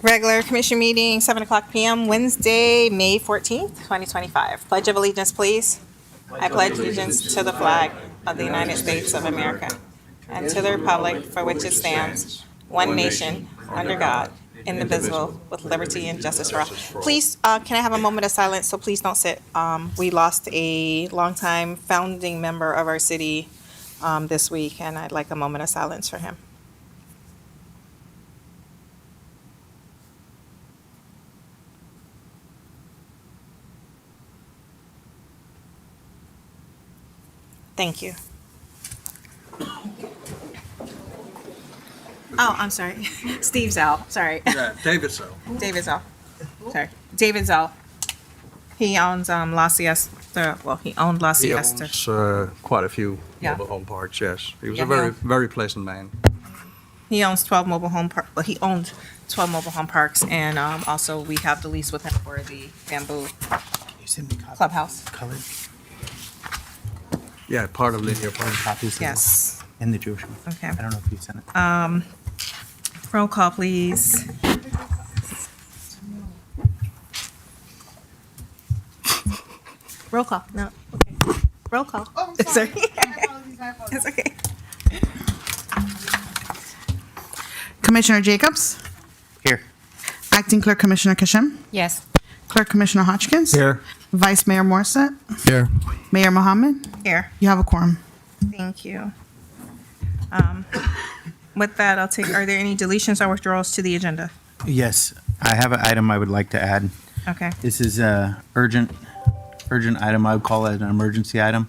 Regular commission meeting, 7:00 p.m., Wednesday, May 14th, 2025. Pledge of allegiance, please. I pledge allegiance to the flag of the United States of America and to the republic for which it stands, one nation, under God, indivisible, with liberty and justice for all. Please, can I have a moment of silence? So please don't sit. We lost a longtime founding member of our city this week, and I'd like a moment of silence for him. Thank you. Oh, I'm sorry. Steve Zell, sorry. Yeah, David Zell. David Zell. Sorry. David Zell. He owns La Siesta. Well, he owned La He Siesta. owns quite a few Yeah. mobile home parks, yes. He was Yeah, a very pleasant man. He owns 12 mobile home parks. Well, he owned 12 mobile home parks, and also we have the lease with him for the bamboo clubhouse. Colored Yeah, part of Linear Park. copies. of Yes. it in the Jewish one. Okay. I don't know if you sent it. Roll call, please. Roll call. No. Okay. Roll call. Oh, It's sorry. okay. My apologies. It's okay. Commissioner Jacobs, Here. Acting Clerk Commissioner Kashem, Yes. Clerk Commissioner Hotchkiss. Here. Vice Mayor Morissette, Here. Mayor Mohammed. Here. You have a quorum. Thank you. With that, I'll take, are there any deletions or withdrawals to the agenda? Yes, I have an item I would like to add. Okay. This is a urgent item. I would call it an emergency item.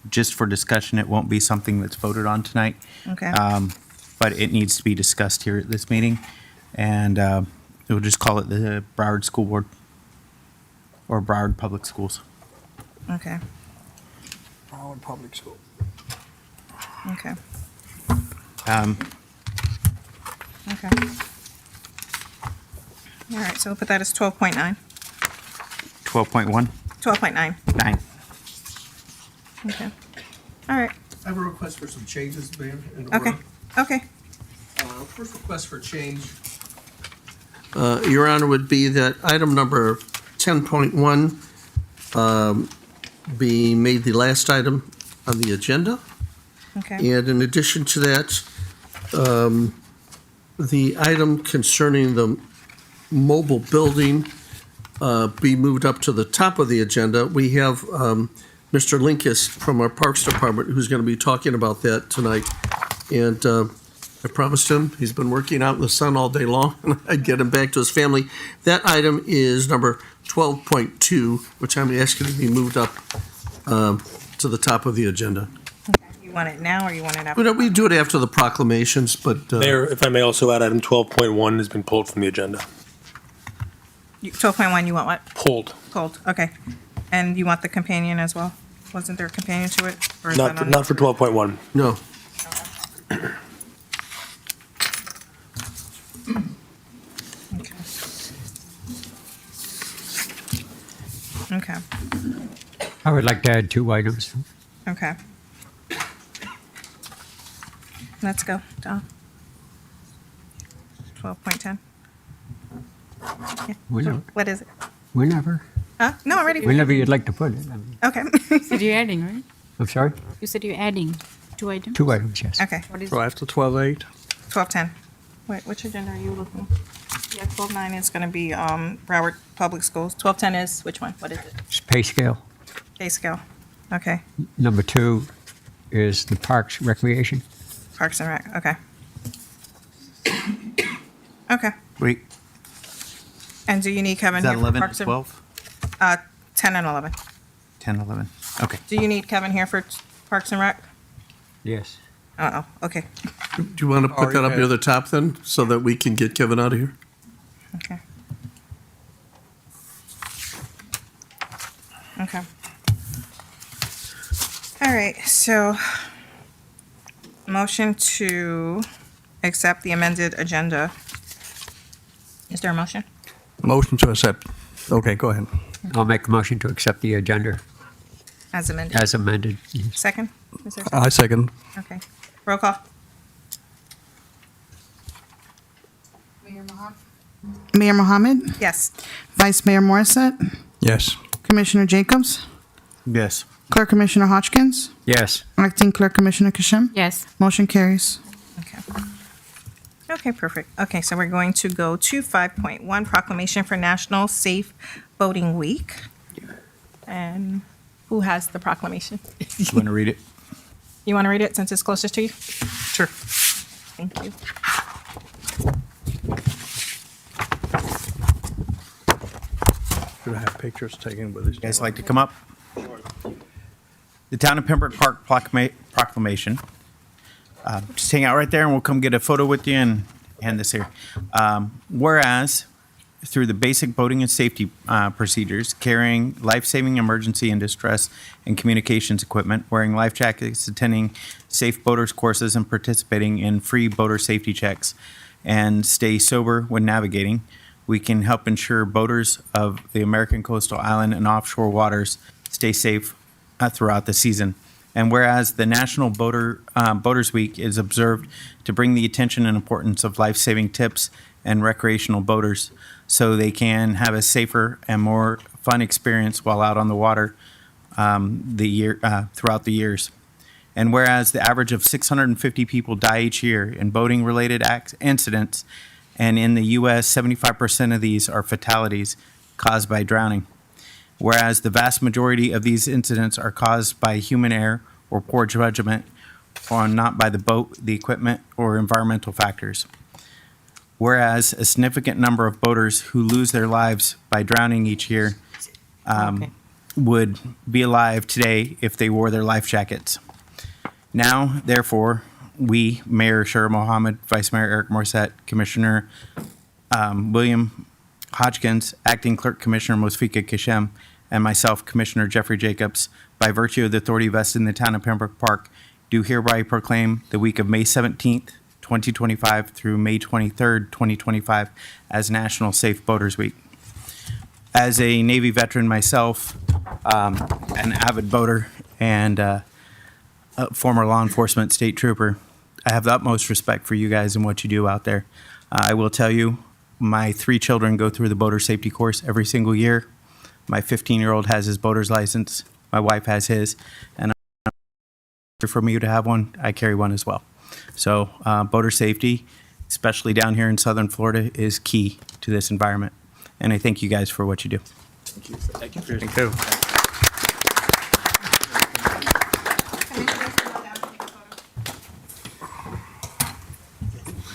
Just for discussion, it won't be something that's voted on tonight. Okay. But it needs to be discussed here at this meeting. And we'll just call it the Broward School Board or Broward Public Schools. Okay. Broward Public School. Okay. Um, Okay. All right, so we'll put that as 12.9. 12.1, 12.9. 9. Okay. All right. I have a request for some changes, Mayor, in Okay. order. Okay. First request for change, Your Honor, would be that item number 10.1 be made the last item on the agenda. Okay. And in addition to that, the item concerning the mobile building be moved up to the top of the agenda. We have Mr. Linkus from our Parks Department who's going to be talking about that tonight. And I promised him, he's been working out in the sun all day long, and I'd get him back to his family. That item is number 12.2, which I'm asking to be moved up to the top of the agenda. You want it now or you want it after? We do it after the proclamations, but Mayor, if I may also add, item 12.1 has been pulled from the agenda. 12.1, you want what? Pulled. Pulled. Okay. And you want the companion as well? Wasn't there a companion to it? Or is that on- Not for 12.1. no. Okay. Okay. I would like to add 2 items. Okay. Let's go, Don. 12.10. Yeah. Whenever. What is it? Whenever. Huh? No, I'm ready. Whenever you'd like to put it. I mean, Okay. You said you're adding, right? I'm sorry? You said you're adding 2 items? 2 items, yes. Okay. What is So after 12.8? 12.10. Wait, which agenda are you looking? Yeah, 12.9 is going to be Broward Public Schools. 12.10 is, which one? What is it? It's pay scale. Pay scale. Okay. Number 2 is the Parks Recreation. Parks and Rec. Okay. Okay. Wait, And do you need Kevin is that here for 11 Parks to and 12? 10 and 11. 10, 11. Okay. Do you need Kevin here for Parks and Rec? Yes. Oh, okay. Do you want to put that up Okay. near the top then, so that we can get Kevin out of here? Okay. Okay. All right, so motion to accept the amended agenda. Is there a motion? Motion to accept. Okay, go ahead. I'll make a motion to accept the agenda As amended. as amended. Yes. Second? Is there a second? I second. Okay. Roll call. Mayor Mohammed, Yes. Vice Mayor Morissette, Yes. Commissioner Jacobs, Yes. Clerk Commissioner Hodgkins, Yes. Acting Clerk Commissioner Kashem. Yes. Motion carries. Okay. Okay, perfect. Okay, so we're going to go to 5.1, Proclamation for National Safe Boating Week. And who has the proclamation? You want to read it? You want to read it since it's closest to you? Sure. Thank you. Should I have pictures taken with these? You guys like to come up? The Town of Pembroke Park Proclamation. Just hang out right there and we'll come get a photo with you and hand this here. Whereas, through the basic boating and safety procedures, carrying life-saving emergency and distress and communications equipment, wearing life jackets, attending safe boaters courses, and participating in free boater safety checks, and stay sober when navigating, we can help ensure boaters of the American coastal island and offshore waters stay safe throughout the season. And whereas the National Boaters Week is observed to bring the attention and importance of life-saving tips and recreational boaters so they can have a safer and more fun experience while out on the water throughout the years. And whereas the average of 650 people die each year in boating-related incidents, and in the U.S., 75% of these are fatalities caused by drowning. Whereas the vast majority of these incidents are caused by human error or poor judgment, or not by the boat, the equipment, or environmental factors. Whereas a significant number of boaters who lose their lives by drowning each year would be alive today if they wore their life jackets. Now, therefore, we, Mayor Sher Mohammed, Vice Mayor Eric Morissette, Commissioner William Hodgkins, Acting Clerk Commissioner Mosfika Kashem, and myself, Commissioner Jeffrey Jacobs, by virtue of the authority vested in the Town of Pembroke Park, do hereby proclaim the week of May 17th, 2025 through May 23rd, 2025 as National Safe Boaters Week. As a Navy veteran myself, an avid boater, and a former law enforcement state trooper, I have the utmost respect for you guys and what you do out there. I will tell you, my 3 children go through the boater safety course every single year. My 15-year-old has his boater's license. My wife has his. And for me to have one, I carry one as well. So boater safety, especially down here in southern Florida, is key to this environment. And I thank you guys for what you do. Thank you.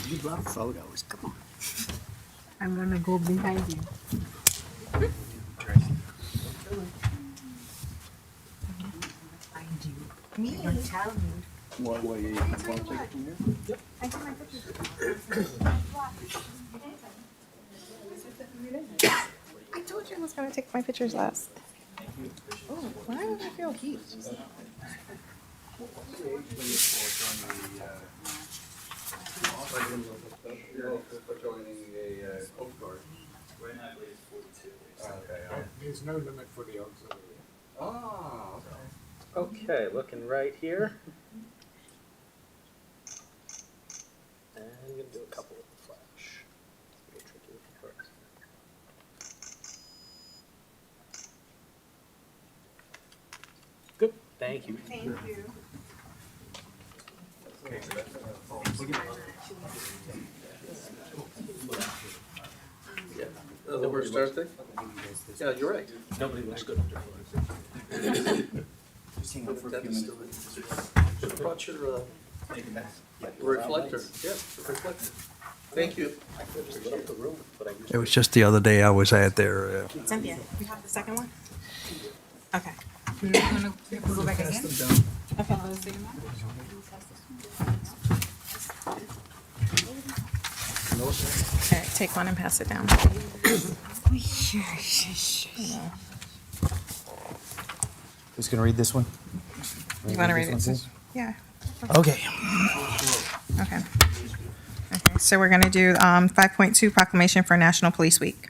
You love photos. Come on. I'm gonna go behind you. I told you I was going to take my pictures last. Oh, why don't I feel heat? There's no limit for the auxiliary. Ah, okay, looking right here. And I'm gonna do a couple of the flash. It's very tricky with the cards. Good, thank you. Thank you. The worst start thing? Yeah, you're right. Nobody looks good under Just hang out for a few minutes. Should've brought your reflector. Yeah, reflector. Thank you. It was just the other day I was at their, Cynthia, you have the second one? Okay. You wanna go back again? Okay, let's see. All right, take one and pass it down. Who's going to read this one? You want to read it? This one, Yeah. Okay. Okay. Okay, so we're going to do 5.2, Proclamation for National Police Week.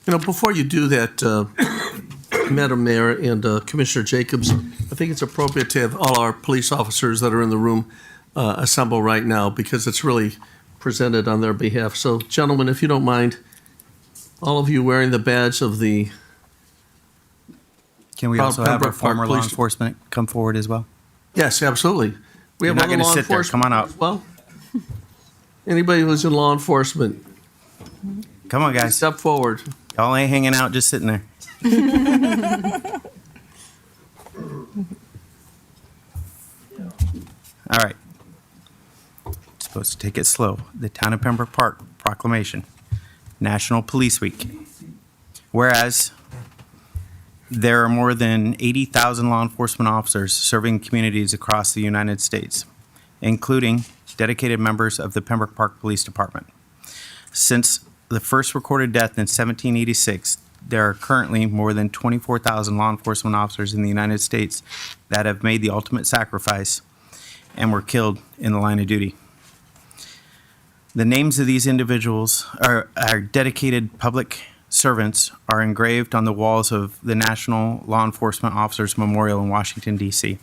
You know, before you do that, Madam Mayor and Commissioner Jacobs, I think it's appropriate to have all our police officers that are in the room assemble right now because it's really presented on their behalf. So, gentlemen, if you don't mind, all of you wearing the badge of the Can we Proud also have our Pembroke Park former law Police- enforcement come forward as well? Yes, absolutely. We You're have not other gonna law sit there. Come enforcement on out. as well. Anybody who's in law enforcement, Come on, guys. step forward. Y'all ain't hanging out, just sitting there. All right. Supposed to take it slow. The Town of Pembroke Park Proclamation, National Police Week. Whereas there are more than 80,000 law enforcement officers serving communities across the United States, including dedicated members of the Pembroke Park Police Department. Since the first recorded death in 1786, there are currently more than 24,000 law enforcement officers in the United States that have made the ultimate sacrifice and were killed in the line of duty. The names of these individuals are dedicated public servants are engraved on the walls of the National Law Enforcement Officers Memorial in Washington, D.C.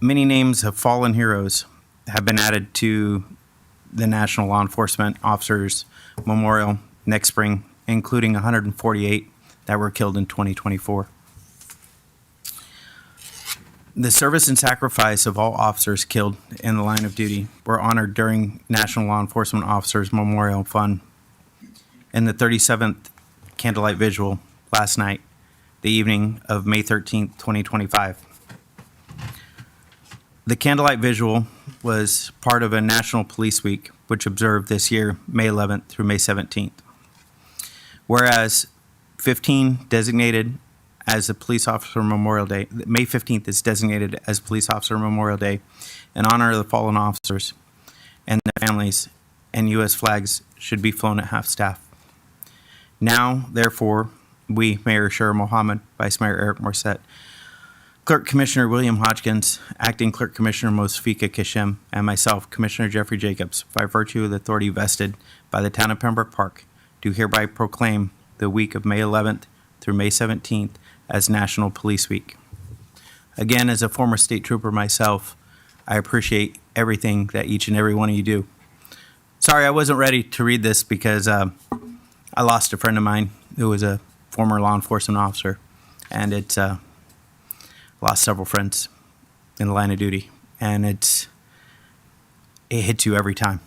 Many names of fallen heroes have been added to the National Law Enforcement Officers Memorial next spring, including 148 that were killed in 2024. The service and sacrifice of all officers killed in the line of duty were honored during National Law Enforcement Officers Memorial Fund and the 37th Candlelight Vigil last night, the evening of May 13th, 2025. The Candlelight Vigil was part of a National Police Week, which observed this year, May 11th through May 17th. Whereas 15 designated as a Police Officer Memorial Day, May 15th is designated as Police Officer Memorial Day in honor of the fallen officers and their families, and U.S. flags should be flown at half-staff. Now, therefore, we, Mayor Sher Mohammed, Vice Mayor Eric Morset, Clerk Commissioner William Hodgkins, Acting Clerk Commissioner Mosfika Kishem, and myself, Commissioner Jeffrey Jacobs, by virtue of the authority vested by the Town of Pembroke Park, do hereby proclaim the week of May 11th through May 17th as National Police Week. Again, as a former state trooper myself, I appreciate everything that each and every one of you do. Sorry, I wasn't ready to read this because I lost a friend of mine who was a former law enforcement officer, and it's lost several friends in the line of duty, and it hits you every time.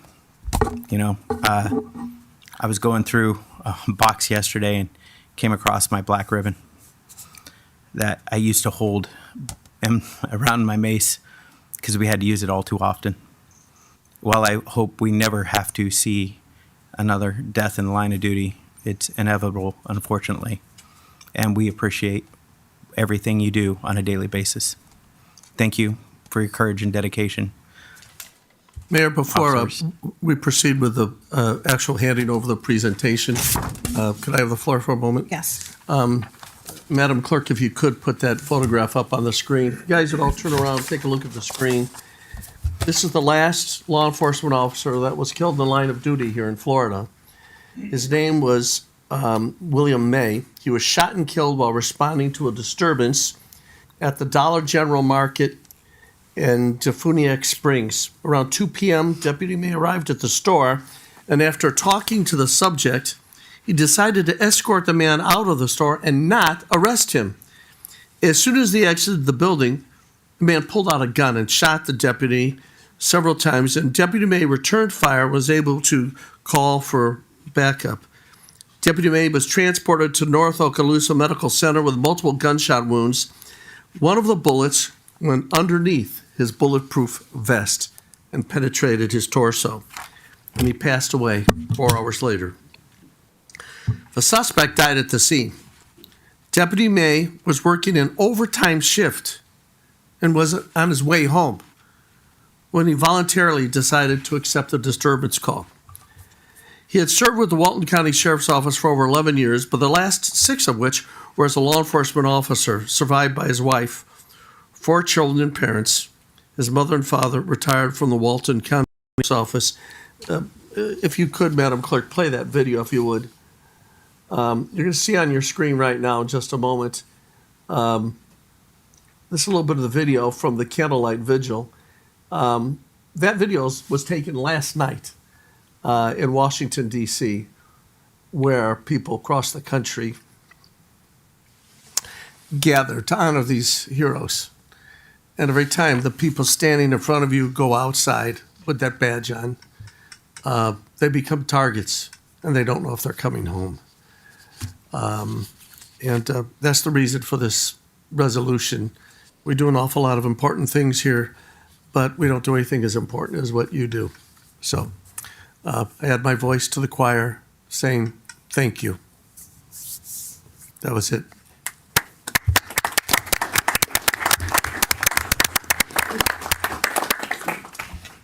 You know, I was going through a box yesterday and came across my black ribbon that I used to hold around my mace because we had to use it all too often. While I hope we never have to see another death in the line of duty, it's inevitable, unfortunately, and we appreciate everything you do on a daily basis. Thank you for your courage and dedication. Mayor, before Officers. we proceed with the actual handing over the presentation, could I have the floor for a moment? Yes. Madam Clerk, if you could put that photograph up on the screen. You guys would all turn around and take a look at the screen. This is the last law enforcement officer that was killed in the line of duty here in Florida. His name was William May. He was shot and killed while responding to a disturbance at the Dollar General Market in Defuniak Springs. Around 2 p.m., Deputy May arrived at the store, and after talking to the subject, he decided to escort the man out of the store and not arrest him. As soon as they exited the building, the man pulled out a gun and shot the deputy several times, and Deputy May returned fire, was able to call for backup. Deputy May was transported to North Okaloosa Medical Center with multiple gunshot wounds. One of the bullets went underneath his bulletproof vest and penetrated his torso, and he passed away 4 hours later. The suspect died at the scene. Deputy May was working an overtime shift and was on his way home when he voluntarily decided to accept the disturbance call. He had served with the Walton County Sheriff's Office for over 11 years, but the last 6 of which were as a law enforcement officer, survived by his wife, 4 children and parents. His mother and father retired from the Walton County Sheriff's Office. If you could, Madam Clerk, play that video if you would. You're going to see on your screen right now in just a moment. This is a little bit of the video from the candlelight vigil. That video was taken last night in Washington, D.C., where people across the country gather to honor these heroes. And every time the people standing in front of you go outside with that badge on, they become targets, and they don't know if they're coming home. And that's the reason for this resolution. We do an awful lot of important things here, but we don't do anything as important as what you do. So I add my voice to the choir saying thank you. That was it.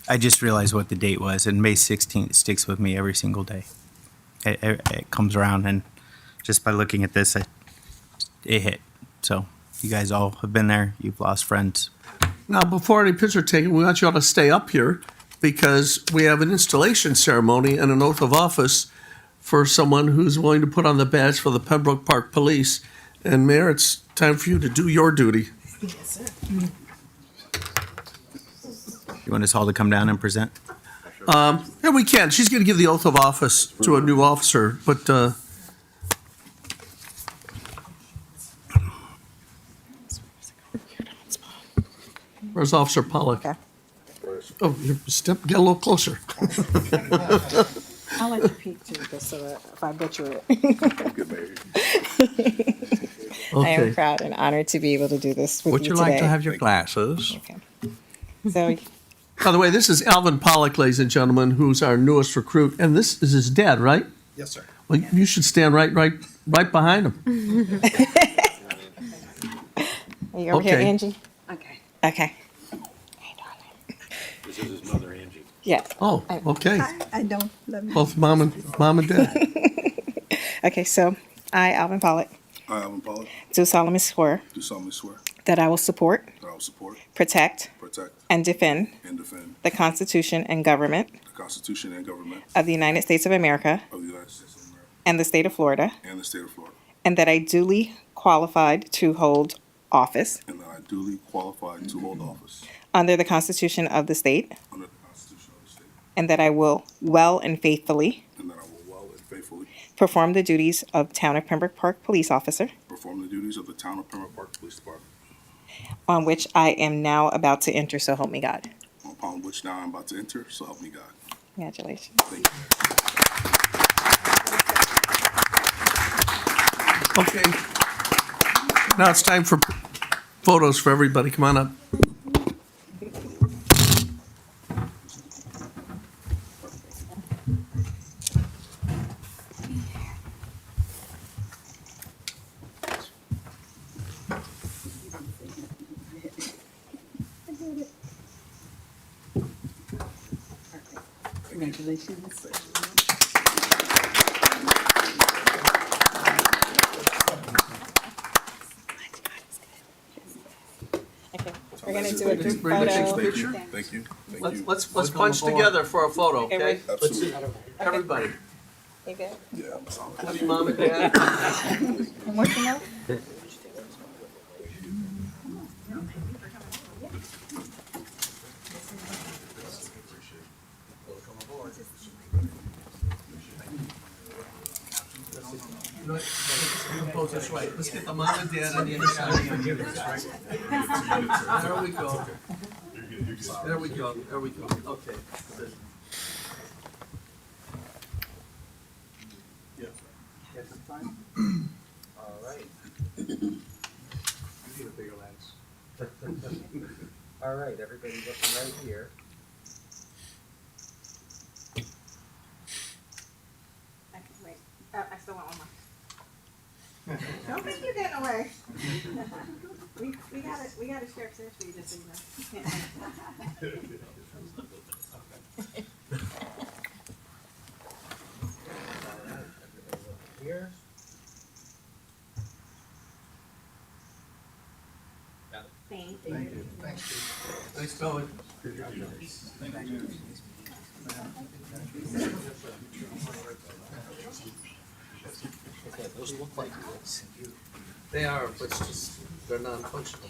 I just realized what the date was, and May 16th sticks with me every single day. It comes around, and just by looking at this, it hit. So you guys all have been there. You've lost friends. Now, before any picture taken, we want you all to stay up here because we have an installation ceremony and an oath of office for someone who's willing to put on the badge for the Pembroke Park Police. And Mayor, it's time for you to do your duty. You want us all to come down and present? Yeah, we can. She's going to give the oath of office to a new officer, but where's Officer Pollock? Okay. Oh, get a little closer. I'll let you peek too, just so that if I butcher it. I am Okay. proud and honored to be able to do this with Would you you today. like to have your glasses? Okay. So, By the way, this is Alvin Pollock, ladies and gentlemen, who's our newest recruit, and this is his dad, right? Yes, sir. Well, you should stand right behind him. are you over here, Okay. Angie? Okay. Okay. Hey, darling. This is his mother, Angie. Yeah. Oh, okay. I don't love you. Both mom and dad. Okay, so I, Alvin Pollock, I, Alvin Pollock, do solemnly swear do solemnly swear that I will support, that I will support, protect, protect, and defend and defend the Constitution and government the Constitution and government of the United States of America of the United States of America and the state of Florida, and the state of Florida, and that I duly qualified to hold office and that I duly qualified to hold office under the Constitution of the state, under the Constitution of the state, and that I will well and faithfully and that I will well and faithfully perform the duties of Town of Pembroke Park Police Officer, perform the duties of the Town of Pembroke Park Police Department, on which I am now about to enter, so help me God. upon which now I'm about to enter, so help me God. Congratulations. Thank you. Okay. Now it's time for photos for everybody. Come on up. Congratulations. Okay, we're gonna do a group Bring the photo. picture. Thank you. Thank Let's you. let's punch together for a photo, Okay, okay? ready? Let's see. Absolutely. Everybody. You good? Yeah, I'm sorry. Love you, mom and dad. One more thing else? Pose this way. Let's get the mom and dad on the other side. There we go. There we go. There we go. Okay. Good. All right. All right, everybody looking right here. Wait, I still want one more. Don't think you're getting away. We gotta share search for you just so you know. Here. Thank you. Nice going. Okay, those look like yours. They are, but it's just, they're non-functional.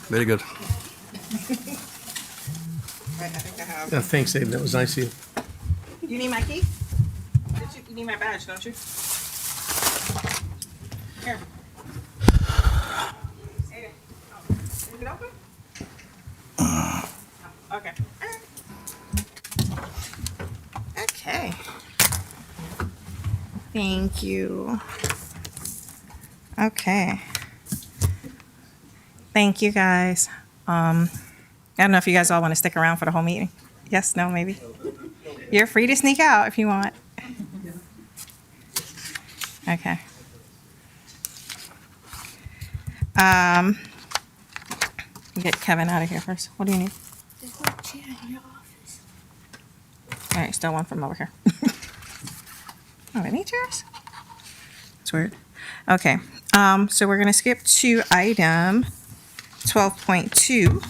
Very good. Yeah, thanks, Aiden. That was nice of you. You need my key? You need my badge, don't you? Here. Aiden. Oh, is it open? Okay. Okay. Thank you. Okay. Thank you, guys. I don't know if you guys all want to stick around for the whole meeting. Yes, no, maybe? You're free to sneak out if you want. Okay. Get Kevin out of here first. What do you need? All right, still one from over here. Oh, any chairs? That's weird. Okay, so we're gonna skip to item 12.2,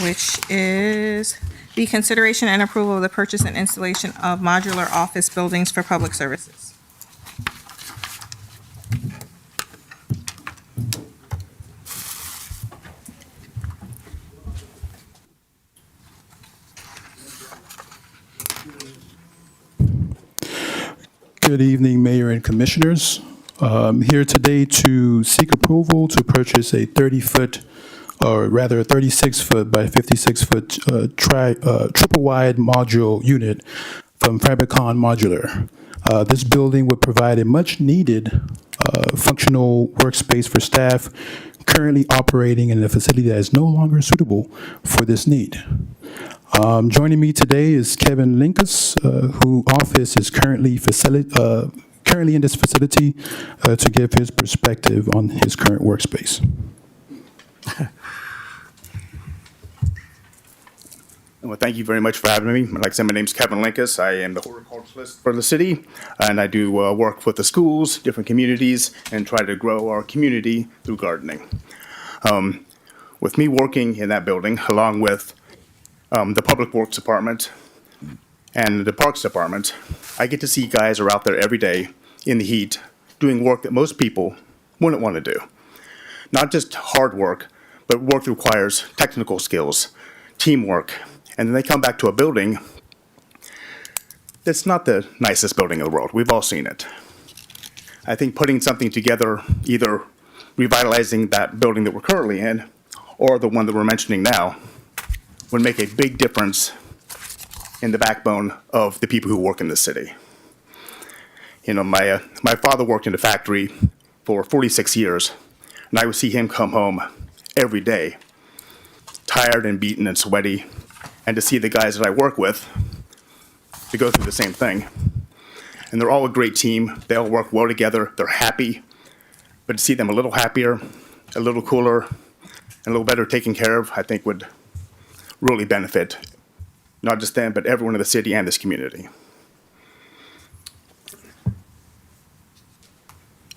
which is the consideration and approval of the purchase and installation of modular office buildings for public services. Good evening, Mayor and Commissioners. Here today to seek approval to purchase a 30-foot, or rather a 36-foot by 56-foot triple-wide module unit from Fabricon Modular. This building would provide a much-needed functional workspace for staff currently operating in a facility that is no longer suitable for this need. Joining me today is Kevin Linkus, whose office is currently in this facility to give his perspective on his current workspace. Well, thank you very much for having me. Like I said, my name's Kevin Linkus. I am the horticulturalist for the city, and I do work with the schools, different communities, and try to grow our community through gardening. With me working in that building, along with the Public Works Department and the Parks Department, I get to see guys are out there every day in the heat doing work that most people wouldn't want to do. Not just hard work, but work that requires technical skills, teamwork, and then they come back to a building that's not the nicest building in the world. We've all seen it. I think putting something together, either revitalizing that building that we're currently in or the one that we're mentioning now, would make a big difference in the backbone of the people who work in the city. You know, my father worked in a factory for 46 years, and I would see him come home every day, tired and beaten and sweaty, and to see the guys that I work with to go through the same thing. And they're all a great team. They all work well together. They're happy. But to see them a little happier, a little cooler, and a little better taken care of, I think would really benefit not just them, but everyone in the city and this community.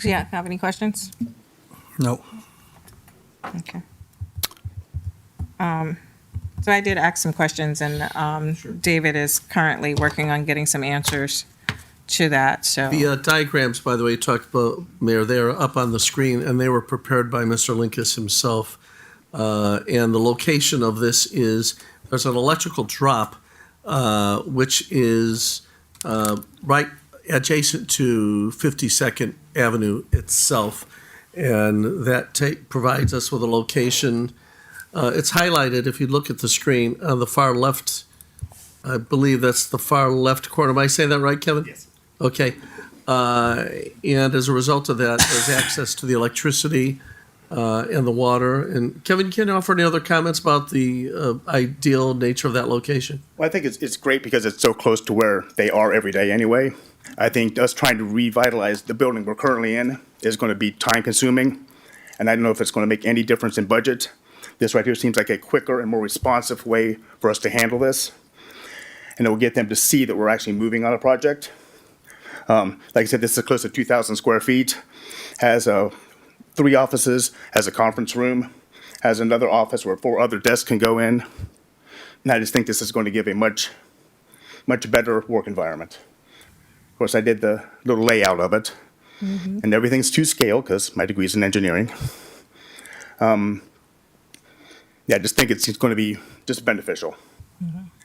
Yeah, have any questions? No. Okay. So I did ask some questions, and David is currently working on getting some answers to that, so. The diagrams, by the way, you talked about, Mayor, they are up on the screen, and they were prepared by Mr. Linkus himself. And the location of this is, there's an electrical drop, which is right adjacent to 52nd Avenue itself. And that provides us with a location. It's highlighted, if you look at the screen, on the far left. I believe that's the far left corner. Am I saying that right, Kevin? Yes. Okay. And as a result of that, there's access to the electricity and the water. And Kevin, can you offer any other comments about the ideal nature of that location? Well, I think it's great because it's so close to where they are every day anyway. I think us trying to revitalize the building we're currently in is going to be time consuming. and I don't know if it's going to make any difference in budget. This right here seems like a quicker and more responsive way for us to handle this. And it will get them to see that we're actually moving on a project. Like I said, this is close to 2,000 square feet, has 3 offices, has a conference room, has another office where 4 other desks can go in. And I just think this is going to give a much better work environment. Of course, I did the little layout of it, and everything's to scale because my degree's in engineering. Yeah, I just think it's going to be just beneficial.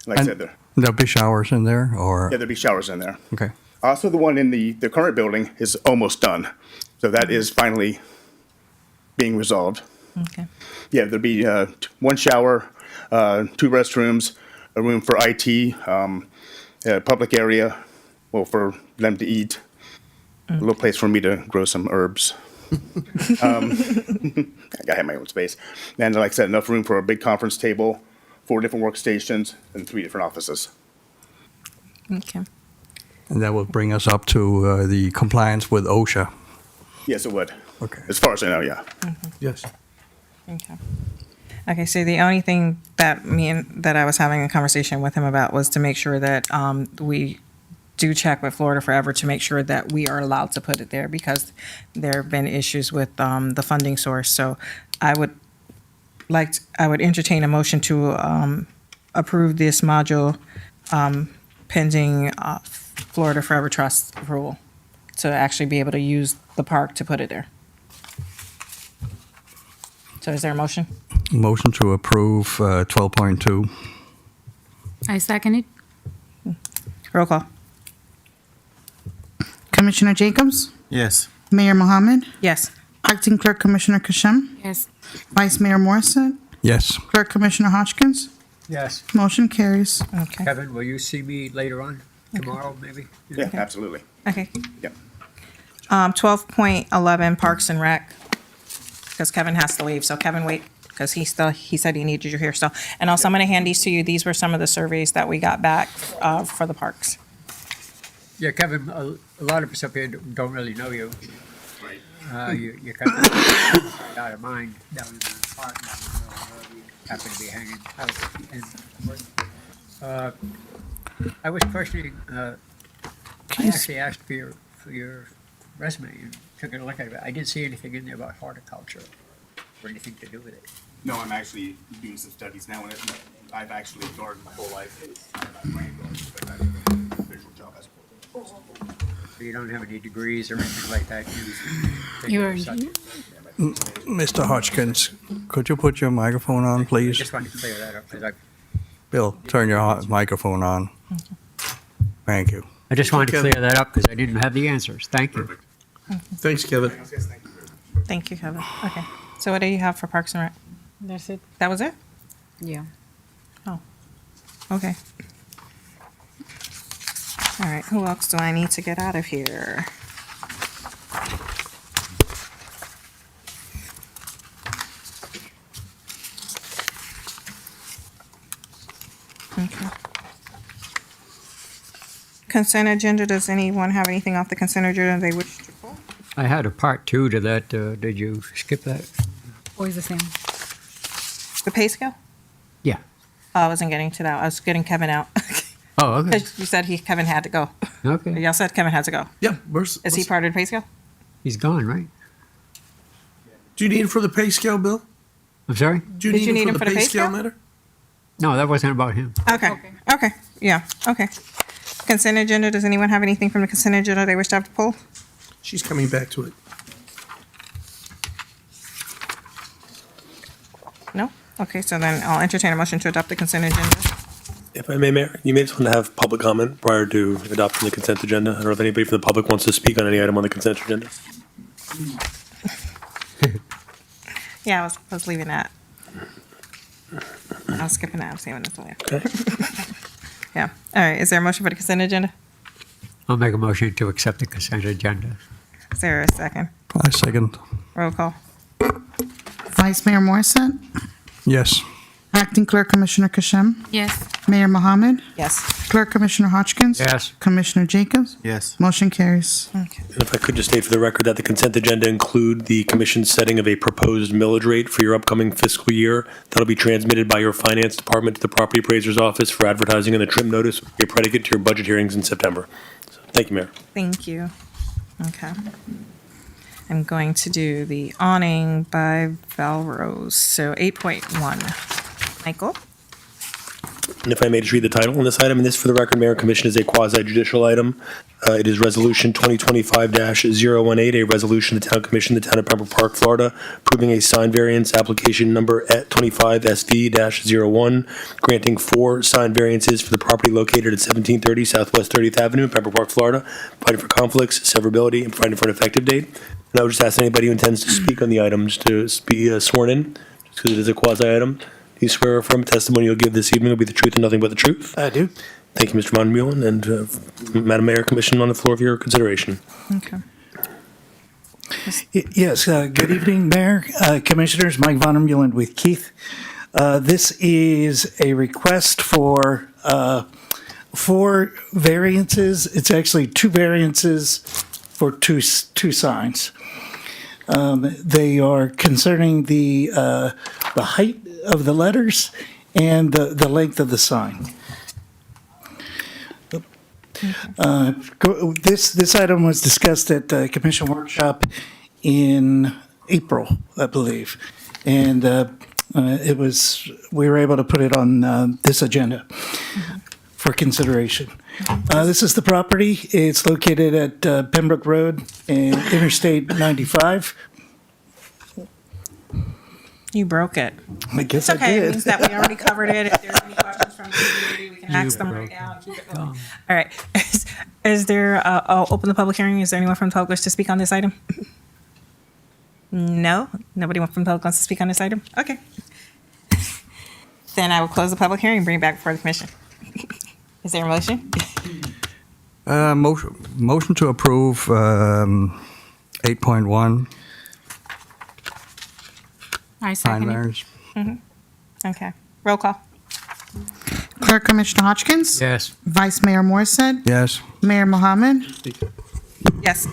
Like I said, There'll be showers in there, or? there'll be showers in there. Okay. Also, the one in the current building is almost done. So that is finally being resolved. Okay. Yeah, there'll be 1 shower, 2 restrooms, a room for IT, a public area, well, for them to eat, a little place for me to grow some herbs. I have my own space. And like I said, enough room for a big conference table, 4 different workstations, and 3 different offices. Okay. And that will bring us up to the compliance with OSHA. Yes, it would. Okay. As far as I know, yeah. Yes. Okay. Okay, so the only thing that I was having a conversation with him about was to make sure that we do check with Florida Forever to make sure that we are allowed to put it there, because there have been issues with the funding source. So I would entertain a motion to approve this module pending Florida Forever Trust approval to actually be able to use the park to put it there. So is there a motion? Motion to approve 12.2. I second it. Roll call. Commissioner Jacobs? Yes. Mayor Mohammed? Yes. Acting Clerk Commissioner Kashem? Yes. Vice Mayor Morrison? Yes. Clerk Commissioner Hodgkins? Yes. Motion carries. Okay. Kevin, will you see me later on, tomorrow, maybe? Yeah, absolutely. Okay. Yeah. 12.11 Parks and Rec, because Kevin has to leave. So Kevin, wait, because he said he needed you here still. And also, I'm going to hand these to you. These were some of the surveys that we got back for the parks. Yeah, Kevin, a lot of us up here don't really know you. You're kind of out of mind down in the park. You happen to be hanging out. I was questioning, I actually asked for your resume and took a look at it. I didn't see anything in there about horticulture or anything to do with it. No, I'm actually doing some studies now, and I've actually gardened my whole life. I'm a rain gardener, but I have a visual job as well. So you don't have any degrees or anything like that? You're Mr. Hodgkins, could you put your microphone on, I please? just wanted to clear that up because Bill, turn your microphone on. Thank you. I just wanted to Kevin. clear that up because I didn't have the answers. Thank you. Thanks, Kevin. Thank you, Kevin. Okay. So what do you have for Parks and Rec? That's it. That was it? Yeah. Oh. Okay. All right. Who else do I need to get out of here? Okay. Consent agenda. Does anyone have anything off the consent agenda they wish to pull? I had a part 2 to that. Did you skip that? Always the same. The pay scale? Yeah. Oh, I wasn't getting to that. I was getting Kevin out. Oh, okay. Because you said Kevin had to go. Okay. Y'all said Kevin had to go. Yeah, Is he part of the pay scale? He's gone, right? do you need it for the pay scale, Bill? I'm sorry? Do Did you need him for the pay scale? matter? No, that wasn't about him. Okay. Okay. Yeah. Okay. Consent agenda. Does anyone have anything from the consent agenda they wish to have to pull? She's coming back to it. No? Okay, so then I'll entertain a motion to adopt the consent agenda. If I may, Mayor, you may just want to have public comment prior to adopting the consent agenda. I don't know if anybody from the public wants to speak on any item on the consent agenda. Yeah, I was leaving that. I was skipping that. I was saving it till later. Okay. Yeah. All right. Is there a motion for the consent agenda? I'll make a motion to accept the consent agenda. Is there a second? I second. Roll call. Vice Mayor Morrison? Yes. Acting Clerk Commissioner Kashem, Yes. Mayor Mohammed, Yes. Clerk Commissioner Hodgkins. Yes. Commissioner Jacobs. Yes. Motion carries. And if I could just state for the record that the consent agenda include the commission's setting of a proposed millage rate for your upcoming fiscal year. That'll be transmitted by your finance department to the property appraiser's office for advertising, and the trim notice will be a predicate to your budget hearings in September. So, thank you, Mayor. Thank you. Okay. I'm going to do the awning by Valrose. So 8.1. Michael? And if I may just read the title on this item, and this, for the record, Mayor and Commission, is a quasi-judicial item. It is Resolution 2025-018, a resolution of the Town Commission of the Town of Pembroke Park, Florida, approving a sign variance application number at 25 SV-01, granting 4 sign variances for the property located at 1730 Southwest 30th Avenue, Pembroke Park, Florida, providing for conflicts, severability, and providing for an effective date. And I would just ask anybody who intends to speak on the item just to be sworn in, just because it is a quasi-item. Do you swear or affirm testimony you'll give this evening will be the truth and nothing but the truth? I do. Thank you, Mr. Von Muellen, and Madam Mayor, Commission on the floor of your consideration. Okay. Yes, good evening, Mayor, Commissioners, Mike Von Muellen with Keith. This is a request for 4 variances. It's actually 2 variances for two signs. They are concerning the height of the letters and the length of the sign. This item was discussed at the Commission workshop in April, I believe, and we were able to put it on this agenda for consideration. This is the property. It's located at Pembroke Road and Interstate 95. You broke it. I guess It's okay. I It did. means that we already covered it. If there's any questions from the community, we can ask them right now and keep it going. All right. Is there, I'll open the public hearing. Is there anyone from the public wish to speak on this item? No? Nobody from the public wants to speak on this item? Okay. Then I will close the public hearing and bring it back before the commission. Is there a motion? Motion to approve 8.1 I sign second it. variance. Okay. Roll call. Clerk Commissioner Hodgkins. Yes. Vice Mayor Morissette. Yes. Mayor Mohammed. Yes.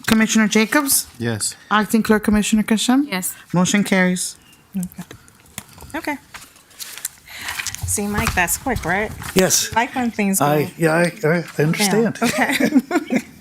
Commissioner Jacobs. Yes. Acting Clerk Commissioner Kashem. Yes. Motion carries. Okay. See, Mike, that's quick, right? Yes, Like when things go. I understand. down. Okay.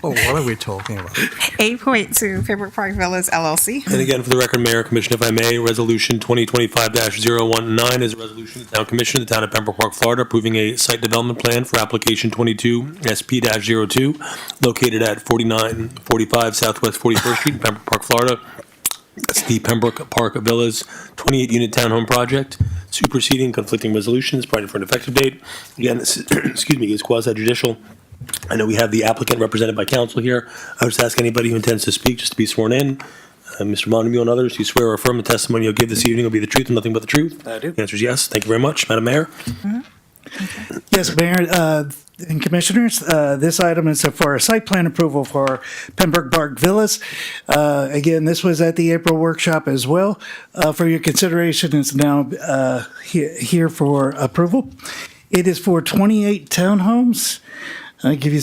Oh, what are we talking about? 8.2, Pembroke Park Villas LLC. And again, for the record, Mayor, Commission, if I may, Resolution 2025-019 is a resolution of the Town Commission of the Town of Pembroke Park, Florida, approving a site development plan for application 22 SP-02, located at 4945 Southwest 41st Street in Pembroke Park, Florida. That's the Pembroke Park Villas 28-unit townhome project, superseding conflicting resolutions, providing for an effective date. Again, this is, excuse me, is quasi-judicial. I know we have the applicant represented by counsel here. I would just ask anybody who intends to speak just to be sworn in. Mr. Montague and others, do you swear or affirm the testimony you'll give this evening will be the truth and nothing but the truth? I do. The answer is yes. Thank you very much. Madam Mayor? Yes, Mayor and Commissioners, this item is for a site plan approval for Pembroke Park Villas. Again, this was at the April workshop as well. For your consideration, it's now here for approval. It is for 28 townhomes. I'll give you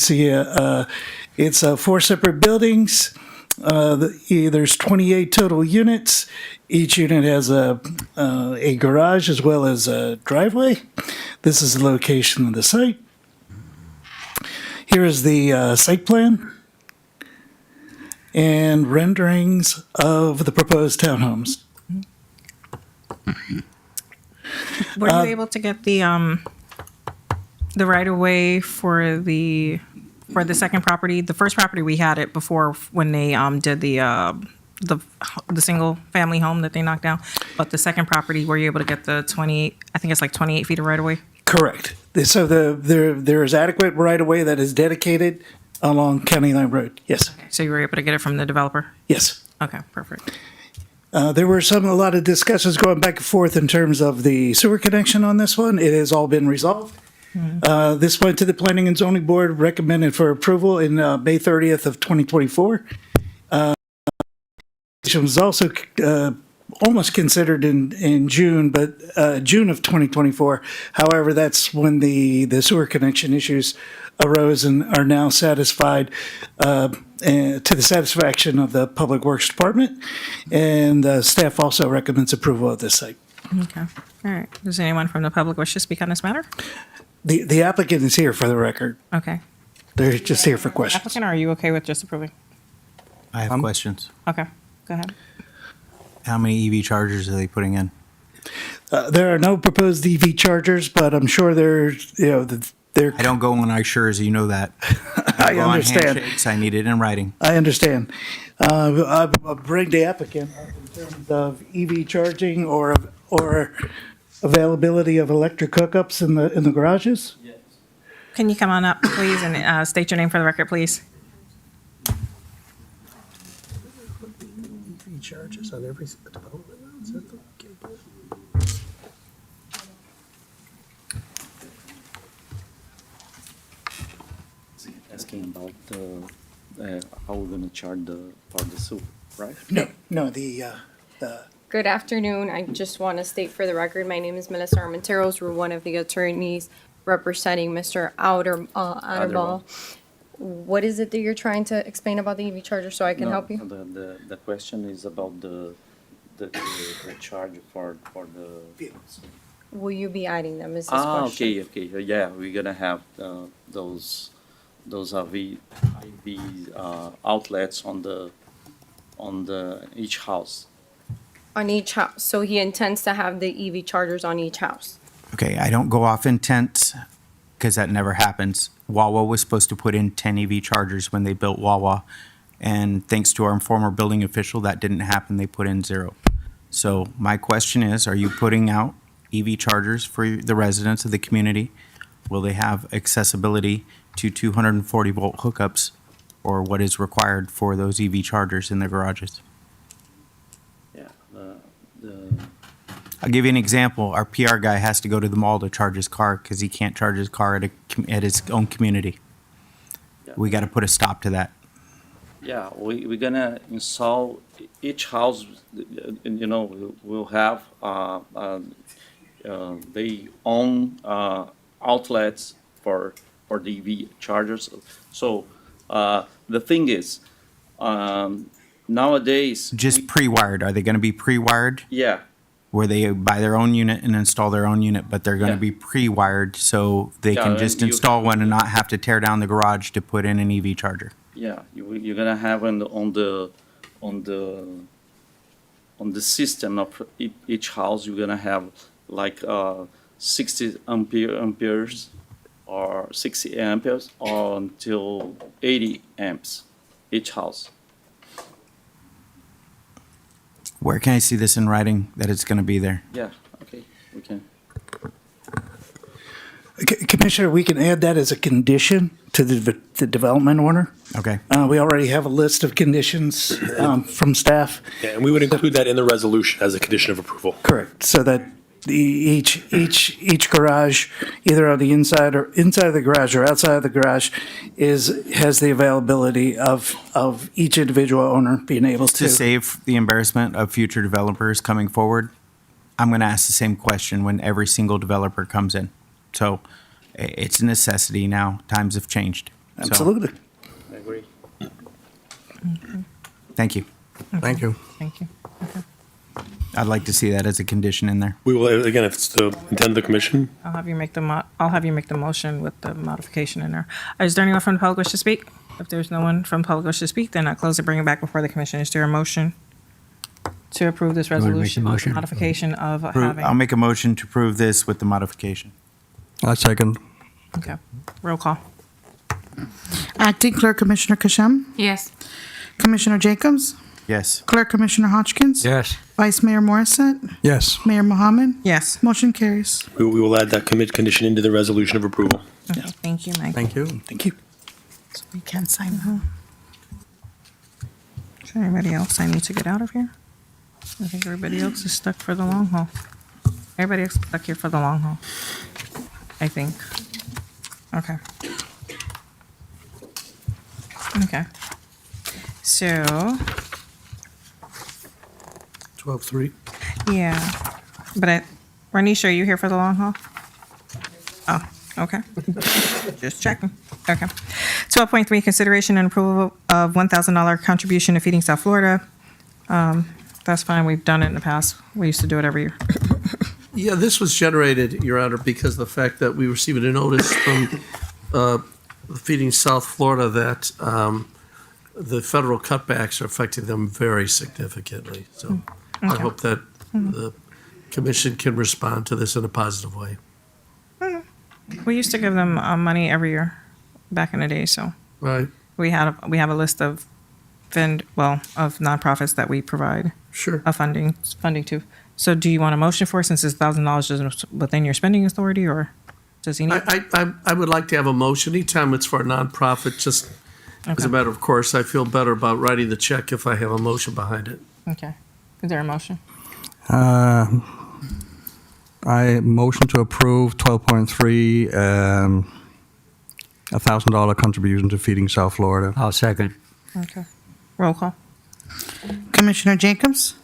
it's 4 separate buildings. There's 28 total units. Each unit has a garage as well as a driveway. This is the location of the site. Here is the site plan and renderings of the proposed townhomes. Were you able to get the right of way for the second property? The first property we had it before when they did the single family home that they knocked down, but the second property, were you able to get the 28? I think it's like 28 feet of right of way. Correct. So there is adequate right of way that is dedicated along County Line Road. Yes. So you were able to get it from the developer. Yes. Okay, perfect. There were a lot of discussions going back and forth in terms of the sewer connection on this one. It has all been resolved. This went to the Planning and Zoning Board, recommended for approval in May 30th of 2024. It was also almost considered in June, but June of 2024. However, that's when the sewer connection issues arose and are now satisfied to the satisfaction of the Public Works Department. And staff also recommends approval of this site. Okay. All right. Does anyone from the public wish to speak on this matter? The applicant is here for the record. Okay. They're just here for questions. Applicant, are you okay with just approving? I have questions. Okay. Go ahead. How many EV chargers are they putting in? There are no proposed EV chargers, but I'm sure they're. I don't go on iSures, you know that. I go on understand. handshakes, I need it in writing. I understand. I'll bring the applicant up in terms of EV charging or availability of electric hookups in the garages. Can you come on up, please, and state your name for the record, please? EV charges on every development now, is that the case? Asking about how we're gonna charge for the sewer, right? No, the Good afternoon. I just want to state for the record, my name is Melissa Armenteros. We're one of the attorneys representing Mr. Outerball. What is it that you're trying to explain about the EV charger so I can No, help you? The question is about the charge for the. Will you be adding them is this question? Okay, yeah, we're gonna have those IV outlets on the each house. On each house. So he intends to have the EV chargers on each house. Okay, I don't go off intent because that never happens. Wawa was supposed to put in 10 EV chargers when they built Wawa. And thanks to our former building official, that didn't happen. They put in 0. So my question is, are you putting out EV chargers for the residents of the community? Will they have accessibility to 240 volt hookups, or what is required for those EV chargers in their garages? Yeah, I'll give you an example. Our PR guy has to go to the mall to charge his car because he can't charge his car at his own community. Yeah. We got to put a stop to that. Yeah, we're gonna install each house, will have they own outlets for the EV chargers. So the thing is, nowadays. Just pre-wired. Are they going to be pre-wired? Yeah, Where they buy their own unit and install their own unit, but they're going to Yeah. be pre-wired so they Yeah, can and just you- install one and not have to tear down the garage to put in an EV charger. yeah, you're gonna have on the system of each house, you're gonna have like 60 amperes or 60 amperes or until 80 amps each house. Where can I see this in writing that it's going to be there? Yeah, okay, we can. Commissioner, we can add that as a condition to the development order. Okay. We already have a list of conditions from staff. Yeah, and we would include that in the resolution as a condition of approval. Correct. So that each garage, either on the inside of the garage or outside of the garage, has the availability of each individual owner being able To save the embarrassment of future developers coming forward, I'm going to ask the same question when every single developer comes in. So it's a necessity now. Times have changed. So, Absolutely. I agree. Thank you. Thank you. Thank you. I'd like to see that as a condition in there. We will, again, if it's the intent of the commission, I'll have you make the motion with the modification in there. Is there anyone from the public wish to speak? If there's no one from the public wish to speak, then I'll close it, bring it back before the commission. Is there a motion to approve this wanna make the resolution with motion? modification of I'll having? make a motion to approve this with the modification. I second. Okay. Roll call. Acting Clerk Commissioner Kashem, Yes. Commissioner Jacobs, Yes. Clerk Commissioner Hodgkins. Yes. Vice Mayor Morissette, Yes. Mayor Mohammed. Yes. Motion carries. we will add that condition into the resolution of approval. Okay. Thank you, Meg. Thank you. Thank you. We can sign that. Is there anybody else I need to get out of here? I think everybody else is stuck for the long haul. Everybody else is stuck here for the long haul. I think. Okay. Okay. So, 12.3. Yeah, but Renisha, are you here for the long haul? Oh, okay. Just checking. Okay. 12.3, consideration and approval of $1,000 contribution to Feeding South Florida. That's fine. We've done it in the past. We used to do it every year. Yeah, this was generated, Your Honor, because of the fact that we received a notice from Feeding South Florida that the federal cutbacks are affecting them very significantly. So I Okay. hope that the commission can respond to this in a positive way. We used to give them money every year back in the day, so Right? we have a list of of nonprofits that we provide Sure. funding to. So do you want a motion for it since it's $1,000 within your spending authority, or does he need? I would like to have a motion. Anytime it's for a nonprofit, just as Okay. a matter of course, I feel better about writing the check if I have a motion behind it. Okay. Is there a motion? I motion to approve 12.3, $1,000 contribution to Feeding South Florida. I'll second. Okay. Roll call. Commissioner Jacobs?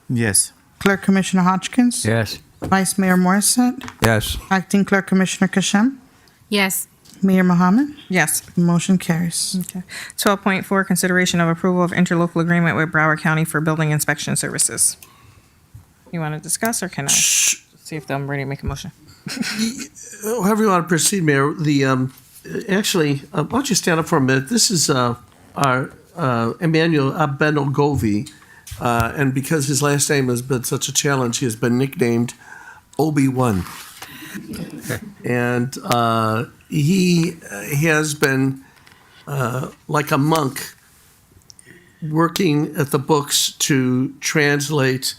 Yes. Clerk Commissioner Hodgkins? Yes. Vice Mayor Morissette? Yes. Acting Clerk Commissioner Kashem? Yes. Mayor Mohammed? Yes. Motion carries. Okay. 12.4, consideration of approval of interlocal agreement with Broward County for building inspection services. You want to discuss, or can I see if I'm ready to make a motion? However you want to proceed, Mayor, actually, why don't you stand up for a minute? This is our Emmanuel Abenogovi, and because his last name has been such a challenge, he has been nicknamed Obi-Wan. And he has been, like a monk, working at the books to translate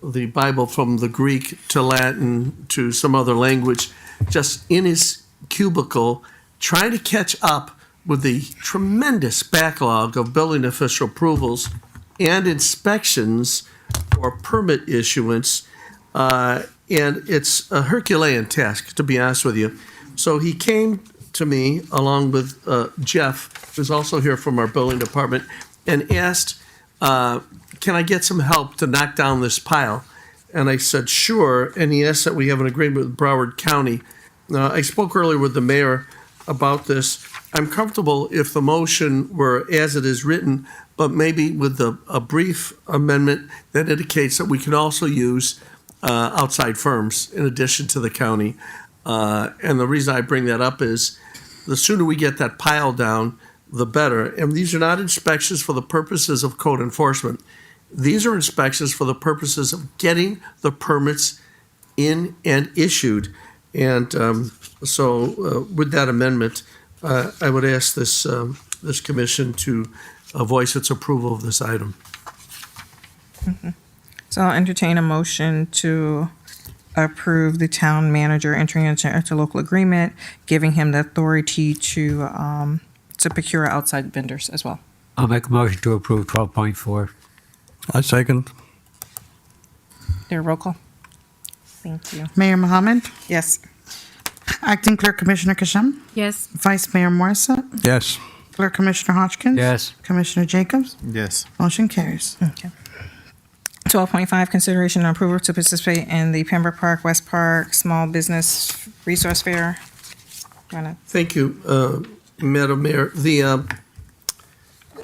the Bible from the Greek to Latin to some other language, just in his cubicle, trying to catch up with the tremendous backlog of building official approvals and inspections or permit issuance. And it's a Herculean task, to be honest with you. So he came to me, along with Jeff, who's also here from our building department, and asked, can I get some help to knock down this pile? And I said, sure. And he asked that we have an agreement with Broward County. I spoke earlier with the mayor about this. I'm comfortable if the motion were as it is written, but maybe with a brief amendment that indicates that we can also use outside firms in addition to the county. And the reason I bring that up is the sooner we get that pile down, the better. And these are not inspections for the purposes of code enforcement. These are inspections for the purposes of getting the permits in and issued. And so with that amendment, I would ask this commission to voice its approval of this item. So I'll entertain a motion to approve the town manager entering into interlocal agreement, giving him the authority to procure outside vendors as well. I'll make a motion to approve 12.4. I second. There, roll call. Thank you. Mayor Mohammed? Yes. Acting Clerk Commissioner Kashem? Yes. Vice Mayor Morissette? Yes. Clerk Commissioner Hodgkins? Yes. Commissioner Jacobs? Yes. Motion carries. Okay. 12.5, consideration and approval to participate in the Pembroke Park, West Park Small Business Resource Fair. Thank you, Madam Mayor.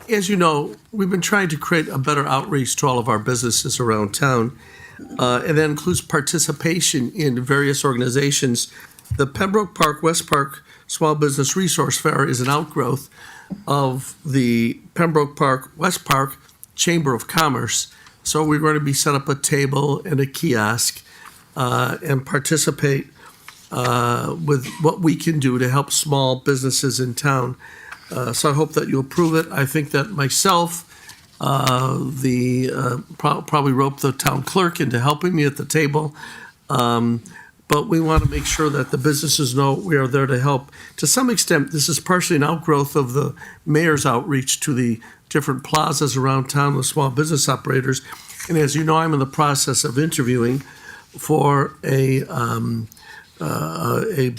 As you know, we've been trying to create a better outreach to all of our businesses around town, and that includes participation in various organizations. The Pembroke Park, West Park Small Business Resource Fair is an outgrowth of the Pembroke Park, West Park Chamber of Commerce. So we're going to be set up a table and a kiosk and participate with what we can do to help small businesses in town. So I hope that you'll approve it. I think that myself, probably rope the town clerk into helping me at the table. But we want to make sure that the businesses know we are there to help. To some extent, this is partially an outgrowth of the mayor's outreach to the different plazas around town with small business operators. And as you know, I'm in the process of interviewing for a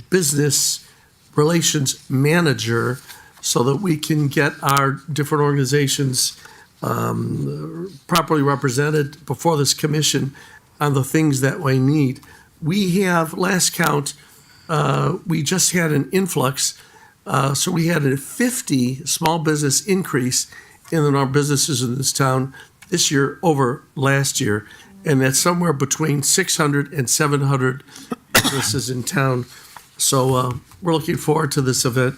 business relations manager so that we can get our different organizations properly represented before this commission on the things that we need. We have, last count, we just had an influx, so we had a 50 small business increase in our businesses in this town this year over last year, and that's somewhere between 600 and 700 businesses in town. So we're looking forward to this event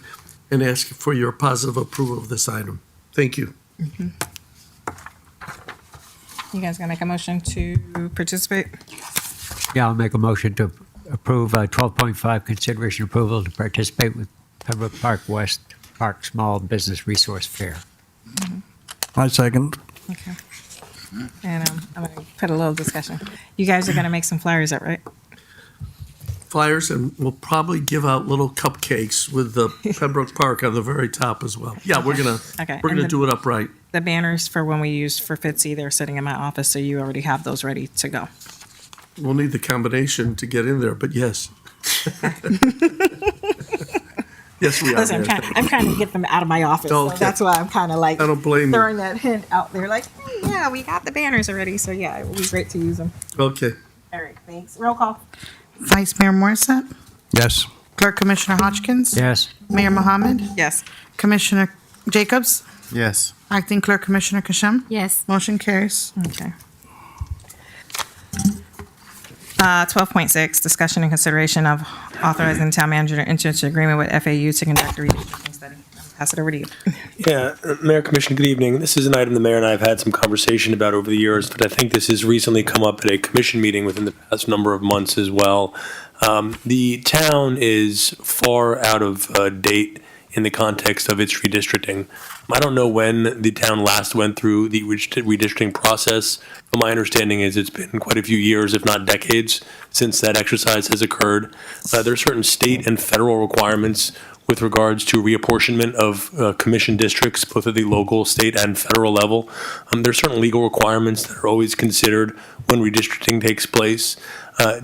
and ask for your positive approval of this item. Thank you. You guys gonna make a motion to participate? Yeah, I'll make a motion to approve 12.5, consideration approval to participate with Pembroke Park West Park Small Business Resource Fair. I second. Okay. And I'm gonna put a little discussion. You guys are gonna make some flyers up, right? Flyers, and we'll probably give out little cupcakes with the Pembroke Park on the very top as well. Yeah, we're gonna Okay, we're and gonna the- do it upright. The banners for when we use for FITSE, they're sitting in my office, so you already have those ready to go. We'll need the combination to get in there, but yes. Yes, we are. Listen, Mayor. I'm trying to get them out of my office, so Okay. that's why I'm kind of like I don't blame you. throwing that hint out there, like, yeah, we got the banners already, so yeah, it would be great to use them. Okay. All right, thanks. Roll call. Vice Mayor Morissette, Yes. Clerk Commissioner Hodgkins. Yes. Mayor Mohammed, Yes. Commissioner Jacobs, Yes. Acting Clerk Commissioner Kashem. Yes. Motion carries. Okay. 12.6, discussion and consideration of authorizing the town manager to enter into agreement with FAU to conduct a redistricting study. Pass it over to you. Yeah, Mayor, Commission, good evening. This is an item the mayor and I have had some conversation about over the years, but I think this has recently come up at a commission meeting within the past number of months as well. The town is far out of date in the context of its redistricting. I don't know when the town last went through the redistricting process, but my understanding is it's been quite a few years, if not decades, since that exercise has occurred. There are certain state and federal requirements with regards to reapportionment of commission districts, both at the local, state, and federal level. There are certain legal requirements that are always considered when redistricting takes place.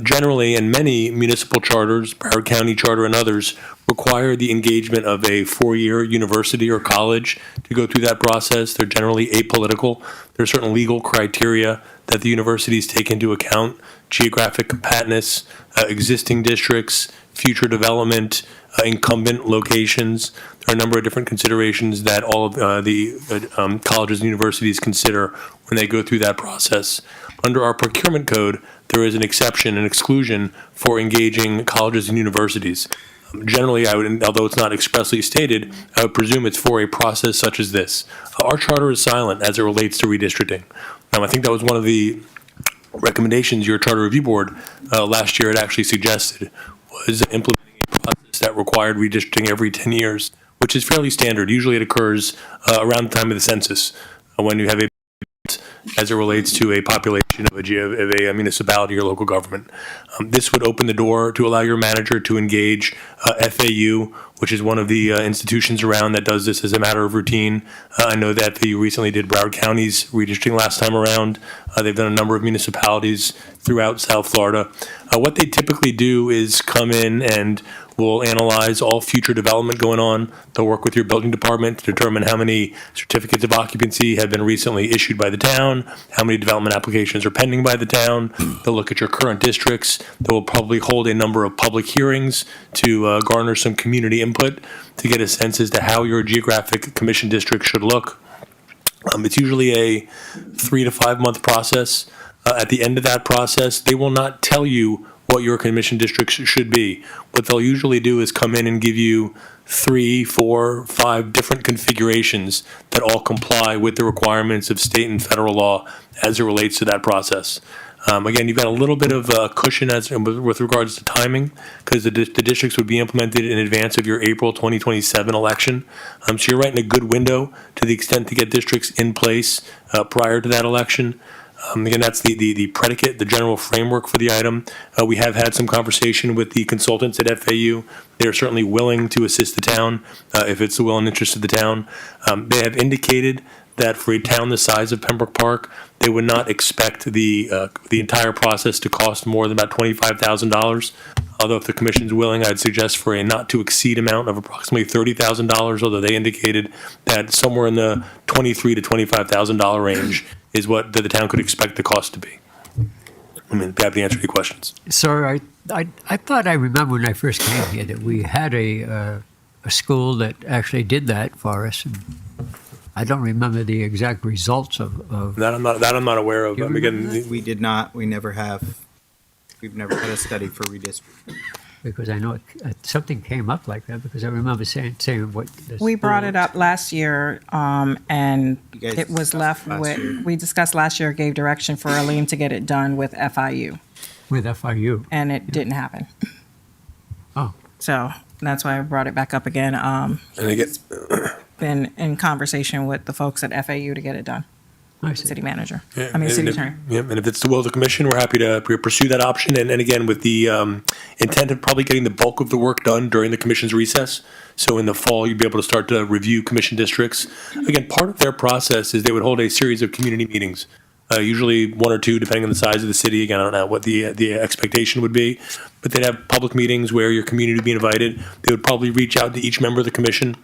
Generally, and many municipal charters, Broward County Charter and others, require the engagement of a four-year university or college to go through that process. They're generally apolitical. There are certain legal criteria that the universities take into account: geographic compactness, existing districts, future development, incumbent locations. There are a number of different considerations that all of the colleges and universities consider when they go through that process. Under our procurement code, there is an exception, an exclusion for engaging colleges and universities. Generally, I would, although it's not expressly stated, I would presume it's for a process such as this. Our charter is silent as it relates to redistricting. I think that was one of the recommendations your charter review board last year had actually suggested, was implementing a process that required redistricting every 10 years, which is fairly standard. Usually it occurs around the time of the census, when you have a as it relates to a population of a municipality or local government. This would open the door to allow your manager to engage FAU, which is one of the institutions around that does this as a matter of routine. I know that FAU recently did Broward County's redistricting last time around. They've done a number of municipalities throughout South Florida. What they typically do is come in and will analyze all future development going on. They'll work with your building department to determine how many certificates of occupancy have been recently issued by the town, how many development applications are pending by the town. They'll look at your current districts. They will probably hold a number of public hearings to garner some community input to get a sense as to how your geographic commission district should look. It's usually a 3 to 5 month process. At the end of that process, they will not tell you what your commission districts should be. What they'll usually do is come in and give you 3, 4, 5 different configurations that all comply with the requirements of state and federal law as it relates to that process. Again, you've got a little bit of cushion with regards to timing, because the districts would be implemented in advance of your April 2027 election. So you're right in a good window to the extent to get districts in place prior to that election. Again, that's the predicate, the general framework for the item. We have had some conversation with the consultants at FAU. They're certainly willing to assist the town if it's the will and interest of the town. They have indicated that for a town the size of Pembroke Park, they would not expect the entire process to cost more than about $25,000. Although if the commission's willing, I'd suggest for a not-to-exceed amount of approximately $30,000, although they indicated that somewhere in the $23,000 to $25,000 range is what the town could expect the cost to be. I mean, happy to answer any questions. Sir, I thought I remember when I first came here that we had a school that actually did that for us. I don't remember the exact results of That I'm not aware of. Again, We did not, we never have, we've never had a study for redistricting. because I know something came up like that, because I remember saying what. the We brought school- it up last year, and You guys it was discussed left last with, year. we discussed last year, gave direction for Arlene to get it done with FIU, With FIU. and it didn't happen. Oh. So that's why I brought it back up again. and again, Been in conversation with the folks at FAU to get it done. I see. City manager, yeah, I mean, city and if- attorney. Yeah, and if it's the will of the commission, we're happy to pursue that option. And again, with the intent of probably getting the bulk of the work done during the commission's recess. So in the fall, you'd be able to start to review commission districts. Again, part of their process is they would hold a series of community meetings, usually one or two, depending on the size of the city. Again, I don't know what the expectation would be, but they'd have public meetings where your community would be invited. They would probably reach out to each member of the commission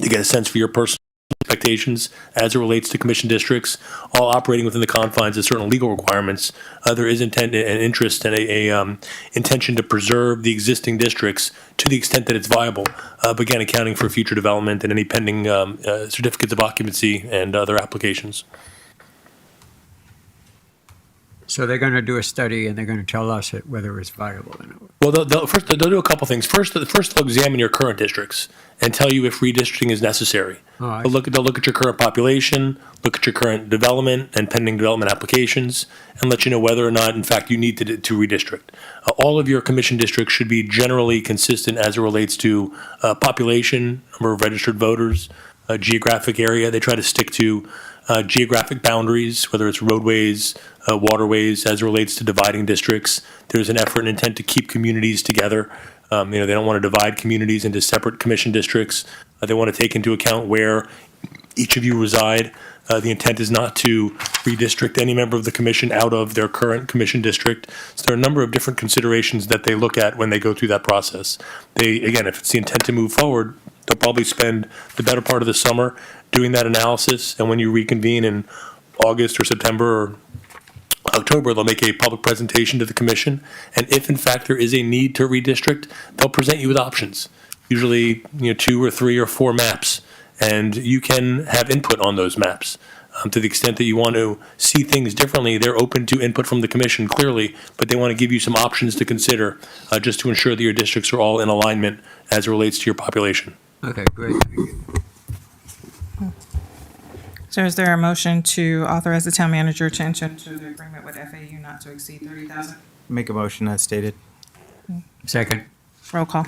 to get a sense for your personal expectations as it relates to commission districts, all operating within the confines of certain legal requirements. There is intent and interest and a intention to preserve the existing districts to the extent that it's viable, but again, accounting for future development and any pending certificates of occupancy and other applications. So they're going to do a study and they're going to tell us whether it's viable or not. Well, they'll do a couple things. First, they'll examine your current districts and tell you if redistricting is necessary. Oh, I They'll look at your current population, look at your current development and pending development applications, and let you know whether or not, in fact, you need to redistrict. All of your commission districts should be generally consistent as it relates to population, number of registered voters, geographic area. They try to stick to geographic boundaries, whether it's roadways, waterways, as it relates to dividing districts. There's an effort and intent to keep communities together. They don't want to divide communities into separate commission districts. They want to take into account where each of you reside. The intent is not to redistrict any member of the commission out of their current commission district. So there are a number of different considerations that they look at when they go through that process. Again, if it's the intent to move forward, they'll probably spend the better part of the summer doing that analysis, and when you reconvene in August or September or October, they'll make a public presentation to the commission, and if in fact there is a need to redistrict, they'll present you with options, usually 2 or 3 or 4 maps, and you can have input on those maps. To the extent that you want to see things differently, they're open to input from the commission, clearly, but they want to give you some options to consider just to ensure that your districts are all in alignment as it relates to your population. Okay, great. So is there a motion to authorize the town manager to enter into the agreement with FAU not to exceed 30,000? Make a motion as stated. Second. Roll call.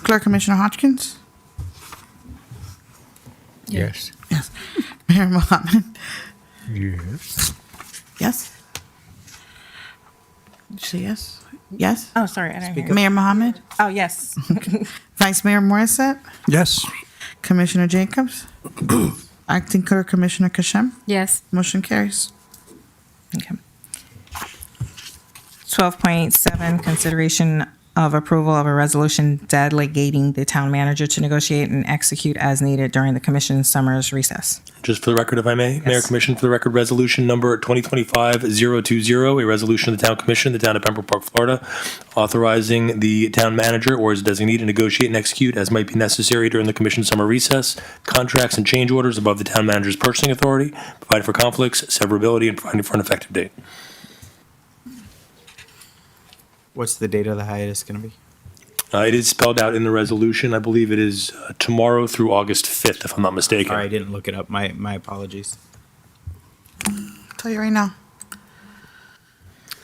Clerk Commissioner Hodgkins? Yes. Yes. Mayor Mohammed? Yes. Yes? Did you say yes? Yes? Oh, sorry, I didn't hear. Mayor Mohammed? Oh, yes. Vice Mayor Morissette? Yes. Commissioner Jacobs? Acting Clerk Commissioner Kashem? Yes. Motion carries. Okay. 12.7, consideration of approval of a resolution delegating the town manager to negotiate and execute as needed during the commission's summer's recess. Just for the record, if I may, Mayor Commission, for the record, resolution number 2025-020, a resolution of the Town Commission, the Town of Pembroke Park, Florida, authorizing the town manager or his designee to negotiate and execute as might be necessary during the commission's summer recess, contracts and change orders above the town manager's purchasing authority, providing for conflicts, severability, and providing for an effective date. What's the date of the hiatus going to be? It is spelled out in the resolution. I believe it is tomorrow through August 5th, if I'm not mistaken. Sorry, I didn't look it up. My apologies. I'll tell you right now.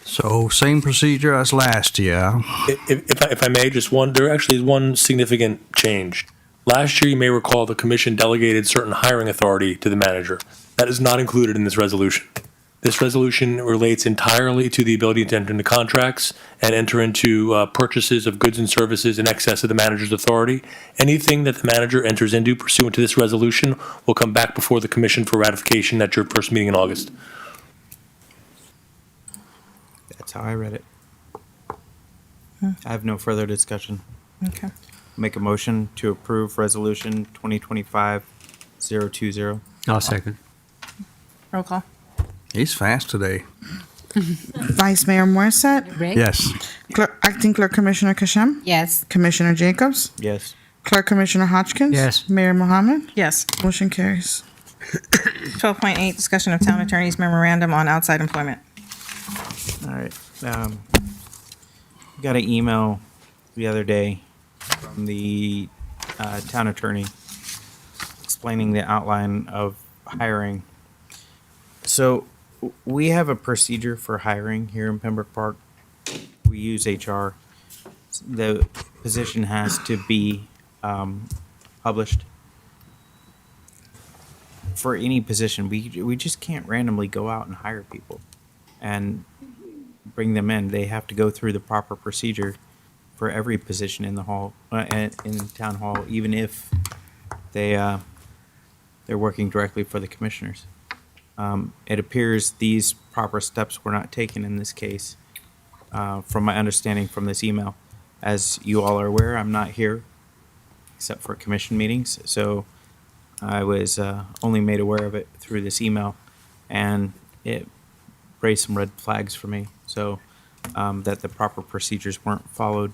So same procedure as last year. If I may, there actually is one significant change. Last year, you may recall the commission delegated certain hiring authority to the manager. That is not included in this resolution. This resolution relates entirely to the ability to enter into contracts and enter into purchases of goods and services in excess of the manager's authority. Anything that the manager enters into pursuant to this resolution will come back before the commission for ratification at your first meeting in August. That's how I read it. I have no further discussion. Okay. Make a motion to approve Resolution 2025-020. I'll second. Roll call. He's fast today. Vice Mayor Morissette, Yes. Acting Clerk Commissioner Kashem, Yes. Commissioner Jacobs, Yes. Clerk Commissioner Hodgkins. Yes. Mayor Mohammed. Yes. Motion carries. 12.8, discussion of town attorney's memorandum on outside employment. All right. Got an email the other day from the town attorney explaining the outline of hiring. So we have a procedure for hiring here in Pembroke Park. We use HR. The position has to be published. For any position, we just can't randomly go out and hire people and bring them in. They have to go through the proper procedure for every position in the hall, in town hall, even if they're working directly for the commissioners. It appears these proper steps were not taken in this case, from my understanding from this email. As you all are aware, I'm not here except for commission meetings, so I was only made aware of it through this email, and it raised some red flags for me. So that the proper procedures weren't followed,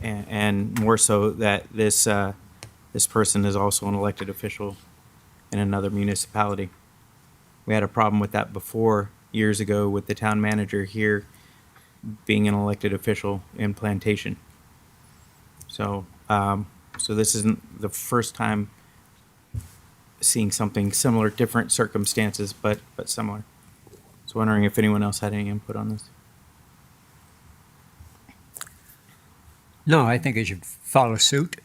and more so that this person is also an elected official in another municipality. We had a problem with that before, years ago, with the town manager here being an elected official in Plantation. So, so this isn't the first time seeing something similar, different circumstances, but similar. So wondering if anyone else had any input on this. No, I think it should follow suit.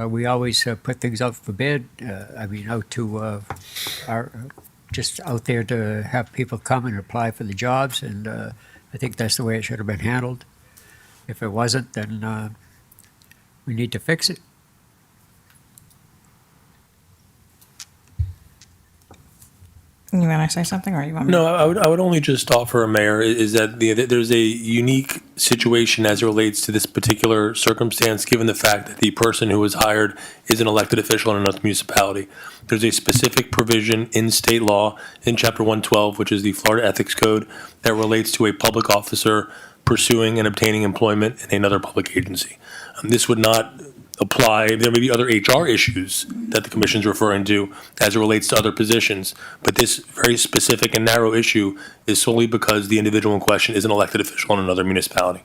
We always put things out for bid. Out to just out there to have people come and apply for the jobs, and I think that's the way it should have been handled. If it wasn't, then we need to fix it. You want to say something, or you want me? No, I would only just offer, Mayor, is that there's a unique situation as it relates to this particular circumstance, given the fact that the person who was hired is an elected official in another municipality. There's a specific provision in state law in Chapter 112, which is the Florida Ethics Code, that relates to a public officer pursuing and obtaining employment in another public agency. This would not apply. There may be other HR issues that the commission's referring to as it relates to other positions, but this very specific and narrow issue is solely because the individual in question is an elected official in another municipality.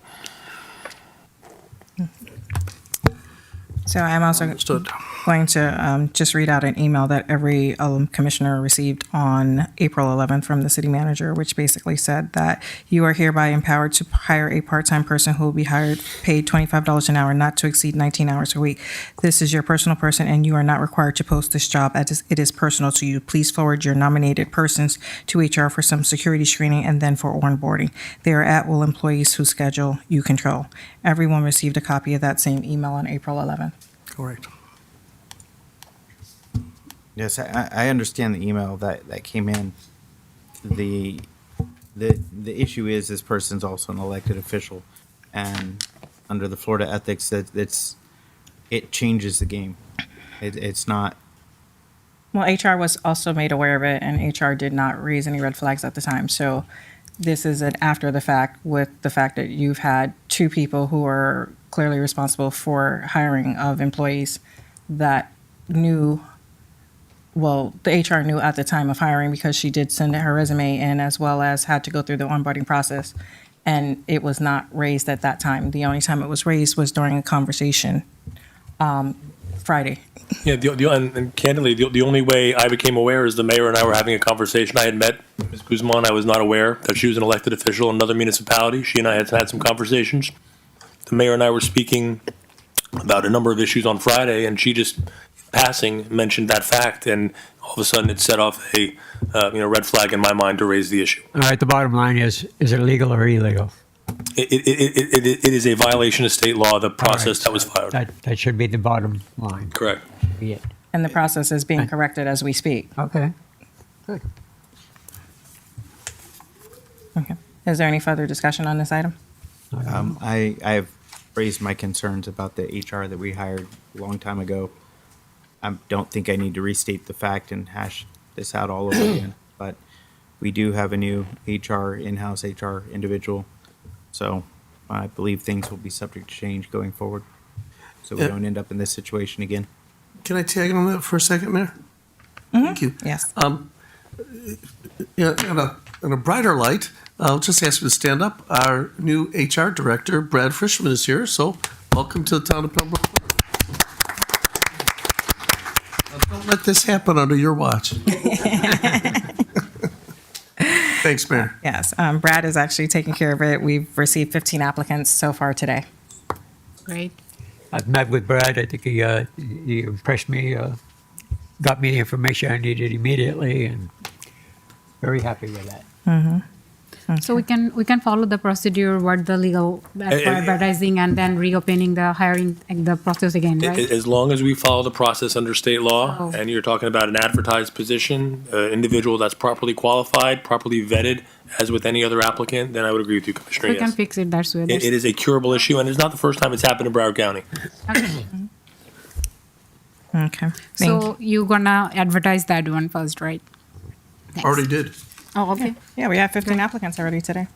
So I'm also going to just read out an email that every commissioner received on April 11th from the city manager, which basically said that you are hereby empowered to hire a part-time person who will be paid $25 an hour, not to exceed 19 hours a week. This is your personal person, and you are not required to post this job as it is personal to you. Please forward your nominated persons to HR for some security screening and then for onboarding. They are at-will employees whose schedule you control. Everyone received a copy of that same email on April 11th. Correct. Yes, I understand the email that came in. The issue is this person's also an elected official, and under the Florida ethics, it changes the game. It's not. Well, HR was also made aware of it, and HR did not raise any red flags at the time. So this is an after the fact, with the fact that you've had two people who are clearly responsible for hiring of employees that knew, well, the HR knew at the time of hiring because she did send her resume in, as well as had to go through the onboarding process. And it was not raised at that time. The only time it was raised was during a conversation Friday. Yeah, and candidly, the only way I became aware is the mayor and I were having a conversation. I had met Ms. Guzman. I was not aware that she was an elected official in another municipality. She and I had some conversations. The mayor and I were speaking about a number of issues on Friday, and she just passing mentioned that fact, and all of a sudden it set off a red flag in my mind to raise the issue. All right, the bottom line is it legal or illegal? It is a violation of state law, the process that was filed. That should be the bottom line. Correct. Be it. And the process is being corrected as we speak. Okay, good. Okay. Is there any further discussion on this item? I have raised my concerns about the HR that we hired a long time ago. I don't think I need to restate the fact and hash this out all over again, but we do have a new in-house HR individual. So I believe things will be subject to change going forward. So we Yeah. don't end up in this situation again. Can I tag on that for a second, Mayor? Thank you. Yes. Yeah, in a brighter light, I'll just ask you to stand up. Our new HR director, Brad Frischman, is here, so welcome to the town of Pembroke. Don't let this happen under your watch. Thanks, Mayor. Yes, Brad is actually taking care of it. We've received 15 applicants so far today. Great. I've met with Brad. I think he impressed me, got me the information I needed immediately, and very happy with that. So we can follow the procedure, what the legal for advertising and then reopening the hiring, the process again, right? As long as we follow the process under state law, Oh. and you're talking about an advertised position, individual that's properly qualified, properly vetted, as with any other applicant, then I would agree with you, Commissioner, We can yes. fix it, that's way. It is a curable issue, and it's not the first time it's happened in Broward County. Okay. So you gonna advertise that one first, right? Already did. Oh, okay. Yeah, we have 15 applicants already today.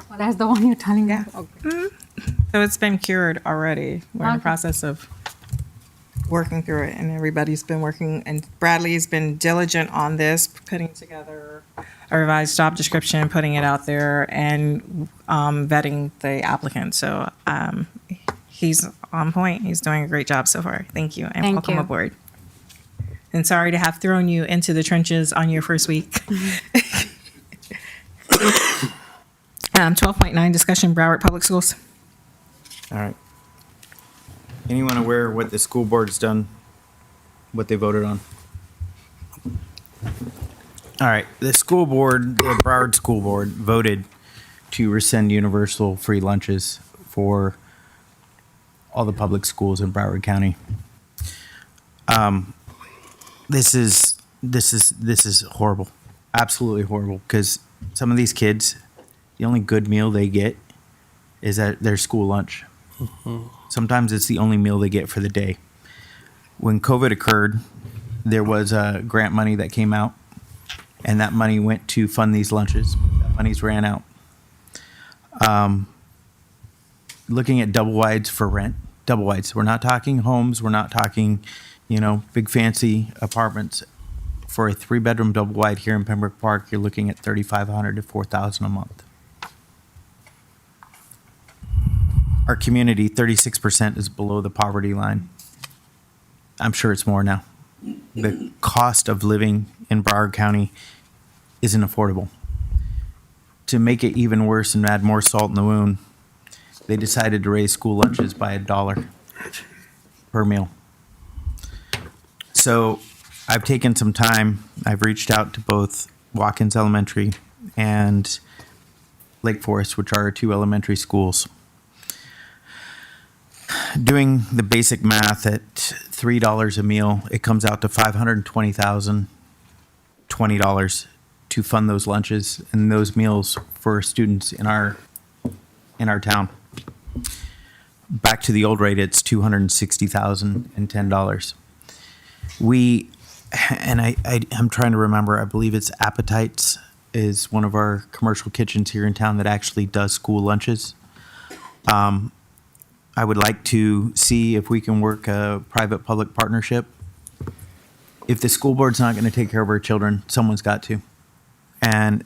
Well, that's the one you're telling me. Okay. So it's been cured already. We're in the Okay. process of working through it, and everybody's been working, and Bradley's been diligent on this, putting together a revised job description, putting it out there, and vetting the applicant. So he's on point. He's doing a great job so far. Thank you, and Thank welcome you. aboard. And sorry to have thrown you into the trenches on your first week. 12.9, discussion Broward Public Schools. All right. Anyone aware what the school board's done, what they voted on? All right, the school board, the Broward School Board voted to rescind universal free lunches for all the public schools in Broward County. This is horrible, absolutely horrible, because some of these kids, the only good meal they get is at their school lunch. Sometimes it's the only meal they get for the day. When COVID occurred, there was grant money that came out, and that money went to fund these lunches. That money's ran out. Looking at double wides for rent, double wides. We're not talking homes. We're not talking, big fancy apartments. For a 3-bedroom double wide here in Pembroke Park, you're looking at $3,500 to $4,000 a month. Our community, 36% is below the poverty line. I'm sure it's more now. The cost of living in Broward County isn't affordable. To make it even worse and add more salt in the wound, they decided to raise school lunches by $1 per meal. So I've taken some time. I've reached out to both Watkins Elementary and Lake Forest, which are our two elementary schools. Doing the basic math at $3 a meal, it comes out to $520,020 to fund those lunches and those meals for students in our town. Back to the old rate, it's $260,010. I'm trying to remember, I believe it's Appetites is one of our commercial kitchens here in town that actually does school lunches. I would like to see if we can work a private-public partnership. If the school board's not going to take care of our children, someone's got to. And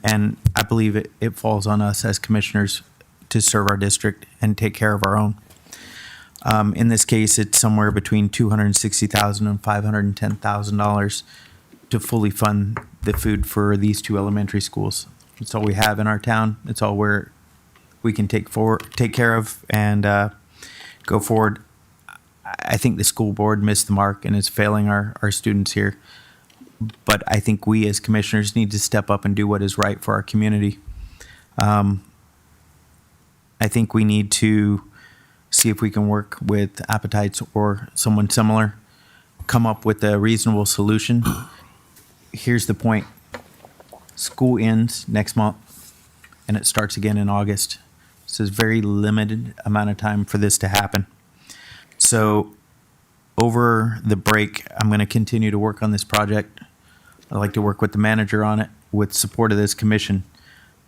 I believe it falls on us as commissioners to serve our district and take care of our own. In this case, it's somewhere between $260,000 and $510,000 to fully fund the food for these two elementary schools. It's all we have in our town. It's all where we can take care of and go forward. I think the school board missed the mark and is failing our students here. But I think we as commissioners need to step up and do what is right for our community. I think we need to see if we can work with Appetites or someone similar, come up with a reasonable solution. Here's the point. School ends next month and it starts again in August. So it's very limited amount of time for this to happen. So over the break, I'm going to continue to work on this project. I'd like to work with the manager on it with support of this commission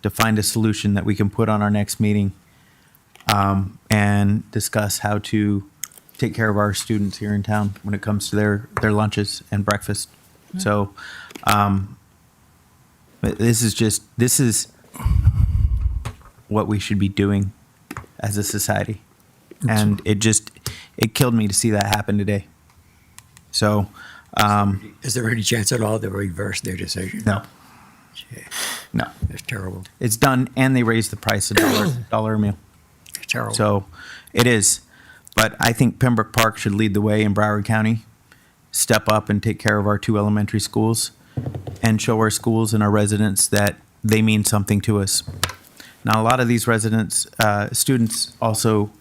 to find a solution that we can put on our next meeting and discuss how to take care of our students here in town when it comes to their lunches and breakfast. So this is what we should be doing as a society. And it killed me to see that happen today. So, Is there any chance at all they'll reverse their decision? no, no, That's terrible. it's done. And they raised the price $1 a meal. It's terrible. So it is. But I think Pembroke Park should lead the way in Broward County, step up and take care of our 2 elementary schools and show our schools and our residents that they mean something to us. Now, a lot of these residents, students also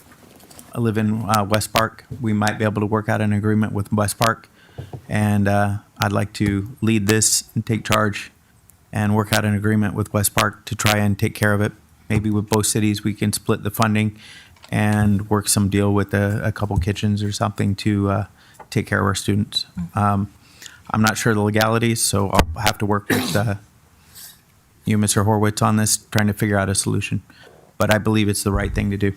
live in West Park. We might be able to work out an agreement with West Park. And I'd like to lead this and take charge and work out an agreement with West Park to try and take care of it. Maybe with both cities, we can split the funding and work some deal with a couple kitchens or something to take care of our students. I'm not sure the legalities, so I'll have to work with you, Mr. Horwitz, on this, trying to figure out a solution. But I believe it's the right thing to do.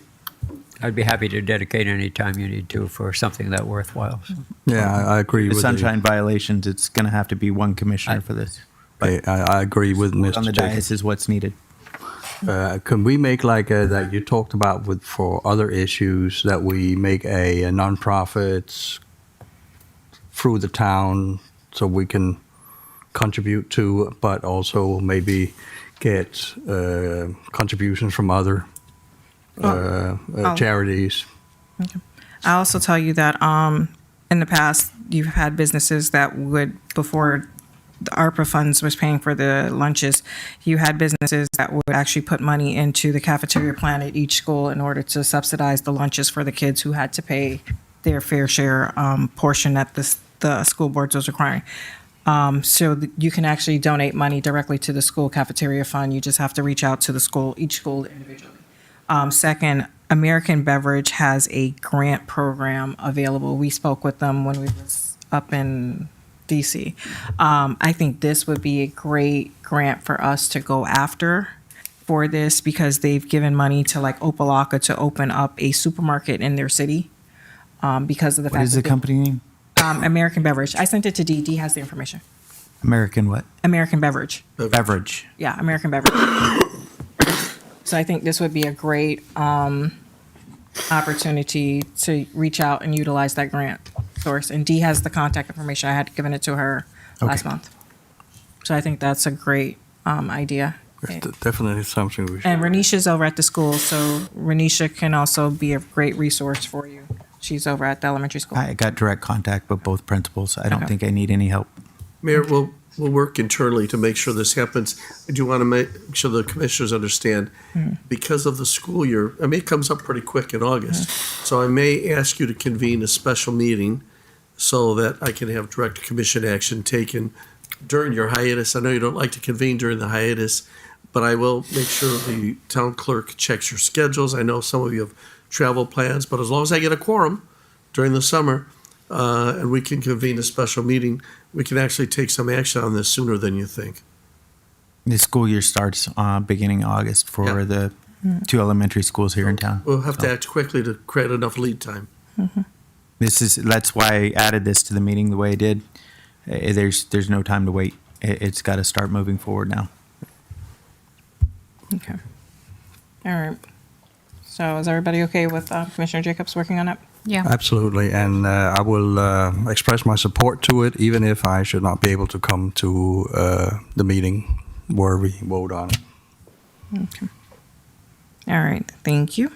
I'd be happy to dedicate any time you need to for something that worthwhile. Yeah, I agree The with sunshine violations, it's going to have to be one commissioner for this. I agree with On Mr. the Jacobs. dais is what's needed. Can we make like that you talked about with for other issues that we make a nonprofits through the town so we can contribute to, but also maybe get contributions from other charities. Okay. I'll also tell you that in the past, you've had businesses that would, before the ARPA funds was paying for the lunches, you had businesses that would actually put money into the cafeteria plan at each school in order to subsidize the lunches for the kids who had to pay their fair share portion that the school boards was requiring. So you can actually donate money directly to the school cafeteria fund. You just have to reach out to the school, each school individually. Second, American Beverage has a grant program available. We spoke with them when we was up in DC. I think this would be a great grant for us to go after for this because they've given money to like Opalaka to open up a supermarket in their city because of the fact What is the company name? American Beverage. I sent it to D. D has the information. American what? American Beverage. Beverage. Yeah, American Beverage. So I think this would be a great opportunity to reach out and utilize that grant source. And Dee has the contact information. I had given it to her last month. So I think that's a great idea. It's definitely something we should. And Renisha's over at the school, so Renisha can also be a great resource for you. She's over at the elementary school. I got direct contact with both principals. I don't Okay. think I need any help. Mayor, we'll work internally to make sure this happens. I do want to make sure the commissioners understand, because of the school year, I mean, it comes up pretty quick in August. So I may ask you to convene a special meeting so that I can have direct commission action taken during your hiatus. I know you don't like to convene during the hiatus, but I will make sure the town clerk checks your schedules. I know some of you have travel plans, but as long as I get a quorum during the summer, and we can convene a special meeting, we can actually take some action on this sooner than you think. The school year starts beginning of August for the 2 elementary schools here in town. We'll have to act quickly to create enough lead time. That's why I added this to the meeting the way I did. There's no time to wait. It's got to start moving forward now. Okay. All right. So is everybody okay with Commissioner Jacobs working on it? Yeah. Absolutely, and I will express my support to it, even if I should not be able to come to the meeting where we vote on it. Okay. All right. Thank you.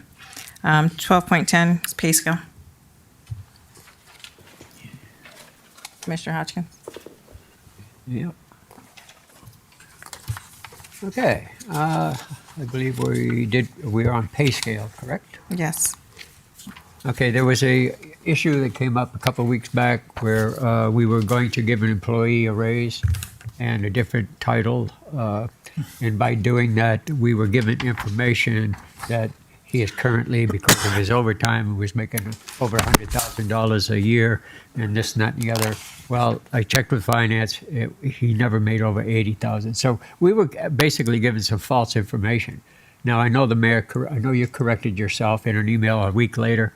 12.10 is pay scale. Commissioner Hodgkins. Yep. Okay, I believe we're on pay scale, correct? Yes. Okay, there was a issue that came up a couple of weeks back where we were going to give an employee a raise and a different title. And by doing that, we were given information that he is currently, because of his overtime, was making over $100,000 a year, and this and that and the other. Well, I checked with finance, he never made over 80,000. So we were basically given some false information. Now, I know the mayor, I know you corrected yourself in an email a week later,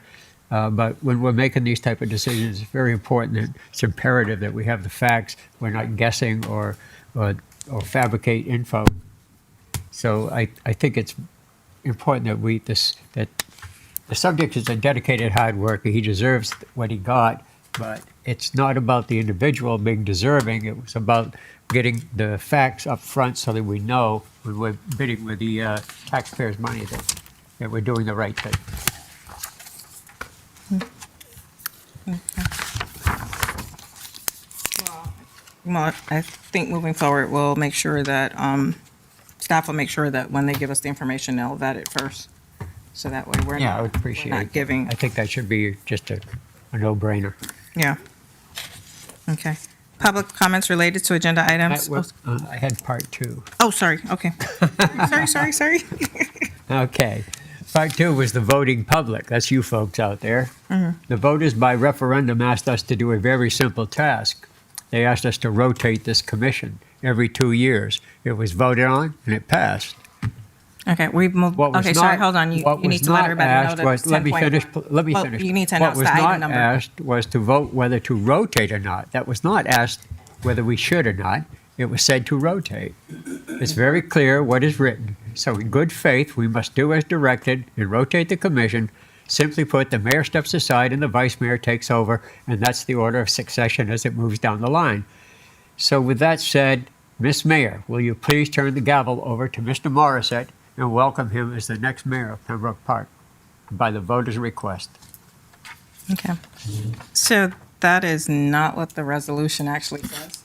but when we're making these type of decisions, it's very important that it's imperative that we have the facts. We're not guessing or fabricate info. So I think it's important that that the subject is a dedicated hard worker. He deserves what he got, but it's not about the individual being deserving. It was about getting the facts up front so that we know when we're bidding with the taxpayers' money that we're doing the right thing. Well, I think moving forward, we'll make sure that, staff will make sure that when they give us the information, they'll vet it first. So that way we're Yeah, I would appreciate not it. giving, I think that should be just a no-brainer. yeah. Okay. Public comments related to agenda items? I had part two. Oh, sorry, okay. Sorry. Okay. Part two was the voting public. That's you folks out there. The voters by referendum asked us to do a very simple task. They asked us to rotate this commission every 2 years. It was voted on and it passed. Okay, we've moved, What was okay, sorry, not- hold on, you what need was to let not everybody know asked that was- it's let me 10.1. finish. Let me Well, finish. you need to announce the item What was number. not asked was to vote whether to rotate or not. That was not asked whether we should or not. It was said to rotate. It's very clear what is written. So in good faith, we must do as directed and rotate the commission. Simply put, the mayor steps aside and the vice mayor takes over, and that's the order of succession as it moves down the line. So with that said, Miss Mayor, will you please turn the gavel over to Mr. Morissette and welcome him as the next mayor of Pembroke Park by the voters' request. Okay. So that is not what the resolution actually says.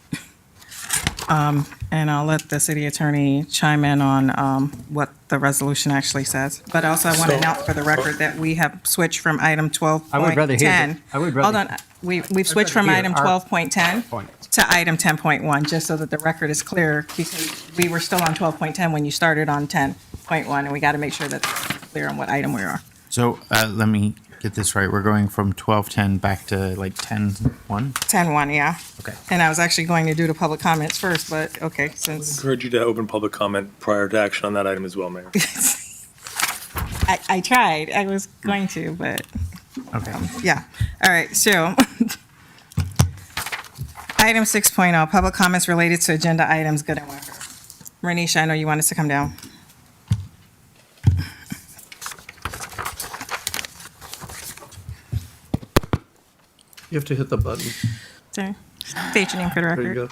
And I'll let the city attorney chime in on what the resolution actually says. But also I want to announce for the record that we have switched from item 12.10. I would rather hear. Hold on, we've switched from hear item our 12.10 point. to item 10.1, just so that the record is clear, because we were still on 12.10 when you started on 10.1, and we got to make sure that it's clear on what item we are. So let me get this right. We're going from 12:10 back to like 10:1? 10.1, yeah. Okay. And I was actually going to do the public comments first, but okay, since Encourage you to open public comment prior to action on that item as well, Mayor. I tried, I was going to, but Okay. yeah. All right, so item 6.0, public comments related to agenda items, good and welfare. Renisha, I know you wanted to come down. You have to hit the button. Sorry. State your name for the There you record.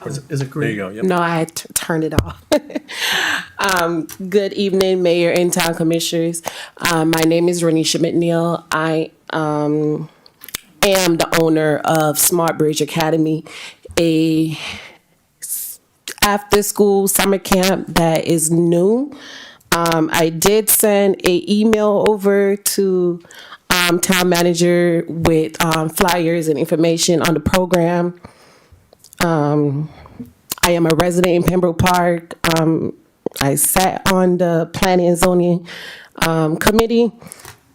go. Is it green? There you go, yep. No, I had turned it off. Good evening, Mayor and Town Commissioners. My name is Renisha McNeil. I am the owner of Smart Bridge Academy, a after-school summer camp that is new. I did send an email over to town manager with flyers and information on the program. I am a resident in Pembroke Park. I sat on the planning and zoning committee.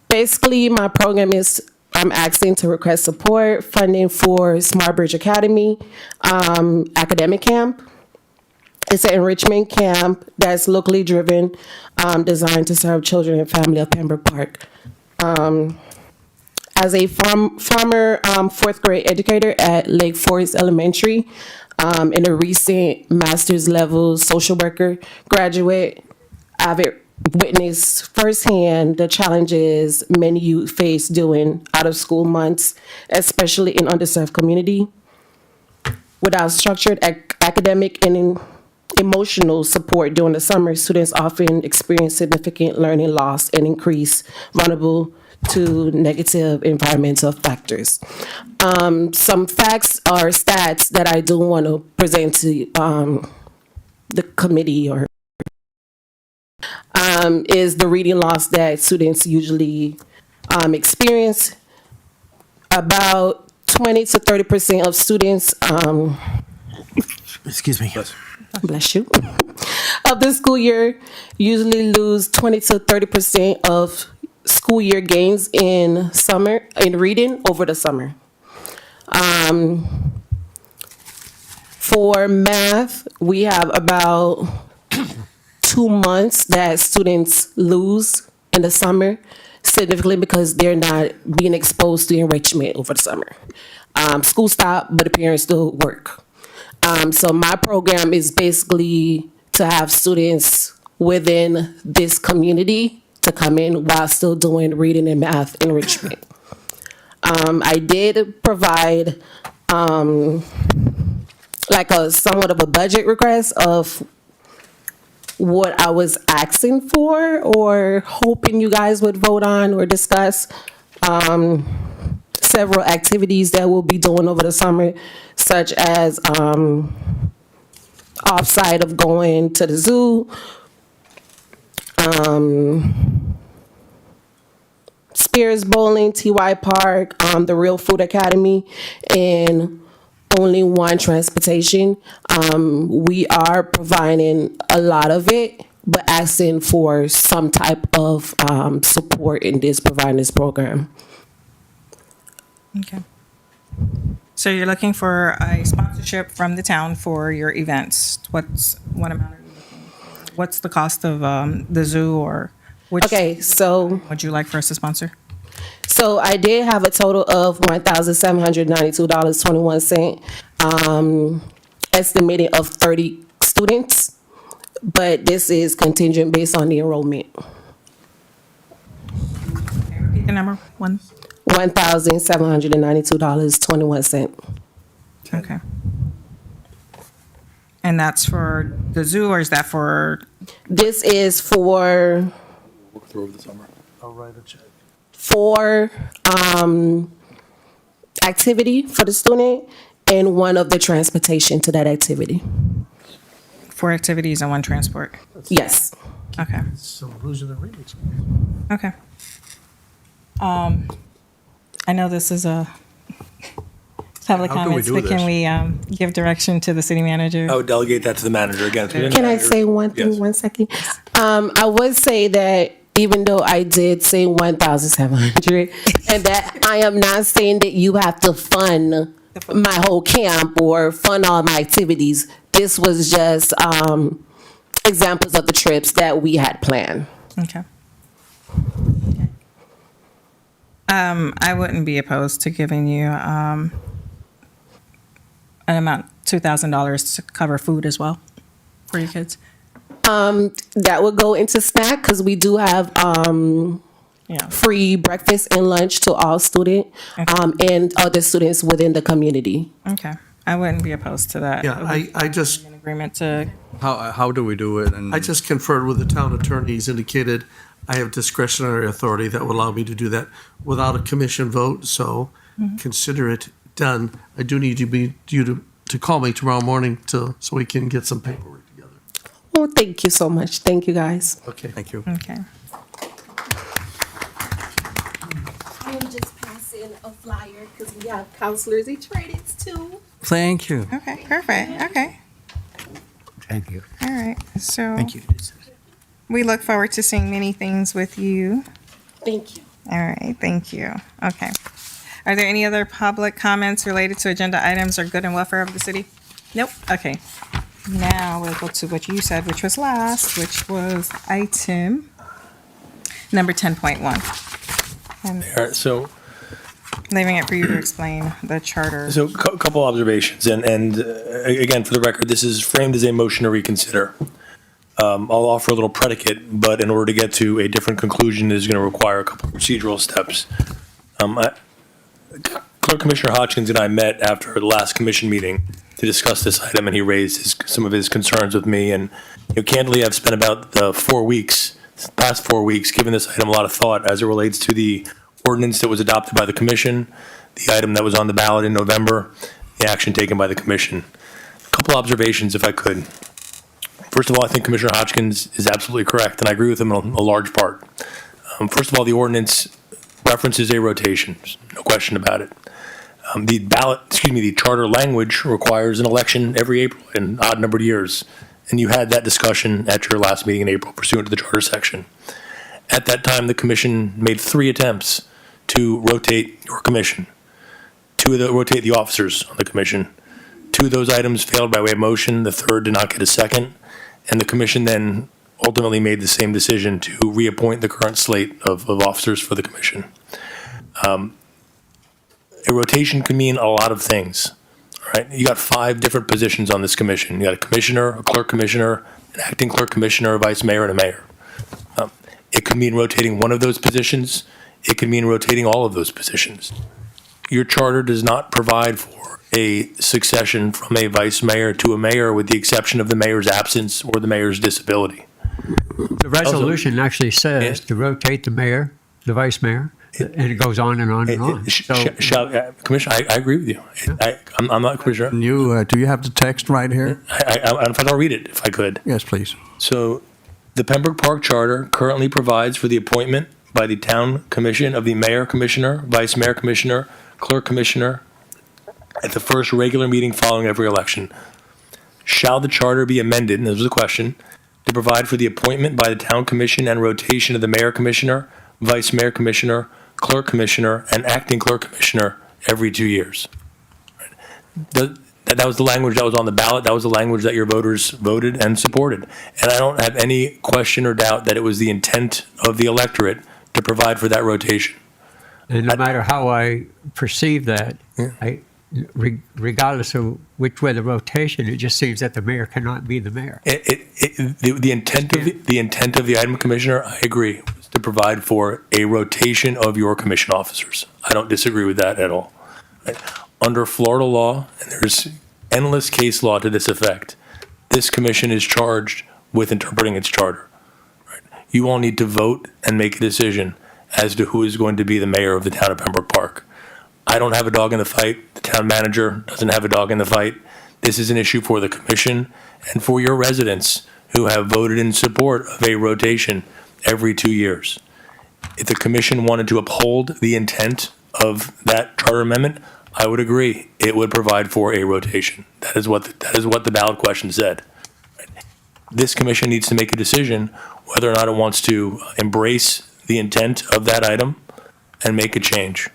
Basically, my program is I'm asking to request support funding for Smart Bridge Academy academic camp. It's an enrichment camp that's locally driven, designed to serve children and family of Pembroke Park. As a former fourth grade educator at Lake Forest Elementary, and a recent master's level social worker graduate, I've witnessed firsthand the challenges many youth face during out of school months, especially in underserved community. Without structured academic and emotional support during the summer, students often experience significant learning loss and increase vulnerable to negative environmental factors. Some facts or stats that I do want to present to the committee is the reading loss that students usually experience. About 20 to 30% of students Excuse me. bless you, of the school year usually lose 20 to 30% of school year gains in reading over the summer. For math, we have about 2 months that students lose in the summer, significantly because they're not being exposed to enrichment over the summer. School stop, but the parents still work. So my program is basically to have students within this community to come in while still doing reading and math enrichment. I did provide like a somewhat of a budget request of what I was asking for or hoping you guys would vote on or discuss. Several activities that we'll be doing over the summer, such as offsite of going to the zoo, Spears Bowling, TY Park, the Real Food Academy, and only one transportation. We are providing a lot of it, but asking for some type of support in providing this program. Okay. So you're looking for a sponsorship from the town for your events. What amount are you looking for? What's the cost of the zoo or which? Okay, so would you like for us to sponsor? So I did have a total of $1,792.21, estimated of 30 students, but this is contingent based on the enrollment. Okay, repeat the number one. $1,792.21. Okay. And that's for the zoo, or is that for? This is for Work through over the summer. I'll write a check. for activity for the student and one of the transportation to that activity. 4 activities and 1 transport. Yes. Okay. So who's in the remix? Okay. I know this is a public How do we comments, do but can we give direction to the city manager? I would delegate that to the manager again. Can I say one thing, Yes. 1 second? I would say that even though I did say 1,700, and that I am not saying that you have to fund my whole camp or fund all my activities. This was just examples of the trips that we had planned. Okay. I wouldn't be opposed to giving you an amount, $2,000 to cover food as well for your kids. That would go into snack because we do have free breakfast and lunch to all students and other students within the community. Okay. I wouldn't be opposed to that. Yeah, I just, An agreement to, How do we do it? And I just conferred with the town attorney. He's indicated I have discretionary authority that will allow me to do that without a commission vote, so consider it done. I do need you to call me tomorrow morning so we can get some paperwork together. Oh, thank you so much. Thank you, guys. Okay. Thank you. okay. I'm just passing a flyer because we have counselors and trainings too. Thank you. Okay, perfect. Okay. Thank you. All right. So Thank you. we look forward to seeing many things with you. Thank you. All right, thank you. Okay. Are there any other public comments related to agenda items or good and welfare of the city? Nope. Okay. Now we'll go to what you said, which was last, which was item number 10.1. And All right, so leaving it for you to explain the charter. So a couple observations, and again, for the record, this is framed as a motion to reconsider. I'll offer a little predicate, but in order to get to a different conclusion, is going to require a couple procedural steps. Clerk Commissioner Hodgkins and I met after the last commission meeting to discuss this item, and he raised some of his concerns with me. And candidly, I've spent about the past 4 weeks, giving this item a lot of thought as it relates to the ordinance that was adopted by the commission, the item that was on the ballot in November, the action taken by the commission. A couple observations, if I could. First of all, I think Commissioner Hodgkins is absolutely correct, and I agree with him on a large part. First of all, the ordinance references a rotation, no question about it. the charter language requires an election every April in odd numbered years. And you had that discussion at your last meeting in April pursuant to the charter section. At that time, the commission made 3 attempts to rotate your commission, rotate the officers on the commission. 2 of those items failed by way of motion. The third did not get a second. And the commission then ultimately made the same decision to reappoint the current slate of officers for the commission. A rotation can mean a lot of things. All right, you got 5 different positions on this commission. You got a commissioner, a clerk commissioner, an acting clerk commissioner, a vice mayor, and a mayor. It could mean rotating one of those positions. It could mean rotating all of those positions. Your charter does not provide for a succession from a vice mayor to a mayor with the exception of the mayor's absence or the mayor's disability. The resolution actually says to rotate the mayor, the vice mayor, and it goes on and on and on. Commissioner, I agree with you. I'm not Commissioner. Do you have the text right here? I'll read it if I could. Yes, please. So the Pembroke Park Charter currently provides for the appointment by the town commission of the mayor commissioner, vice mayor commissioner, clerk commissioner at the first regular meeting following every election. Shall the charter be amended, and this was a question, to provide for the appointment by the town commission and rotation of the mayor commissioner, vice mayor commissioner, clerk commissioner, and acting clerk commissioner every 2 years? That was the language that was on the ballot. That was the language that your voters voted and supported. And I don't have any question or doubt that it was the intent of the electorate to provide for that rotation. And no matter how I perceive that, regardless of which way the rotation, it just seems that the mayor cannot be the mayor. The intent of the item, Commissioner, I agree, was to provide for a rotation of your commission officers. I don't disagree with that at all. Right? Under Florida law, and there's endless case law to this effect, this commission is charged with interpreting its charter. Right? You all need to vote and make a decision as to who is going to be the mayor of the town of Pembroke Park. I don't have a dog in the fight. The town manager doesn't have a dog in the fight. This is an issue for the commission and for your residents who have voted in support of a rotation every 2 years. If the commission wanted to uphold the intent of that charter amendment, I would agree. It would provide for a rotation. That is what the ballot question said. This commission needs to make a decision whether or not it wants to embrace the intent of that item and make a change.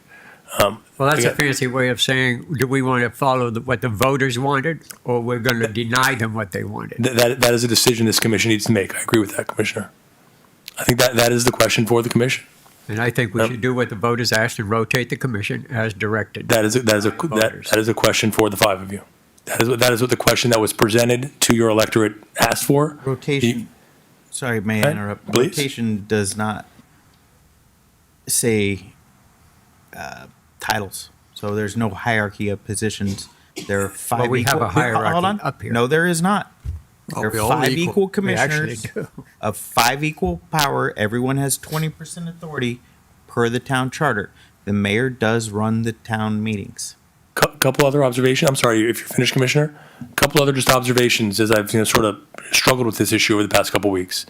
Well, that's a fancy way of saying, do we want to follow what the voters wanted, or we're going to deny them what they wanted? That is a decision this commission needs to make. I agree with that, Commissioner. I think that is the question for the commission. And I think we should do what the voters asked and rotate the commission as directed. That is a question for the 5 of you. That is what the question that was presented to your electorate asked for. Rotation. Sorry, may I interrupt? Please. Rotation does not say titles. So there's no hierarchy of positions. There are 5 Well, we have a hierarchy Hold on. up here. No, there is not. Oh, There we are all 5 equal. equal We actually commissioners do. of 5 equal power. Everyone has 20% authority per the town charter. The mayor does run the town meetings. Couple other observations. I'm sorry if you're finished, Commissioner. Couple other just observations as I've sort of struggled with this issue over the past couple weeks.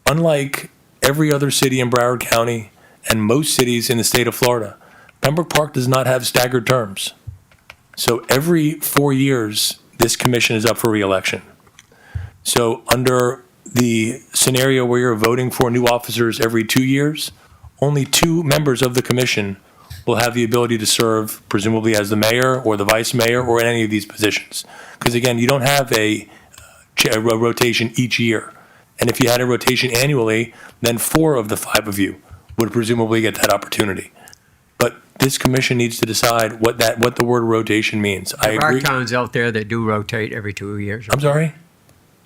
Unlike every other city in Broward County and most cities in the state of Florida, Pembroke Park does not have staggered terms. So every 4 years, this commission is up for re-election. So under the scenario where you're voting for new officers every 2 years, only 2 members of the commission will have the ability to serve, presumably as the mayor or the vice mayor or in any of these positions. Because again, you don't have a rotation each year. And if you had a rotation annually, then 4 of the 5 of you would presumably get that opportunity. But this commission needs to decide what the word rotation means. I There are agree. towns out there that do rotate every 2 years. I'm sorry?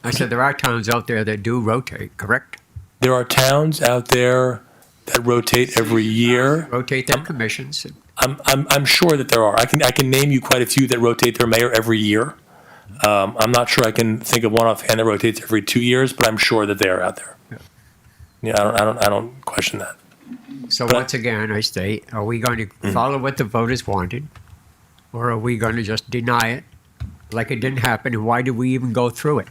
I said there are towns out there that do rotate, correct? There are towns out there that rotate every year. Rotate their commissions. I'm sure that there are. I can name you quite a few that rotate their mayor every year. I'm not sure I can think of one offhand that rotates every 2 years, but I'm sure that they are out there. Yeah, I don't question that. So once again, I state, are we going to follow what the voters wanted? Or are we going to just deny it like it didn't happen? And why did we even go through it?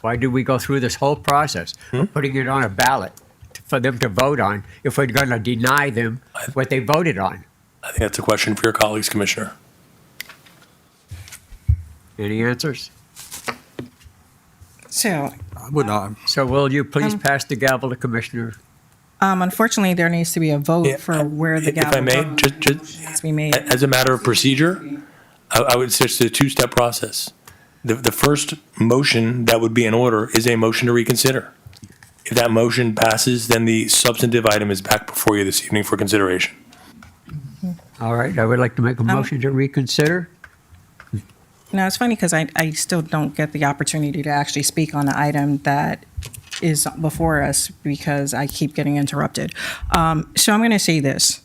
Why did we go through this whole process of putting it on a ballot for them to vote on if we're going to deny them what they voted on? I think that's a question for your colleagues, Commissioner. Any answers? So, I would not. So will you please pass the gavel to Commissioner? unfortunately, there needs to be a vote Yeah, for where the If I gavel may, vote has to be made. as a matter of procedure, I would suggest a two-step process. The first motion that would be in order is a motion to reconsider. If that motion passes, then the substantive item is back before you this evening for consideration. All right, I would like to make a motion to reconsider. No, it's funny because I still don't get the opportunity to actually speak on the item that is before us because I keep getting interrupted. So I'm going to say this.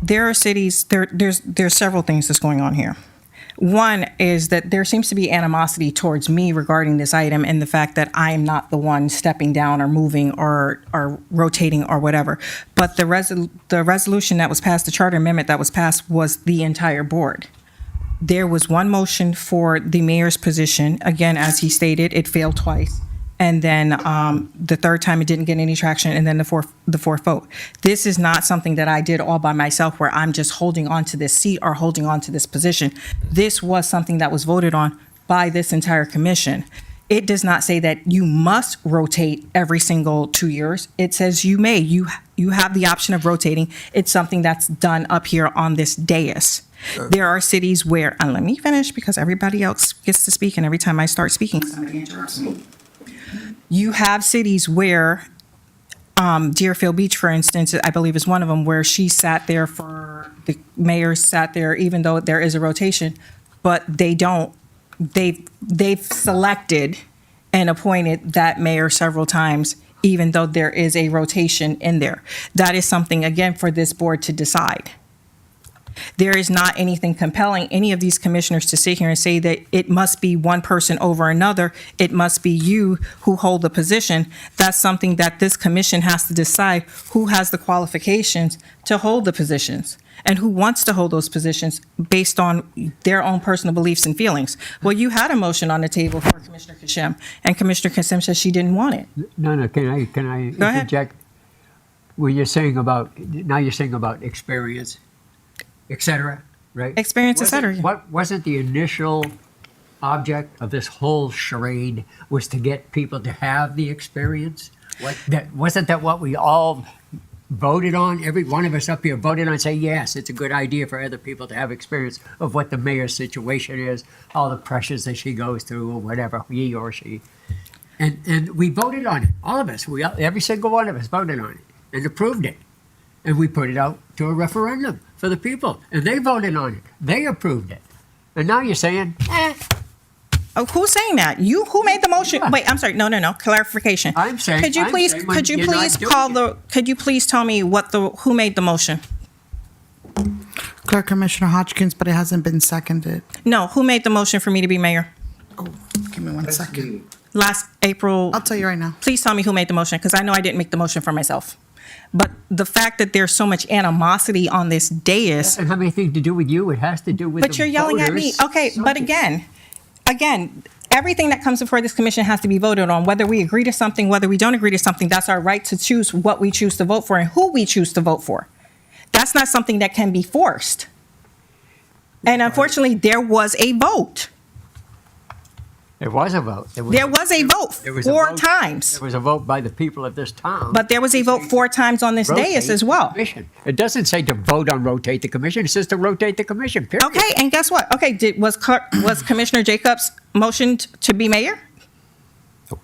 There are cities, there's several things that's going on here. One is that there seems to be animosity towards me regarding this item and the fact that I am not the one stepping down or moving or rotating or whatever. But the resolution that was passed, the charter amendment that was passed, was the entire board. There was one motion for the mayor's position. Again, as he stated, it failed twice. And then the third time it didn't get any traction, and then the fourth vote. This is not something that I did all by myself where I'm just holding on to this seat or holding on to this position. This was something that was voted on by this entire commission. It does not say that you must rotate every single 2 years. It says you may. You have the option of rotating. It's something that's done up here on this dais. There are cities where, and let me finish because everybody else gets to speak, and every time I start speaking, somebody interrupts me. You have cities where, Deerfield Beach, for instance, I believe is one of them, where she sat there the mayor sat there, even though there is a rotation, but they've selected and appointed that mayor several times, even though there is a rotation in there. That is something, again, for this board to decide. There is not anything compelling any of these commissioners to sit here and say that it must be one person over another. It must be you who hold the position. That's something that this commission has to decide who has the qualifications to hold the positions and who wants to hold those positions based on their own personal beliefs and feelings. Well, you had a motion on the table for Commissioner Kashem, and Commissioner Kashem said she didn't want it. No, can I Go ahead. interject? When you're saying about experience, et cetera, right? Experience, et cetera. What wasn't the initial object of this whole charade was to get people to have the experience? Wasn't that what we all voted on? Every one of us up here voted on, say, yes, it's a good idea for other people to have experience of what the mayor's situation is, all the pressures that she goes through or whatever, he or she. And we voted on it, all of us. Every single one of us voted on it and approved it. And we put it out to a referendum for the people, and they voted on it. They approved it. And now you're saying, Oh, who's saying that? You? Who made the motion? Yeah. Wait, I'm sorry. No. Clarification. I'm saying. Could you please tell me who made the motion? Clerk Commissioner Hodgkins, but it hasn't been seconded. No, who made the motion for me to be mayor? Oh, give me 1 second. Last April. I'll tell you right now. Please tell me who made the motion, because I know I didn't make the motion for myself. But the fact that there's so much animosity on this dais. Doesn't have anything to do with you. It has to do with But you're yelling at me. Okay, but again, everything that comes before this commission has to be voted on. Whether we agree to something, whether we don't agree to something, that's our right to choose what we choose to vote for and who we choose to vote for. That's not something that can be forced. And unfortunately, there was a vote. There was a vote. There was a vote four times. There was a vote by the people of this town. But there was a vote 4 times on this dais as well. Commission. It doesn't say to vote on rotate the commission. It says to rotate the commission, period. Okay, and guess what? Okay, was Commissioner Jacobs motioned to be mayor?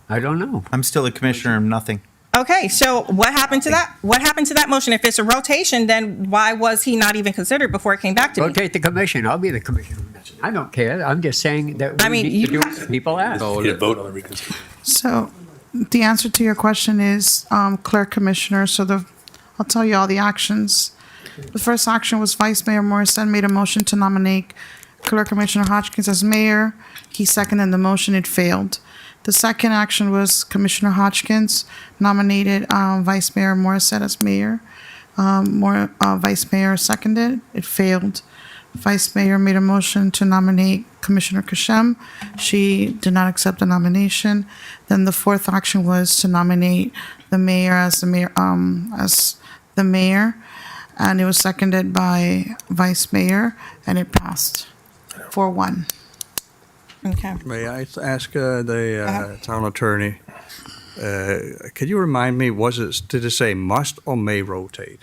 I don't know. I'm still a commissioner of nothing. Okay, so what happened to that? What happened to that motion? If it's a rotation, then why was he not even considered before it came back to me? Rotate the commission. I'll be the commissioner. I don't care. I'm just saying that we need to do what people ask. Vote on the reconsideration. So the answer to your question is Clerk Commissioner. I'll tell you all the actions. The first action was Vice Mayor Morrison made a motion to nominate Clerk Commissioner Hodgkins as mayor. He seconded the motion. It failed. The second action was Commissioner Hodgkins nominated Vice Mayor Morrison as mayor. Vice Mayor seconded. It failed. Vice Mayor made a motion to nominate Commissioner Kashem. She did not accept the nomination. Then the fourth action was to nominate the mayor as the mayor. and it was seconded by Vice Mayor, and it passed 4-1. Okay. May I ask the town attorney, could you remind me, did it say must or may rotate?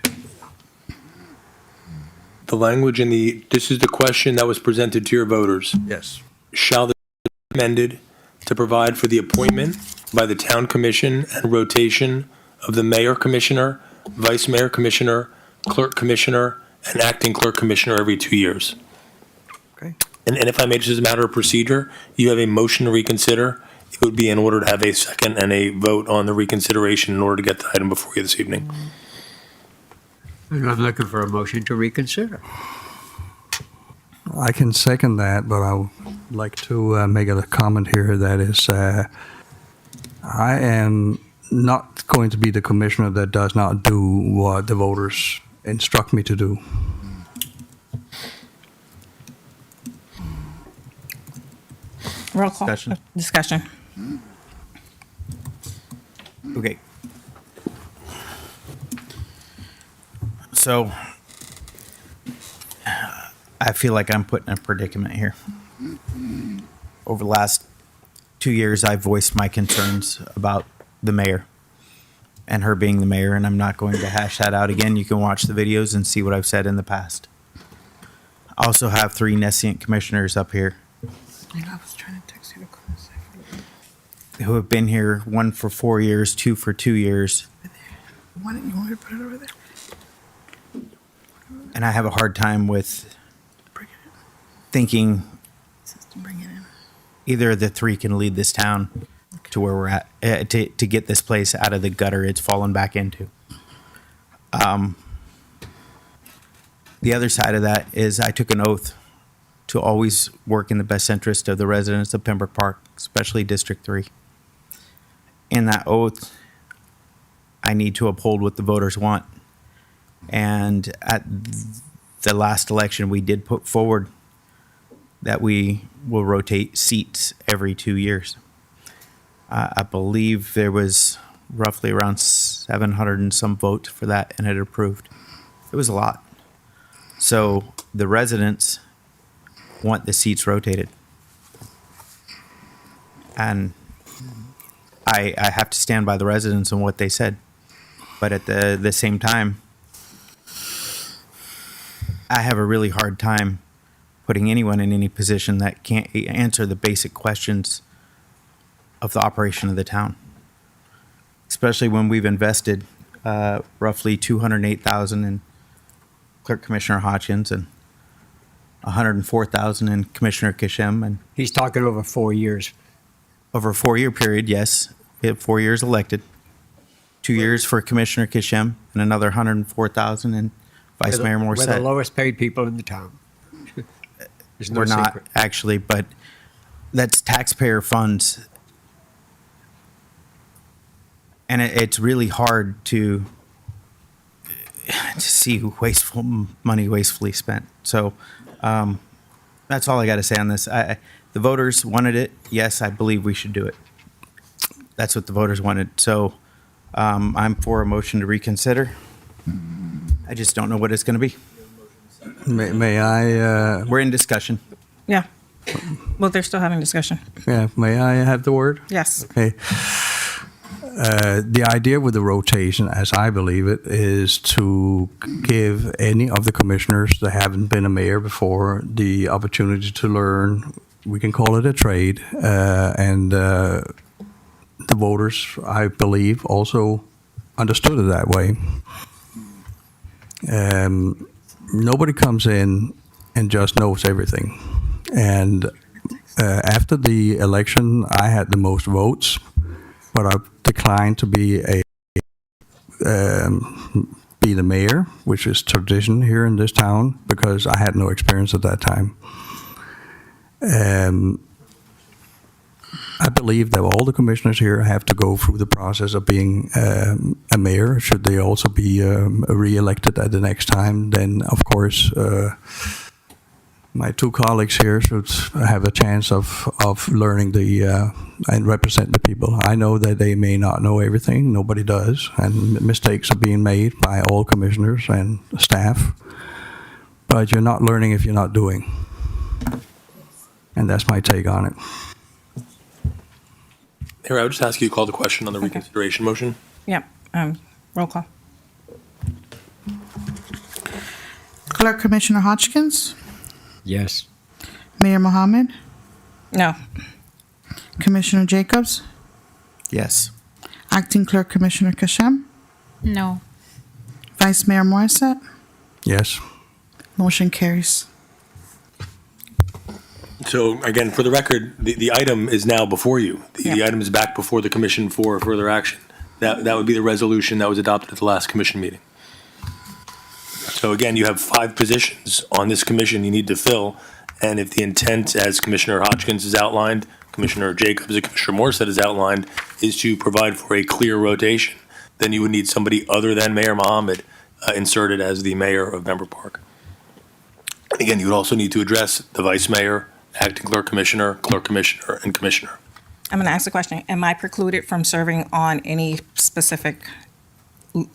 The language this is the question that was presented to your voters. Yes. Shall the be amended to provide for the appointment by the town commission and rotation of the mayor commissioner, vice mayor commissioner, clerk commissioner, and acting clerk commissioner every 2 years? Okay. And if I may, just as a matter of procedure, you have a motion to reconsider. It would be in order to have a second and a vote on the reconsideration in order to get the item before you this evening. And I'm looking for a motion to reconsider. I can second that, but I would like to make a comment here that is, I am not going to be the commissioner that does not do what the voters instruct me to do. Roll call. Discussion. Okay. So I feel like I'm put in a predicament here. Over the last 2 years, I've voiced my concerns about the mayor and her being the mayor, and I'm not going to hash that out again. You can watch the videos and see what I've said in the past. I also have 3 nescient commissioners up here who have been here, 1 for 4 years, 2 for 2 years. Why don't you want me to put it over there? And I have a hard time with thinking either of the 3 can lead this town to where we're at, to get this place out of the gutter it's fallen back into. The other side of that is I took an oath to always work in the best interest of the residents of Pembroke Park, especially District 3. In that oath, I need to uphold what the voters want. And at the last election, we did put forward that we will rotate seats every 2 years. I believe there was roughly around 700 and some votes for that, and it approved. It was a lot. So the residents want the seats rotated. And I have to stand by the residents and what they said. But at the same time, I have a really hard time putting anyone in any position that can't answer the basic questions of the operation of the town. Especially when we've invested roughly $208,000 in Clerk Commissioner Hodgins and $104,000 in Commissioner Kishem. And He's talking over 4 years. over a 4-year period, yes, we had 4 years elected. 2 years for Commissioner Kishem and another $104,000 in Vice Mayor We're the Morissette. lowest paid people in the town. There's no We're not secret. actually, but that's taxpayer funds. And it's really hard to see wasteful money wastefully spent. So that's all I got to say on this. The voters wanted it. Yes, I believe we should do it. That's what the voters wanted. So I'm for a motion to reconsider. I just don't know what it's going to be. May I? We're in discussion. Yeah. Well, they're still having discussion. Yeah. May I have the word? Yes. Okay. The idea with the rotation, as I believe it, is to give any of the commissioners that haven't been a mayor before the opportunity to learn. We can call it a trade, and the voters, I believe, also understood it that way. Nobody comes in and just knows everything. And after the election, I had the most votes, but I declined to be the mayor, which is tradition here in this town, because I had no experience at that time. I believe that all the commissioners here have to go through the process of being a mayor. Should they also be re-elected at the next time, then of course my two colleagues here should have a chance of learning and represent the people. I know that they may not know everything. Nobody does, and mistakes are being made by all commissioners and staff. But you're not learning if you're not doing, and that's my take on it. Here, I would just ask you to call the question on the reconsideration motion. Yep. Roll call. Clerk Commissioner Hodgkins, Yes. Mayor Mohammed, No. Commissioner Jacobs, Yes. Acting Clerk Commissioner Kashem, No. Vice Mayor Morissette. Yes. Motion carries. So again, for the record, the item is now before you. The item is back before the commission for further action. That would be the resolution that was adopted at the last commission meeting. So again, you have 5 positions on this commission you need to fill, and if the intent, as Commissioner Hodgkins has outlined, Commissioner Jacobs and Commissioner Morissette has outlined, is to provide for a clear rotation, then you would need somebody other than Mayor Mohammed inserted as the mayor of Pembroke Park. And again, you would also need to address the vice mayor, acting clerk commissioner, and commissioner. I'm going to ask the question. Am I precluded from serving on any specific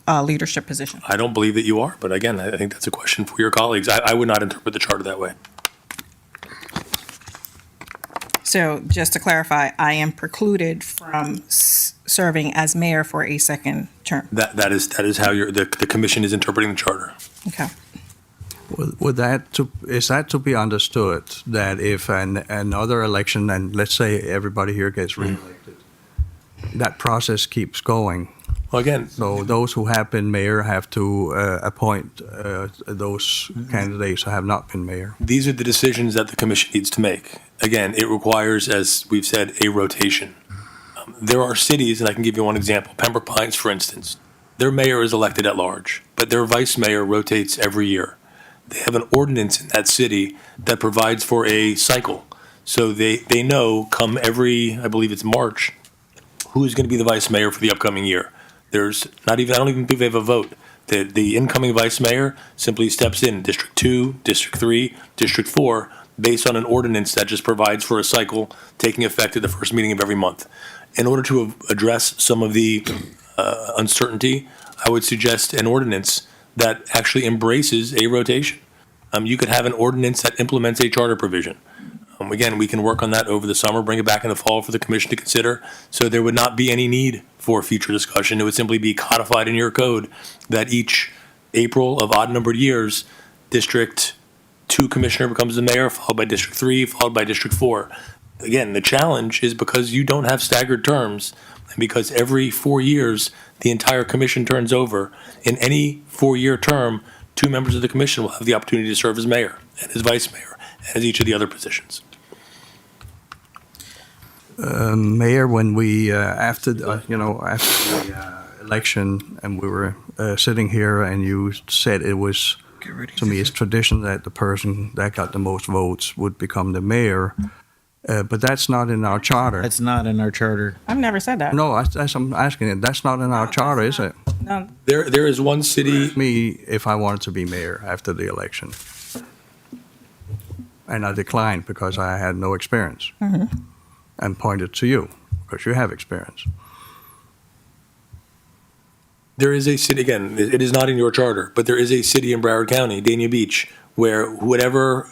leadership position? I don't believe that you are, but again, I think that's a question for your colleagues. I would not interpret the charter that way. So just to clarify, I am precluded from serving as mayor for a second term. That is how the commission is interpreting the charter. Okay. Is that to be understood that if another election, and let's say everybody here gets reelected, that process keeps going? Well, again, so those who have been mayor have to appoint those candidates who have not been mayor. These are the decisions that the commission needs to make. Again, it requires, as we've said, a rotation. There are cities, and I can give you one example, Pembroke Pines, for instance. Their mayor is elected at large, but their vice mayor rotates every year. They have an ordinance in that city that provides for a cycle. So they know come every, I believe it's March, who is going to be the vice mayor for the upcoming year. There's not even, I don't even think they have a vote. The incoming vice mayor simply steps in District 2, District 3, District 4, based on an ordinance that just provides for a cycle taking effect at the first meeting of every month. In order to address some of the uncertainty, I would suggest an ordinance that actually embraces a rotation. You could have an ordinance that implements a charter provision. Again, we can work on that over the summer, bring it back in the fall for the commission to consider. So there would not be any need for future discussion. It would simply be codified in your code that each April of odd-numbered years, District 2 commissioner becomes the mayor, followed by District 3, followed by District 4. Again, the challenge is because you don't have staggered terms, and because every 4 years, the entire commission turns over. In any 4-year term, 2 members of the commission will have the opportunity to serve as mayor and as vice mayor and as each of the other positions. Mayor, when we after the election, and we were sitting here, and you said it was, to me, it's tradition that the person that got the most votes would become the mayor. But that's not in our charter. That's not in our charter. I've never said that. No, I'm asking it. That's not in our charter, is it? No. There is one city. Me, if I wanted to be mayor after the election, and I declined because I had no experience, and pointed to you because you have experience. There is a city, again, it is not in your charter, but there is a city in Broward County, Dania Beach, where whatever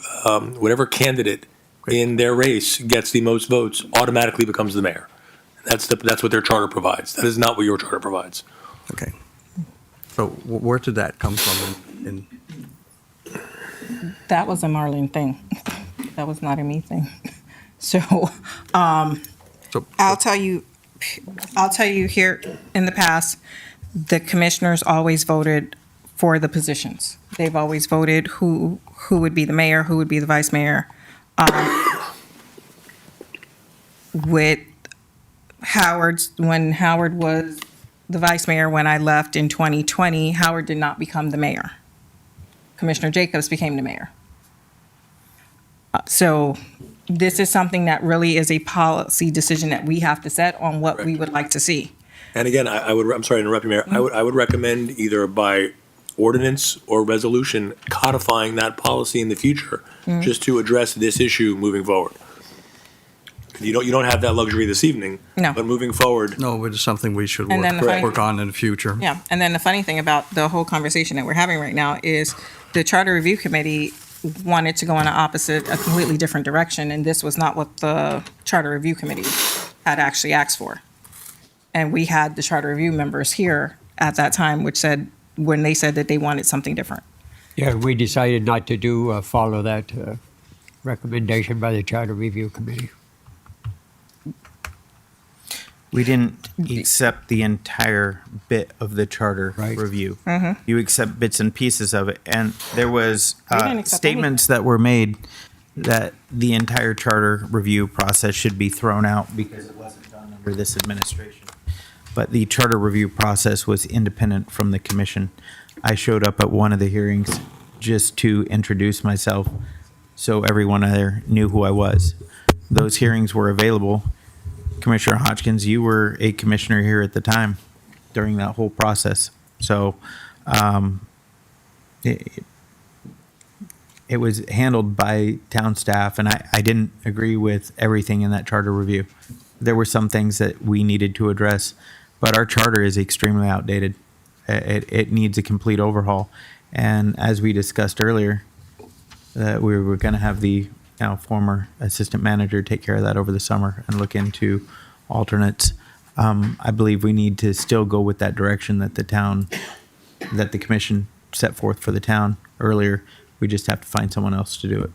candidate in their race gets the most votes automatically becomes the mayor. That's what their charter provides. That is not what your charter provides. Okay. So where did that come from? That was a Marlene thing. That was not a me thing. So, I'll tell you here in the past, the commissioners always voted for the positions. They've always voted who would be the mayor, who would be the vice mayor. With when Howard was the vice mayor when I left in 2020, Howard did not become the mayor. Commissioner Jacobs became the mayor. So this is something that really is a policy decision that we have to set on what we would like to see. And again, I'm sorry to interrupt you, Mayor. I would recommend either by ordinance or resolution codifying that policy in the future, just to address this issue moving forward. You don't have that luxury this evening. No. But moving forward, No, it is something we should And then the funny- work on in the future. Yeah, and then the funny thing about the whole conversation that we're having right now is the Charter Review Committee wanted to go in a completely different direction, and this was not what the Charter Review Committee had actually asked for. And we had the Charter Review members here at that time, when they said that they wanted something different. Yeah, we decided not to follow that recommendation by the Charter Review Committee. We didn't accept the entire bit of the charter review. You accept bits and pieces of it. And there was didn't accept statements that were made that the entire charter review process should be thrown out because it wasn't done under this administration. But the charter review process was independent from the commission. I showed up at one of the hearings just to introduce myself so everyone there knew who I was. Those hearings were available. Commissioner Hodgkins, you were a commissioner here at the time during that whole process. So it was handled by town staff, and I didn't agree with everything in that charter review. There were some things that we needed to address, but our charter is extremely outdated. It needs a complete overhaul. And as we discussed earlier, that we were going to have the now former assistant manager take care of that over the summer and look into alternates. I believe we need to still go with that direction that the commission set forth for the town earlier. We just have to find someone else to do it.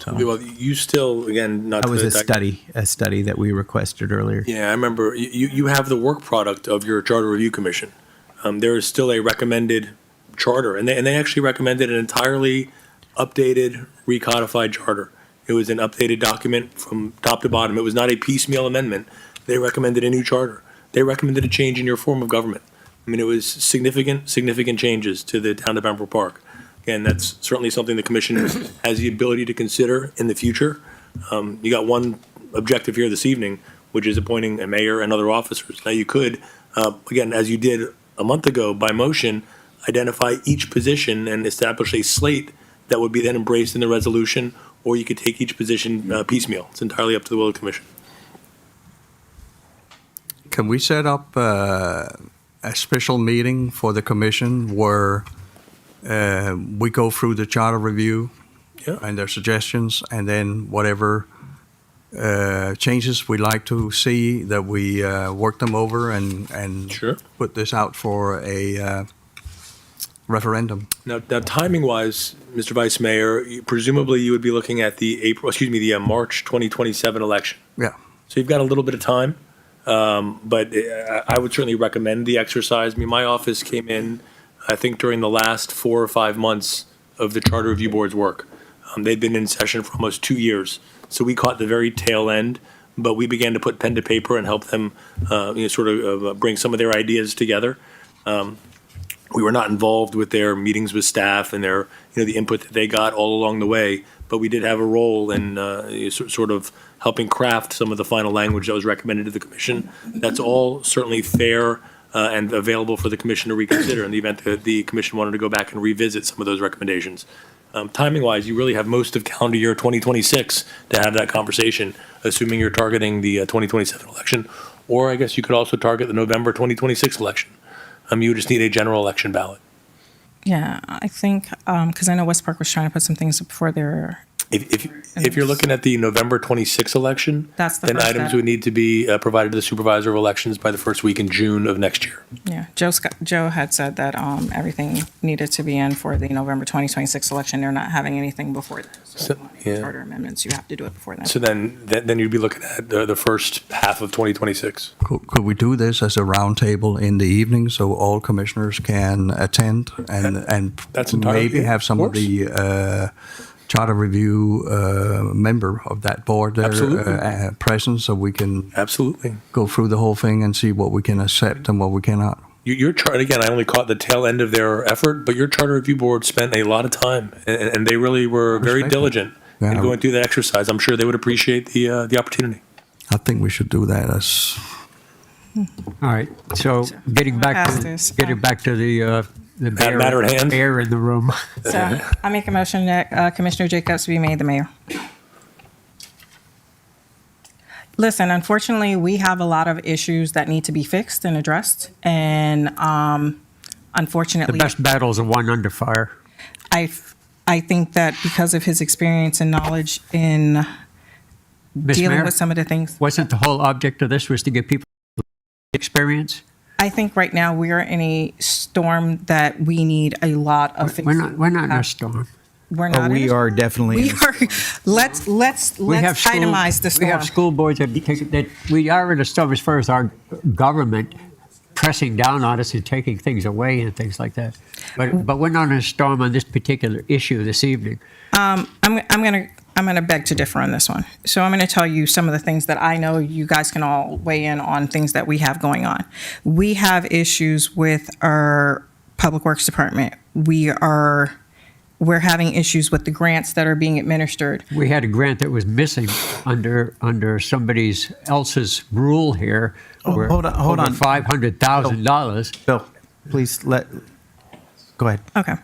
So well, you still, again, not that was to- a study that we requested earlier. Yeah, I remember. You have the work product of your Charter Review Commission. There is still a recommended charter, and they actually recommended an entirely updated, recodified charter. It was an updated document from top to bottom. It was not a piecemeal amendment. They recommended a new charter. They recommended a change in your form of government. I mean, it was significant changes to the town of Pembroke Park. Again, that's certainly something the commission has the ability to consider in the future. You got one objective here this evening, which is appointing a mayor and other officers. Now, you could, again, as you did a month ago by motion, identify each position and establish a slate that would be then embraced in the resolution, or you could take each position piecemeal. It's entirely up to the will of the commission. Can we set up a special meeting for the commission where we go through the charter review and their suggestions, and then whatever changes we like to see, that we work them over and put this out for a referendum? Now timing-wise, Mr. Vice Mayor, presumably you would be looking at the March 2027 election. Yeah. So you've got a little bit of time, but I would certainly recommend the exercise. I mean, my office came in, I think, during the last 4 or 5 months of the Charter Review Board's work. They'd been in session for almost 2 years, so we caught the very tail end, but we began to put pen to paper and help them bring some of their ideas together. We were not involved with their meetings with staff and their, the input that they got all along the way, but we did have a role in sort of helping craft some of the final language that was recommended to the commission. That's all certainly fair and available for the commission to reconsider in the event that the commission wanted to go back and revisit some of those recommendations. Timing-wise, you really have most of calendar year 2026 to have that conversation, assuming you're targeting the 2027 election, or I guess you could also target the November 2026 election. You just need a general election ballot. Yeah, I think, because I know West Park was trying to put some things before their. If you're looking at the November 26 election, That's the then first items step. would need to be provided to the supervisor of elections by the first week in June of next year. Yeah, Joe had said that everything needed to be in for the November 2026 election. They're not having anything before that. So charter amendments, you have to do it before then. So then you'd be looking at the first half of 2026. Could we do this as a roundtable in the evening so all commissioners can attend and That's entirely- maybe have some of course. the charter review member of that board there Absolutely. present, so we can absolutely go through the whole thing and see what we can accept and what we cannot. Your chart, again, I only caught the tail end of their effort, but your charter review board spent a lot of time, and they really were very Respectful. diligent in Yeah. going through that exercise. I'm sure they would appreciate the opportunity. I think we should do that as All right, so getting back Pass to, this. getting back to the the Matter at hand. mayor in the room. So I make a motion that Commissioner Jacobs be made the mayor. Listen, unfortunately, we have a lot of issues that need to be fixed and addressed. And The unfortunately, best battles are won under fire. I think that because of his experience and knowledge in Ms. dealing Mayor, with some of the things, wasn't the whole object of this was to give people experience? I think right now we are in a storm that we need a lot of fixing. We're not in a storm. We're not. We in a are definitely. We are. Let's itemize the storm. We have school boards that we are in a storm as far as our government pressing down on us and taking things away and things like that. But we're not in a storm on this particular issue this evening. I'm gonna beg to differ on this one. So I'm gonna tell you some of the things that I know. You guys can all weigh in on things that we have going on. We have issues with our public works department. We're having issues with the grants that are being administered. We had a grant that was missing under somebody's else's rule here. Oh, hold on. $500,000. Bill, please go ahead. Okay.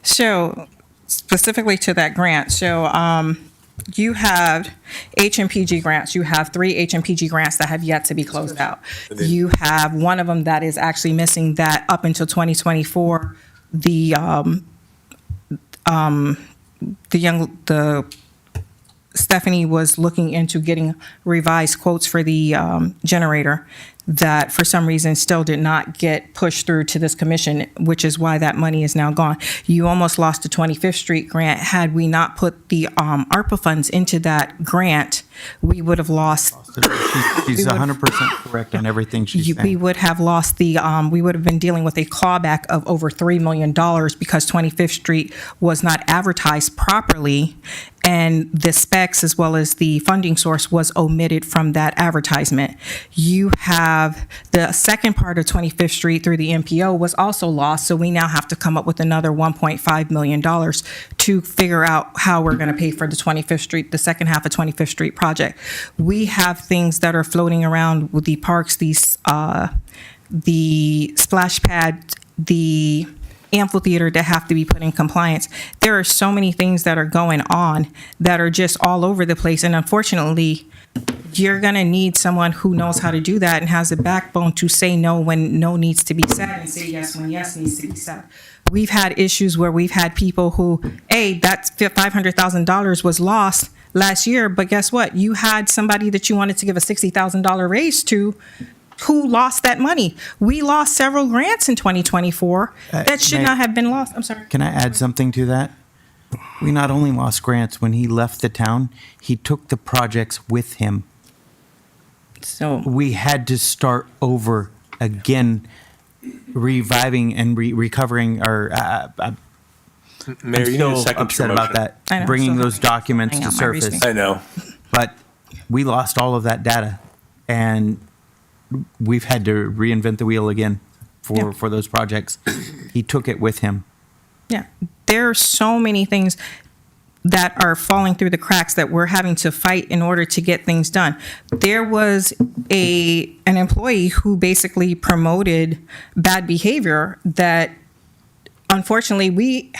So specifically to that grant, so you have HMPG grants. You have 3 HMPG grants that have yet to be closed out. You have one of them that is actually missing that up until 2024, Stephanie was looking into getting revised quotes for the generator that for some reason still did not get pushed through to this commission, which is why that money is now gone. You almost lost the 25th Street grant. Had we not put the ARPA funds into that grant, we would have lost. She's 100% correct on everything she's saying. We would have lost we would have been dealing with a clawback of over $3 million because 25th Street was not advertised properly, and the specs as well as the funding source was omitted from that advertisement. You have the second part of 25th Street through the MPO was also lost, so we now have to come up with another $1.5 million to figure out how we're going to pay for the 25th Street, the second half of 25th Street project. We have things that are floating around with the parks, the splash pad, the amphitheater that have to be put in compliance. There are so many things that are going on that are just all over the place. And unfortunately, you're going to need someone who knows how to do that and has a backbone to say no when no needs to be said and say yes when yes needs to be said. We've had issues where we've had people who, hey, that $500,000 was lost last year, but guess what? You had somebody that you wanted to give a $60,000 raise to who lost that money. We lost several grants in 2024 that should not have been lost. I'm sorry. Can I add something to that? We not only lost grants, when he left the town, he took the projects with him. So we had to start over again, reviving and recovering our. Mayor, I'm you need to still second upset your about motion. that, I know, bringing so those documents hang to out my surface. reasoning. I know. But we lost all of that data, and we've had to reinvent the wheel again for those projects. He took it with him. Yeah, there are so many things that are falling through the cracks that we're having to fight in order to get things done. There was an employee who basically promoted bad behavior that unfortunately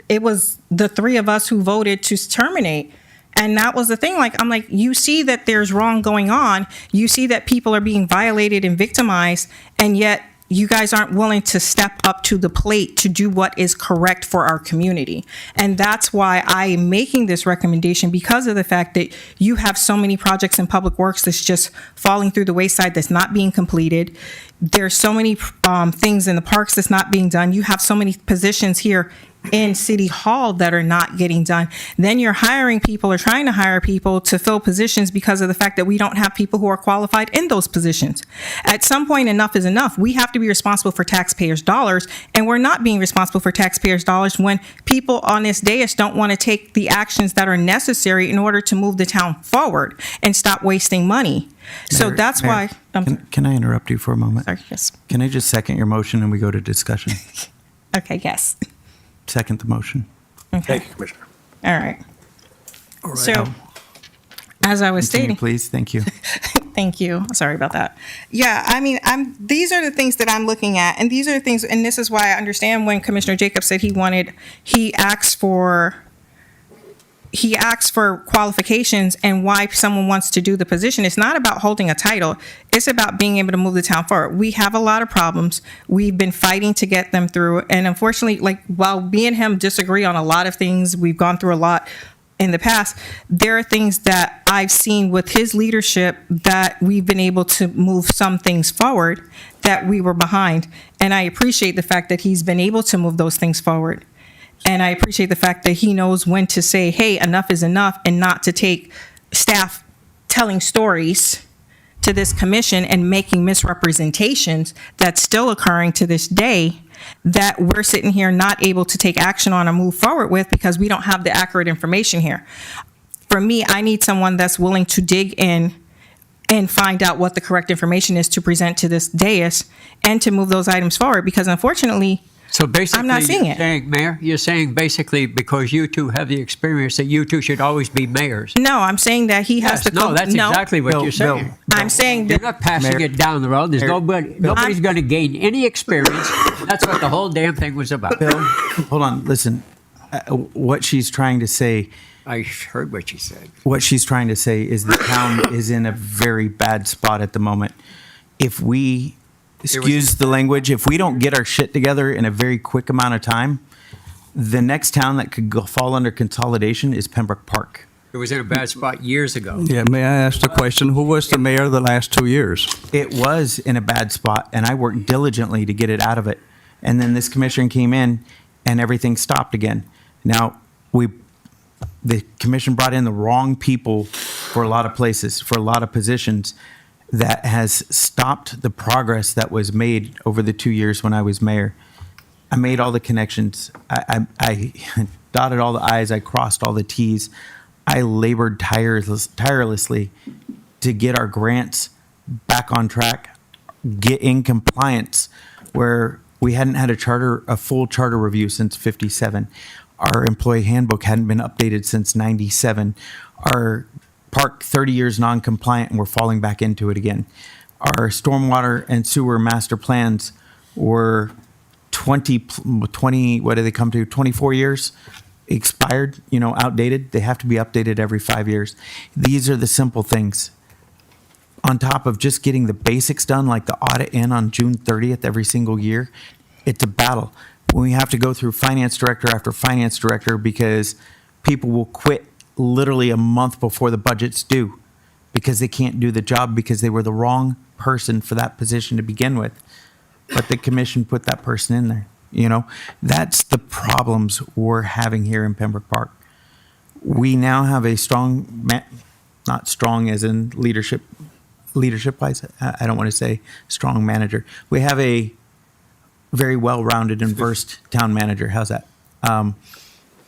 it was the 3 of us who voted to terminate. And that was the thing. I'm like, you see that there's wrong going on. You see that people are being violated and victimized, and yet you guys aren't willing to step up to the plate to do what is correct for our community. And that's why I am making this recommendation, because of the fact that you have so many projects in public works that's just falling through the wayside, that's not being completed. There's so many things in the parks that's not being done. You have so many positions here in City Hall that are not getting done. Then you're hiring people or trying to hire people to fill positions because of the fact that we don't have people who are qualified in those positions. At some point, enough is enough. We have to be responsible for taxpayers' dollars, and we're not being responsible for taxpayers' dollars when people on this dais don't want to take the actions that are necessary in order to move the town forward and stop wasting money. So Mayor, that's Mayor, why. Can I interrupt you for a moment? Sorry, yes. Can I just second your motion and we go to discussion? Okay, yes. Second the motion. Okay. Thank you, Commissioner. All right. So as I was Continue, stating, please. Thank you. thank you. Sorry about that. Yeah, I mean, these are the things that I'm looking at, and these are the things, and this is why I understand when Commissioner Jacobs said he asked for qualifications and why someone wants to do the position. It's not about holding a title. It's about being able to move the town forward. We have a lot of problems. We've been fighting to get them through. And unfortunately, like, while me and him disagree on a lot of things, we've gone through a lot in the past, there are things that I've seen with his leadership that we've been able to move some things forward that we were behind. And I appreciate the fact that he's been able to move those things forward. And I appreciate the fact that he knows when to say, hey, enough is enough, and not to take staff telling stories to this commission and making misrepresentations that's still occurring to this day that we're sitting here not able to take action on or move forward with because we don't have the accurate information here. For me, I need someone that's willing to dig in and find out what the correct information is to present to this dais and to move those items forward, because unfortunately, So basically, I'm not seeing you're it. saying, Mayor, you're saying basically because you two have the experience that you two should always be mayors. No, I'm saying that he has Yes, to. no, that's exactly what you're saying. I'm saying You're that not passing it down the road. There's nobody's going to gain any experience. That's what the whole damn thing was about. Bill, hold on. Listen, what she's trying to say. I heard what she said. What she's trying to say is the town is in a very bad spot at the moment. If we, excuse the language, if we don't get our shit together in a very quick amount of time, the next town that could fall under consolidation is Pembroke Park. It was in a bad spot years ago. Yeah, may I ask the question, who was the mayor the last 2 years? It was in a bad spot, and I worked diligently to get it out of it. And then this commission came in, and everything stopped again. Now, the commission brought in the wrong people for a lot of places, for a lot of positions, that has stopped the progress that was made over the 2 years when I was mayor. I made all the connections. I dotted all the I's. I crossed all the T's. I labored tirelessly to get our grants back on track, get in compliance where we hadn't had a full charter review since '57. Our employee handbook hadn't been updated since '97. Our park 30 years non-compliant, and we're falling back into it again. Our stormwater and sewer master plans were 20, what do they come to, 24 years expired, outdated. They have to be updated every 5 years. These are the simple things. On top of just getting the basics done, like the audit in on June 30th every single year, it's a battle. When we have to go through finance director after finance director because people will quit literally a month before the budget's due because they can't do the job because they were the wrong person for that position to begin with. But the commission put that person in there. That's the problems we're having here in Pembroke Park. We now have a strong, not strong as in leadership wise, I don't want to say strong manager. We have a very well-rounded and versed town manager. How's that?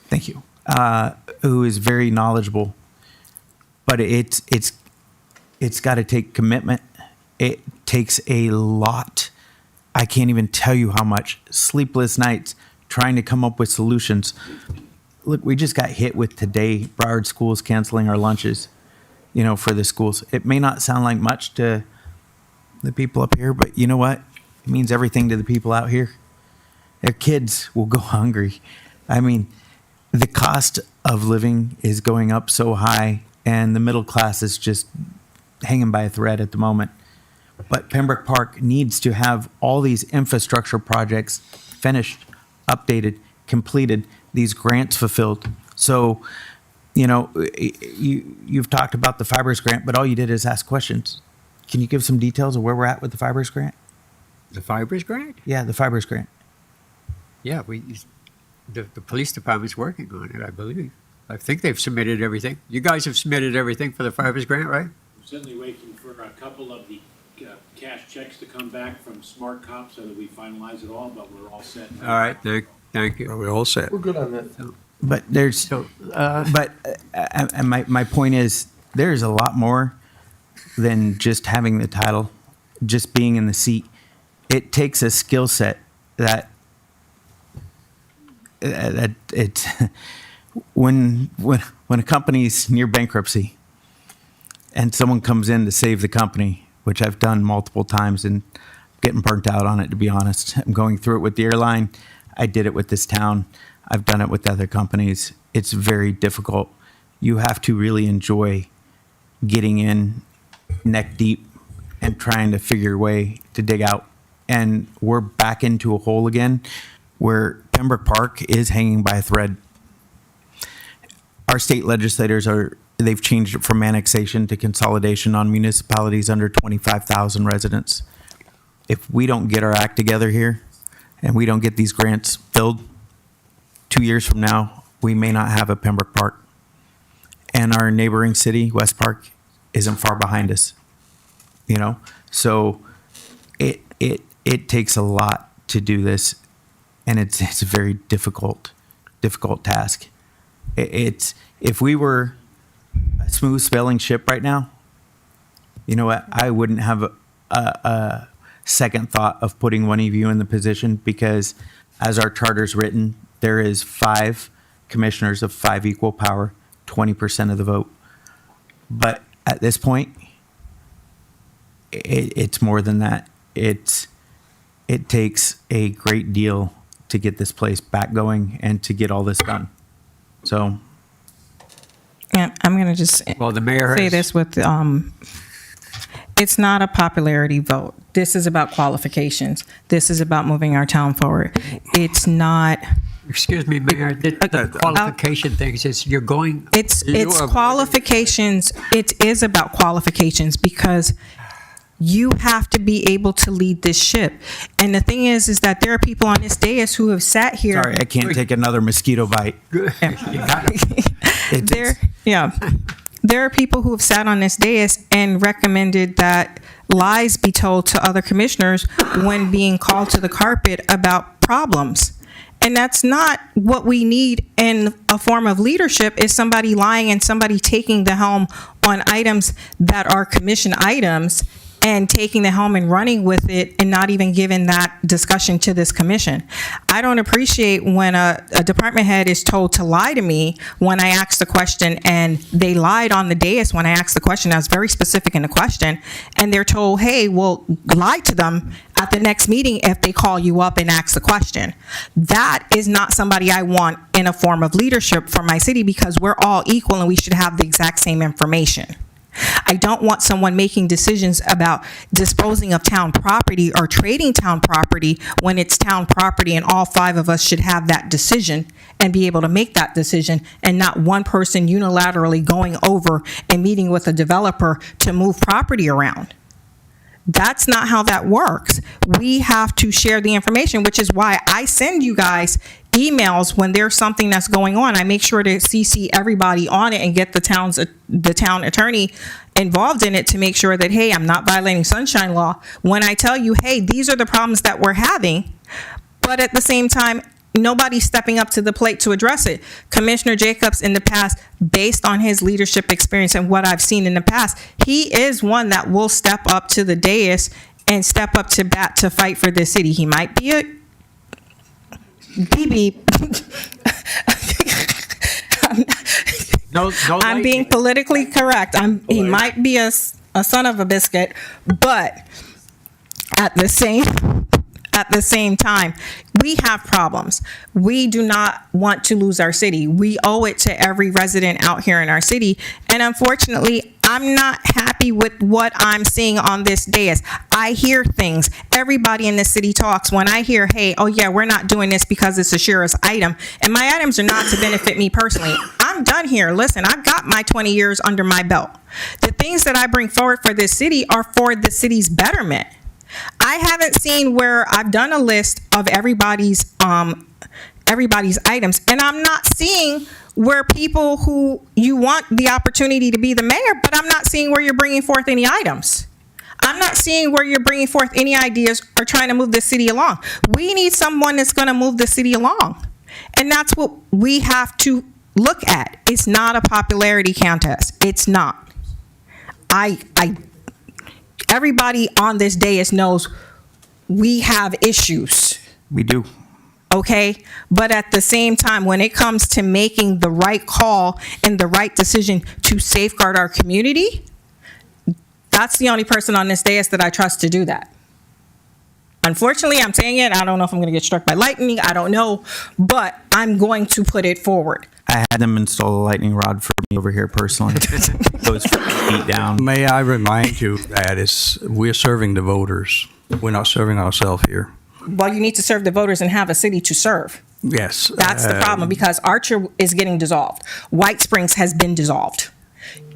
Thank you. Who is very knowledgeable, but it's got to take commitment. It takes a lot. I can't even tell you how much sleepless nights trying to come up with solutions. Look, we just got hit with today, Broward schools canceling our lunches, for the schools. It may not sound like much to the people up here, but you know what? It means everything to the people out here. Their kids will go hungry. I mean, the cost of living is going up so high, and the middle class is just hanging by a thread at the moment. But Pembroke Park needs to have all these infrastructure projects finished, updated, completed, these grants fulfilled. So, you've talked about the Fibers grant, but all you did is ask questions. Can you give some details of where we're at with the Fibers grant? The Fibers grant? Yeah, the Fibers grant. Yeah, the police department's working on it, I believe. I think they've submitted everything. You guys have submitted everything for the Fibers grant, right? We're certainly waiting for a couple of the cash checks to come back from Smart Cop so that we finalize it all, but we're all set. All right, thank you. We're all set. We're good on that. But there's, my point is, there's a lot more than just having the title, just being in the seat. It takes a skill set that it's when a company's near bankruptcy, and someone comes in to save the company, which I've done multiple times and getting burnt out on it, to be honest. I'm going through it with the airline. I did it with this town. I've done it with other companies. It's very difficult. You have to really enjoy getting in neck deep and trying to figure a way to dig out. And we're back into a hole again where Pembroke Park is hanging by a thread. Our state legislators they've changed it from annexation to consolidation on municipalities under 25,000 residents. If we don't get our act together here and we don't get these grants filled, 2 years from now, we may not have a Pembroke Park. And our neighboring city, West Park, isn't far behind us. You know, so it takes a lot to do this, and it's a very difficult task. It's if we were a smooth sailing ship right now, you know what, I wouldn't have a second thought of putting one of you in the position, because as our charter's written, there is 5 commissioners of 5 equal power, 20% of the vote. But at this point, it's more than that. It takes a great deal to get this place back going and to get all this done. So, And I'm going to just Well, the mayor say has- this with, it's not a popularity vote. This is about qualifications. This is about moving our town forward. It's not. Excuse me, Mayor, the qualification things is you're going. It's qualifications. It is about qualifications, because you have to be able to lead this ship. And the thing is that there are people on this dais who have sat here. sorry, I can't take another mosquito bite. There are people who have sat on this dais and recommended that lies be told to other commissioners when being called to the carpet about problems. And that's not what we need in a form of leadership, is somebody lying and somebody taking the helm on items that are commission items and taking the helm and running with it and not even giving that discussion to this commission. I don't appreciate when a department head is told to lie to me when I ask the question, and they lied on the dais when I asked the question. I was very specific in the question, and they're told, hey, well, lie to them at the next meeting if they call you up and ask the question. That is not somebody I want in a form of leadership for my city, because we're all equal and we should have the exact same information. I don't want someone making decisions about disposing of town property or trading town property when it's town property, and all 5 of us should have that decision and be able to make that decision, and not one person unilaterally going over and meeting with a developer to move property around. That's not how that works. We have to share the information, which is why I send you guys emails when there's something that's going on. I make sure to CC everybody on it and get the town attorney involved in it to make sure that, hey, I'm not violating sunshine law when I tell you, hey, these are the problems that we're having. But at the same time, nobody's stepping up to the plate to address it. Commissioner Jacobs in the past, based on his leadership experience and what I've seen in the past, he is one that will step up to the dais and step up to bat to fight for this city. He might be a BB. I'm being politically correct. He might be a son of a biscuit, but at the same time, we have problems. We do not want to lose our city. We owe it to every resident out here in our city. And unfortunately, I'm not happy with what I'm seeing on this dais. I hear things. Everybody in the city talks. When I hear, hey, oh yeah, we're not doing this because it's a sheriff's item, and my items are not to benefit me personally. I'm done here. Listen, I've got my 20 years under my belt. The things that I bring forward for this city are for the city's betterment. I haven't seen where I've done a list of everybody's items, and I'm not seeing where people who you want the opportunity to be the mayor, but I'm not seeing where you're bringing forth any items. I'm not seeing where you're bringing forth any ideas or trying to move the city along. We need someone that's going to move the city along, and that's what we have to look at. It's not a popularity contest. It's not. Everybody on this dais knows we have issues. We do. Okay? But at the same time, when it comes to making the right call and the right decision to safeguard our community, That's the only person on this dais that I trust to do that. Unfortunately, I'm saying it. I don't know if I'm going to get struck by lightning. I don't know, but I'm going to put it forward. I had them install a lightning rod for me over here personally. Goes 50 feet down. May I remind you that we're serving the voters. We're not serving ourselves here. Well, you need to serve the voters and have a city to serve. Yes. That's the problem, because Archer is getting dissolved. White Springs has been dissolved.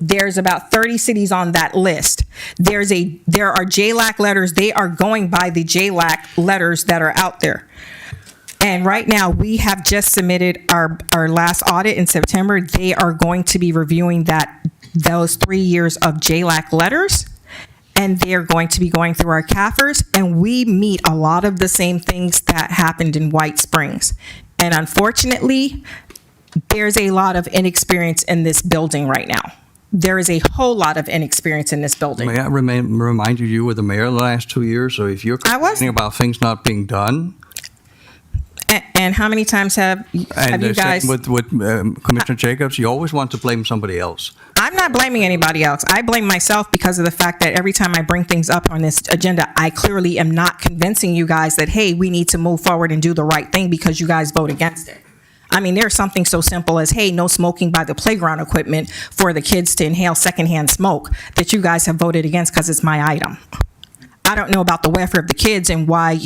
There's about 30 cities on that list. There are JLAC letters. They are going by the JLAC letters that are out there. And right now, we have just submitted our last audit in September. They are going to be reviewing those 3 years of JLAC letters, and they're going to be going through our CAFRs, and we meet a lot of the same things that happened in White Springs. And unfortunately, there's a lot of inexperience in this building right now. There is a whole lot of inexperience in this building. May I remind you were the mayor the last 2 years, so if you're complaining about things not being done. And how many times have you guys... With Commissioner Jacobs, you always want to blame somebody else. I'm not blaming anybody else. I blame myself because of the fact that every time I bring things up on this agenda, I clearly am not convincing you guys that, hey, we need to move forward and do the right thing because you guys vote against it. I mean, there's something so simple as, hey, no smoking by the playground equipment for the kids to inhale secondhand smoke that you guys have voted against because it's my item. I don't know about the welfare of the kids and why,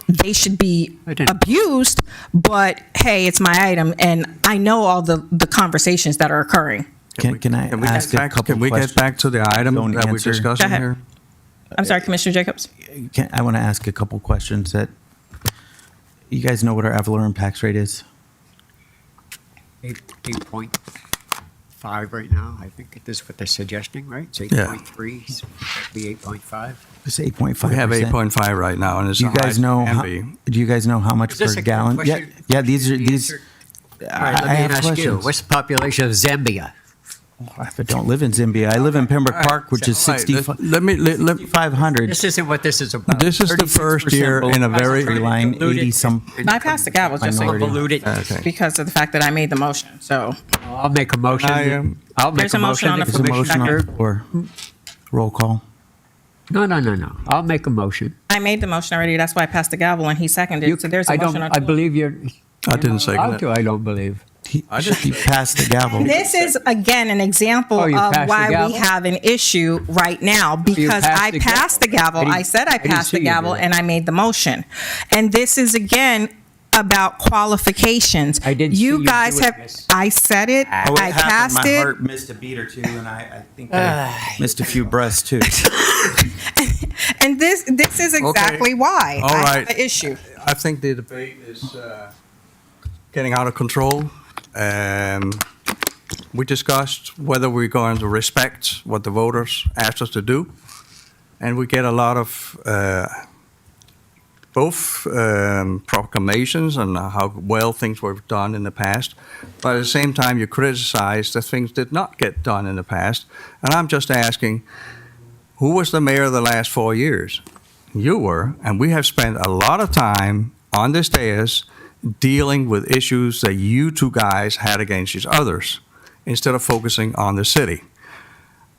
they should be abused, but hey, it's my item, and I know all the conversations that are occurring. Can we get back to the item that we're discussing here? I'm sorry, Commissioner Jacobs. I want to ask a couple questions. That you guys know what our ad valorem tax rate is? 8.5 right now. I think this is what they're suggesting, right? It's 8.3, so it'll be 8.5. It's 8.5%. We have 8.5 right now, and it's do you guys know? Do you guys know how much Is this per a gallon? question? Yeah. These are these. All right, let me ask you, what's the population of Zambia? I don't live in Zambia. I live in Pembroke Park, which is 6,500. This isn't what this is about. This is the first year in a very line 80 some. I passed the gavel just so because of the fact that I made the motion. So I'll make a motion. I'll make a motion on the that Commissioner or roll call. No. I'll make a motion. I made the motion already. That's why I passed the gavel, and he seconded. So there's a motion on the I believe you're. I didn't second it. I don't believe. He passed the gavel. This is, again, an example of why we have an issue right now, because I passed the gavel. I said I passed the gavel, and I made the motion. And this is, again, about qualifications. I didn't you guys have, I said it, I passed My it. heart missed a beat or two, and I think I missed a few breaths, too. And this is exactly why All I right. have an issue. I think the debate is getting out of control. We discussed whether we're going to respect what the voters asked us to do, and we get a lot of both proclamations and how well things were done in the past, but at the same time you criticize that things did not get done in the past. And I'm just asking, who was the mayor of the last 4 years? You were, and we have spent a lot of time on this dais dealing with issues that you two guys had against each others instead of focusing on the city.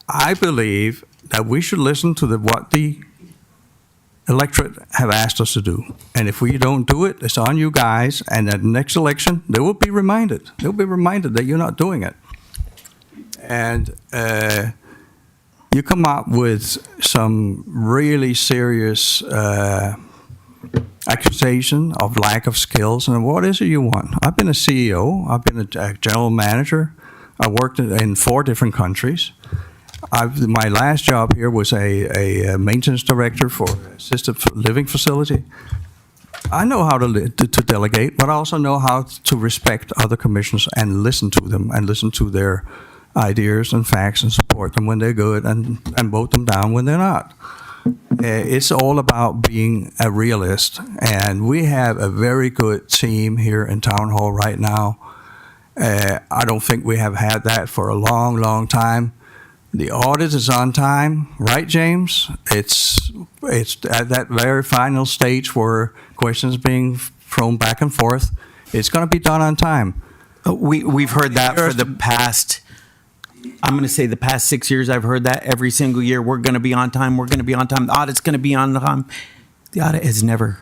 I believe that we should listen to what the electorate have asked us to do. And if we don't do it, it's on you guys, and at the next election, they will be reminded. They'll be reminded that you're not doing it. And you come up with some really serious accusation of lack of skills, and what is it you want? I've been a CEO, I've been a general manager, I worked in 4 different countries. My last job here was a maintenance director for an assisted living facility. I know how to delegate, but I also know how to respect other commissioners and listen to them and listen to their ideas and facts and support them when they're good and vote them down when they're not. It's all about being a realist, and we have a very good team here in Town Hall right now. I don't think we have had that for a long, long time. The audit is on time, right, James? It's at that very final stage where questions being thrown back and forth. It's going to be done on time. We've heard that for the past I'm going to say the past 6 years, I've heard that every single year. We're going to be on time. We're going to be on time. The audit's going to be on time. The audit has never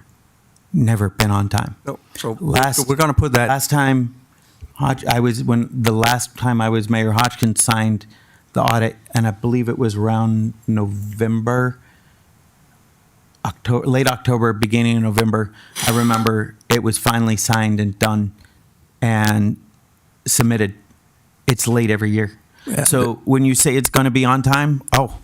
been on time. No, so Last- we're going to put that. Last time, the last time I was mayor, Hodgkin signed the audit, and I believe it was around November, October, late October, beginning of November. I remember it was finally signed and done and submitted. It's late every year. Yeah, So when you say it's going to be on time, oh,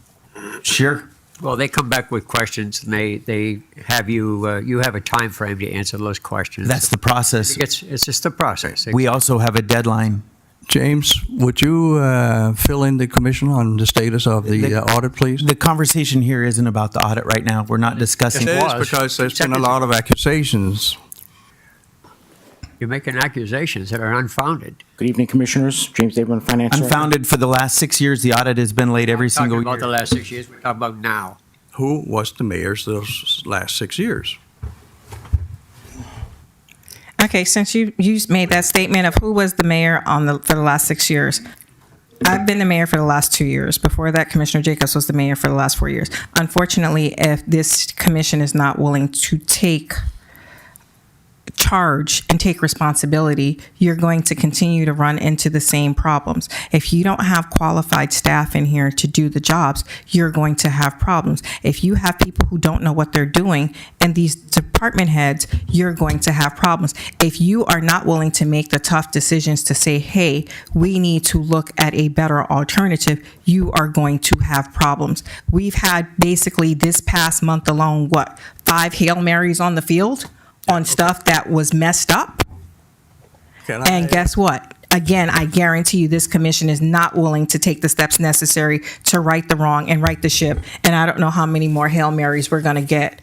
sure. Well, they come back with questions, and they have you, you have a time frame to answer those questions. That's the process. It's just the process. We also have a deadline. James, would you fill in the commission on the status of the audit, please? The conversation here isn't about the audit right now. We're not discussing. It is because there's been a lot of accusations. You're making accusations that are unfounded. Good evening, Commissioners. James David, Finance Director. Unfounded for the last 6 years. The audit has been late every single Talking about year. the last 6 years, we're talking about now. Who was the mayors those last 6 years? Okay, since you made that statement of who was the mayor for the last 6 years, I've been the mayor for the last 2 years. Before that, Commissioner Jacobs was the mayor for the last 4 years. Unfortunately, if this commission is not willing to take charge and take responsibility, you're going to continue to run into the same problems. If you don't have qualified staff in here to do the jobs, you're going to have problems. If you have people who don't know what they're doing and these department heads, you're going to have problems. If you are not willing to make the tough decisions to say, hey, we need to look at a better alternative, you are going to have problems. We've had basically this past month alone, 5 Hail Marys on the field on stuff that was messed up. And guess what? Again, I guarantee you this commission is not willing to take the steps necessary to right the wrong and right the ship. And I don't know how many more Hail Marys we're going to get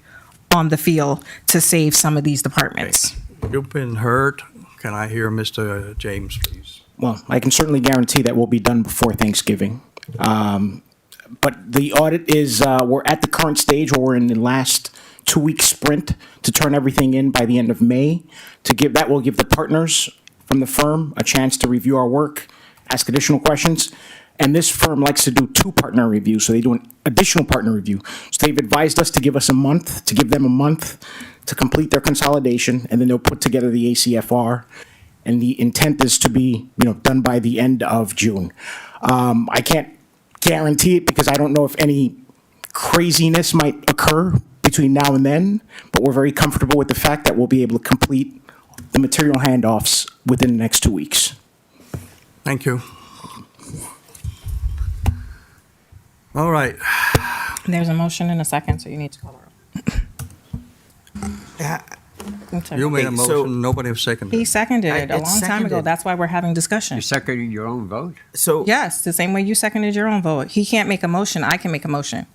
on the field to save some of these departments. You've been heard. Can I hear Mr. James, please? Well, I can certainly guarantee that we'll be done before Thanksgiving. But the audit is, we're at the current stage where we're in the last 2-week sprint to turn everything in by the end of May. That will give the partners from the firm a chance to review our work, ask additional questions. And this firm likes to do 2 partner reviews, so they do an additional partner review. So they've advised us to give them a month to complete their consolidation, and then they'll put together the ACFR. And the intent is to be, done by the end of June. I can't guarantee it because I don't know if any craziness might occur between now and then, but we're very comfortable with the fact that we'll be able to complete the material handoffs within the next 2 weeks. Thank you. All right. There's a motion and a second, so you need to call the roll. You made a so- motion, nobody was seconded. He seconded it a It's long time ago. seconded. That's why we're having discussion. You're seconding your own vote. So Yes, the same way you seconded your own vote. He can't make a motion. I can make a motion.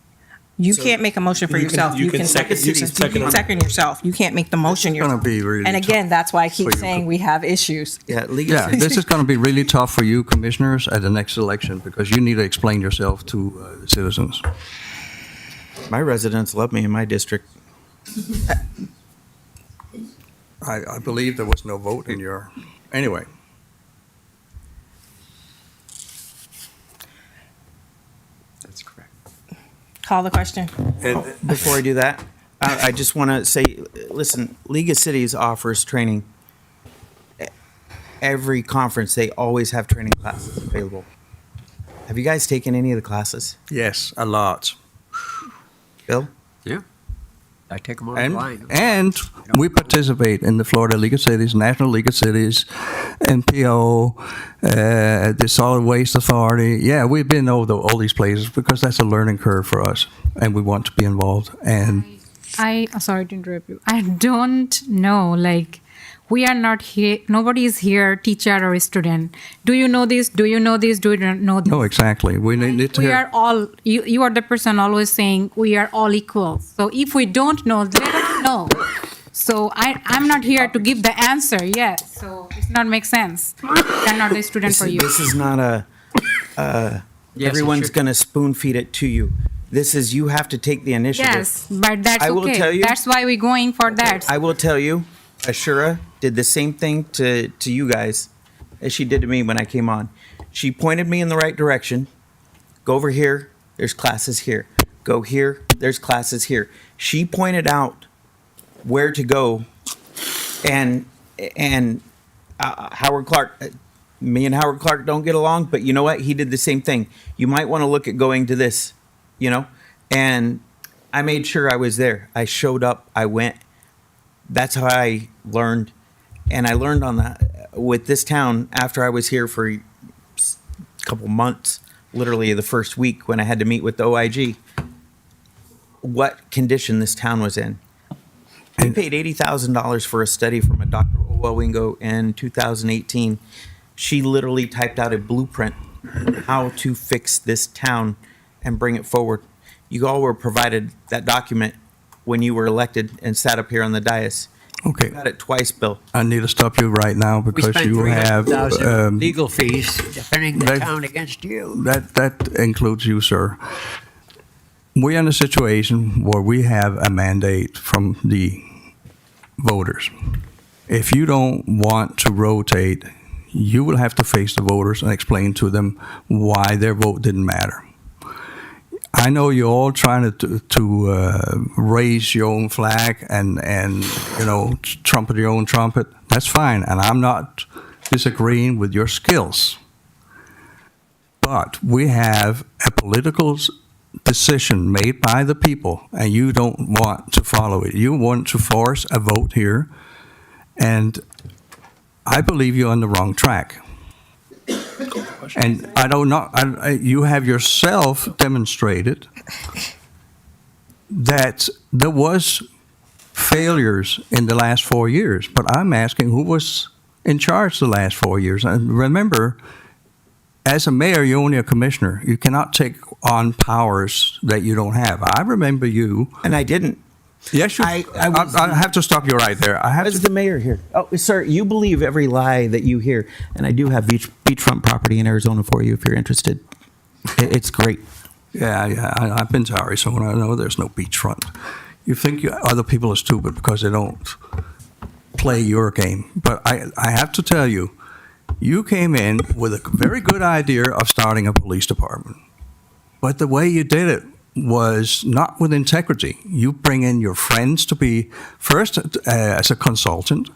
You can't make a motion for you can- yourself. you can second- you can second on- second yourself. You can't make the motion It's going yourself. to be really And again, that's why I keep for you. saying we have issues. yeah, Yeah, this is going to be really tough for you commissioners at the next election because you need to explain yourself to the citizens. my residents love me in my district. I believe there was no vote in your, anyway. That's correct. Call the question. Before I do that, I just want to say, listen, League of Cities offers training. Every conference, they always have training classes available. Have you guys taken any of the classes? Yes, a lot. Bill? Yeah. I take them And, online. and we participate in the Florida League of Cities, National League of Cities, NPO, the Solid Waste Authority. Yeah, we've been over all these places because that's a learning curve for us, and we want to be involved. And Sorry to interrupt you. I don't know, we are not here, nobody is here, teacher or student. Do you know this? Do you know this? Do you not know this? no, exactly. We need to We hear. are all, you are the person always saying we are all equal. So if we don't know, let us know. So I'm not here to give the answer yet. So it's not make sense. I'm not a student for you. This is not a, Yes, everyone's sure. going to spoon feed it to you. This is, you have to take the initiative. Yes, but that's I will okay. tell you- That's why we're going for that. I will tell you, Ashura did the same thing to you guys as she did to me when I came on. She pointed me in the right direction. Go over here, there's classes here. Go here, there's classes here. She pointed out where to go, and Howard Clark, me and Howard Clark don't get along, but you know what? He did the same thing. You might want to look at going to this, you know? And I made sure I was there. I showed up, I went. That's how I learned. And I learned on that with this town after I was here for a couple months, literally the first week when I had to meet with the OIG, what condition this town was in. We paid $80,000 for a study from a Dr. Owawingo in 2018. She literally typed out a blueprint how to fix this town and bring it forward. You all were provided that document when you were elected and sat up here on the dais. Okay. You got it twice, Bill. I need to stop you right now We because spent you have $300,000 legal fees defending the that- town against you. that includes you, sir. We're in a situation where we have a mandate from the voters. If you don't want to rotate, you will have to face the voters and explain to them why their vote didn't matter. I know you're all trying to raise your own flag and you know, trumpet your own trumpet. That's fine, and I'm not disagreeing with your skills. But we have a political decision made by the people, and you don't want to follow it. You want to force a vote here, and I believe you're on the wrong track. And I don't know, you have yourself demonstrated that there was failures in the last 4 years, but I'm asking who was in charge the last 4 years. And remember, as a mayor, you're only a commissioner. You cannot take on powers that you don't have. I remember you. And I didn't. Yes, you. I have to stop you right there. I have As the mayor here. Oh, sir, you believe every lie that you hear. And I do have beachfront property in Arizona for you if you're interested. It's great. Yeah, I've been to Arizona. I know there's no beachfront. You think other people are stupid because they don't play your game. But I have to tell you, you came in with a very good idea of starting a police department. But the way you did it was not with integrity. You bring in your friends to be first as a consultant,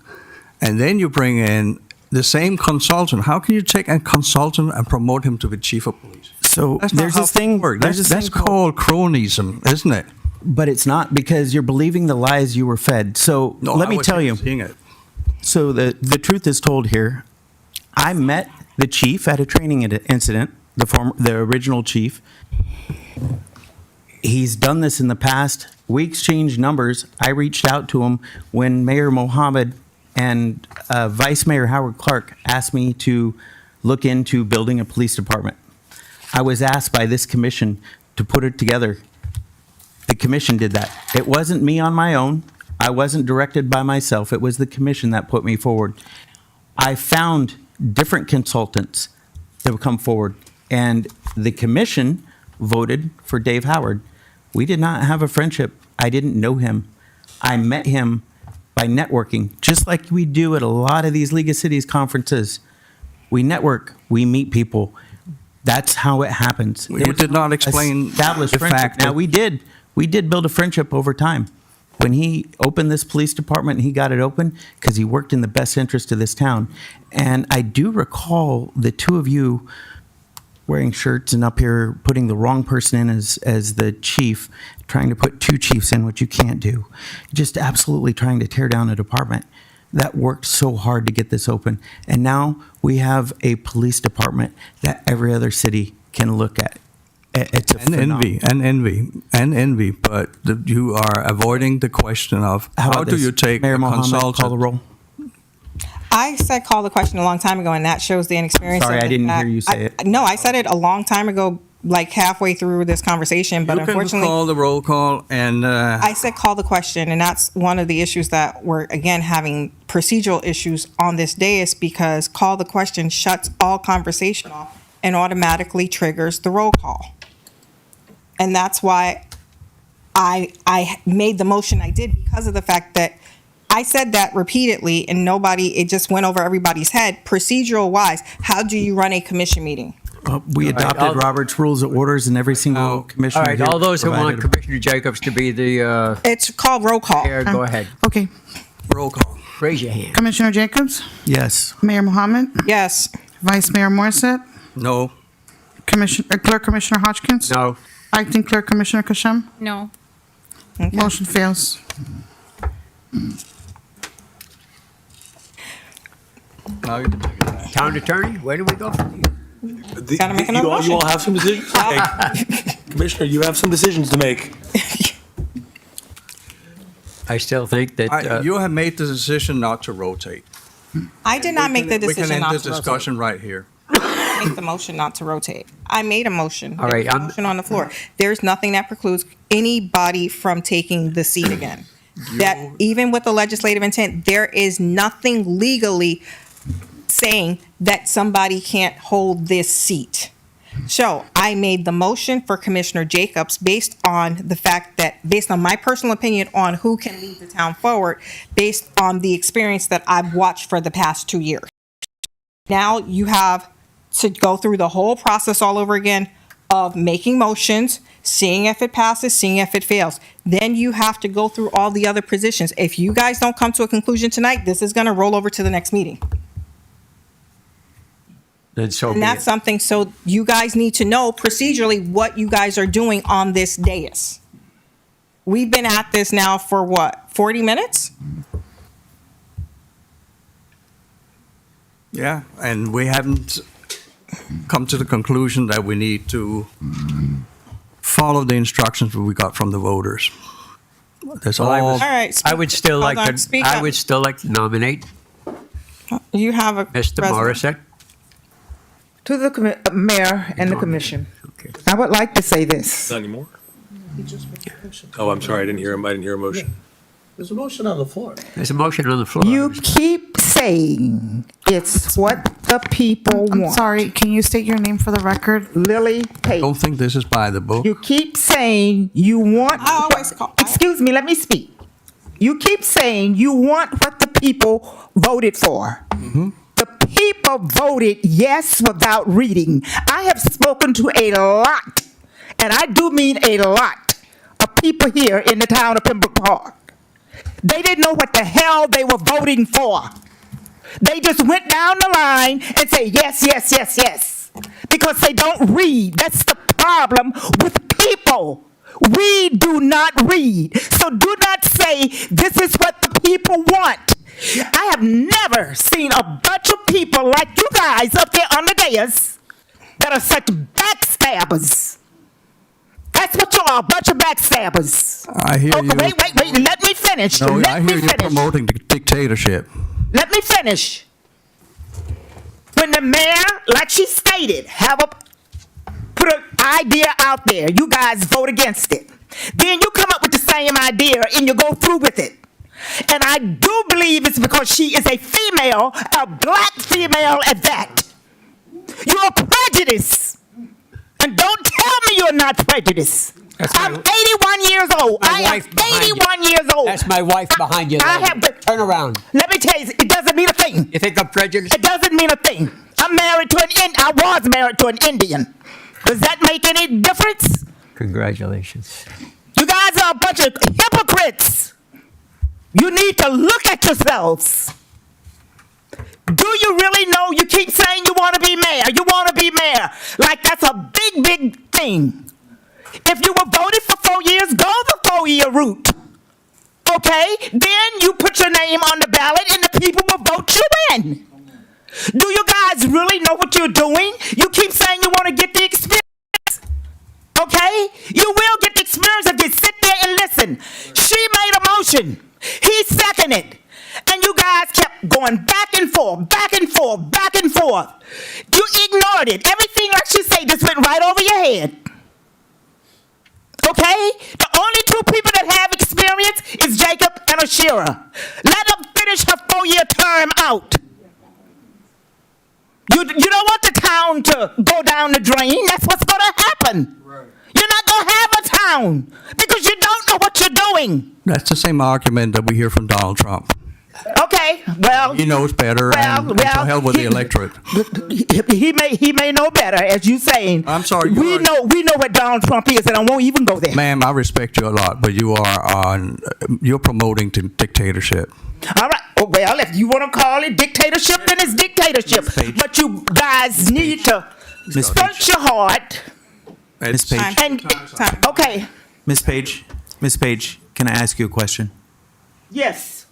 and then you bring in the same consultant. How can you take a consultant and promote him to be chief of police? So That's not there's how this thing. things work. There's That's, this that's thing called cronyism, isn't it? But it's not, because you're believing the lies you were fed. So let me tell you. Seeing it. So the truth is told here. I met the chief at a training incident, the original chief. He's done this in the past. We exchanged numbers. I reached out to him when Mayor Mohammed and Vice Mayor Howard Clark asked me to look into building a police department. I was asked by this commission to put it together. The commission did that. It wasn't me on my own. I wasn't directed by myself. It was the commission that put me forward. I found different consultants that would come forward, and the commission voted for Dave Howard. We did not have a friendship. I didn't know him. I met him by networking, just like we do at a lot of these League of Cities conferences. We network, we meet people. That's how it happens. You did not explain established the friendship. fact Now, that- we did build a friendship over time. When he opened this police department, he got it open because he worked in the best interest of this town. And I do recall the two of you wearing shirts and up here putting the wrong person in as the chief, trying to put two chiefs in, which you can't do. Just absolutely trying to tear down a department that worked so hard to get this open. And now we have a police department that every other city can look at. It's a envy. But you are avoiding the question of how do you take Mayor a Mohammed, consultant? call the roll. I said call the question a long time ago, and that shows the inexperience. Sorry, of I didn't that. hear you say it. No, I said it a long time ago, like halfway through this conversation, but You can unfortunately. call the roll call and. I said call the question, and that's one of the issues that we're, again, having procedural issues on this dais, because call the question shuts all conversation off and automatically triggers the roll call. And that's why I made the motion I did, because of the fact that I said that repeatedly and it just went over everybody's head. Procedural wise, how do you run a commission meeting? We adopted Robert's Rules of Orders and every single commissioner. All right, here all those who want provided them. Commissioner Jacobs to be the It's called roll call. chair, go ahead. Okay. Roll call. Raise your hand. Commissioner Jacobs? Yes. Mayor Mohammed? Yes. Vice Mayor Morissette? No. Clerk Commissioner Hodgkins? No. Acting Clerk Commissioner Kasham? No. Motion fails. Town attorney, where do we go from here? Gotta make another You all motion. have some decisions to make. Commissioner, you have some decisions to make. I still think that, You have made the decision not to rotate. I did not make the We can decision end not this to rotate. discussion right here. Make the motion not to rotate. I made a motion. All right, There's a motion on the floor. There's nothing that precludes anybody from taking the seat again. That even with the legislative intent, there is nothing legally saying that somebody can't hold this seat. So I made the motion for Commissioner Jacobs based on the fact that, based on my personal opinion on who can lead the town forward, based on the experience that I've watched for the past 2 years. Now you have to go through the whole process all over again of making motions, seeing if it passes, seeing if it fails. Then you have to go through all the other positions. If you guys don't come to a conclusion tonight, this is going to roll over to the next meeting. then so And be that's it. something, so you guys need to know procedurally what you guys are doing on this dais. We've been at this now for what, 40 minutes? Yeah, and we haven't come to the conclusion that we need to follow the instructions we got from the voters. That's Well, all. All right. I would still Hold like on, to, speak I up. would still like to nominate You have a. Mr. resident. Morissette. To the mayor and the commission, I would like to say this. Not anymore? Oh, I'm sorry, I didn't hear him. I didn't hear a motion. There's a motion on the floor. There's a motion on the floor. You keep saying it's what the people I'm want. sorry, can you state your name for the record? Lily I Pate. don't think this is by the book. You keep saying you want. I always call. Excuse me, let me speak. You keep saying you want what the people voted for. The people voted yes without reading. I have spoken to a lot, and I do mean a lot, of people here in the town of Pembroke Park. They didn't know what the hell they were voting for. They just went down the line and say yes, yes, yes, yes, because they don't read. That's the problem with people. We do not read. So do not say this is what the people want. I have never seen a bunch of people like you guys up there on the dais that are such backstabbers. That's what you are, a bunch of backstabbers. I hear you. Wait, let me finish. No, Let I me hear you finish. promoting the dictatorship. Let me finish. When the mayor, like she stated, put an idea out there, you guys vote against it. Then you come up with the same idea and you go through with it. And I do believe it's because she is a female, a black female at that. You're prejudiced. And don't tell me you're not prejudiced. I'm 81 years old. I am 81 years old. That's my wife behind you. I lady. have Turn around. Let me tell you, it doesn't mean a thing. You think I'm prejudiced? It doesn't mean a thing. I was married to an Indian. Does that make any difference? Congratulations. You guys are a bunch of hypocrites. You need to look at yourselves. Do you really know? You keep saying you want to be mayor. You want to be mayor. Like that's a big, big thing. If you were voted for 4 years, go the 4-year route. Okay? Then you put your name on the ballot and the people will vote you in. Do you guys really know what you're doing? You keep saying you want to get the experience. Okay? You will get the experience if you sit there and listen. She made a motion. He seconded it. And you guys kept going back and forth, back and forth, back and forth. You ignored it. Everything like she said just went right over your head. Okay? The only two people that have experience is Jacob and Ashira. Let them finish her 4-year term out. You don't want the town to go down the drain. That's what's going to happen. Right. You're not going to have a town because you don't know what you're doing. That's the same argument that we hear from Donald Trump. Okay, well, He knows better, and so hell with the electorate. he may know better, as you saying. I'm sorry. We know what Donald Trump is, and I won't even go there. Ma'am, I respect you a lot, but you're promoting to dictatorship. All right. Oh, well, if you want to call it dictatorship, then it's dictatorship. But you guys need to search your heart. Ms. Page, Okay. Ms. Page, can I ask you a question? Yes.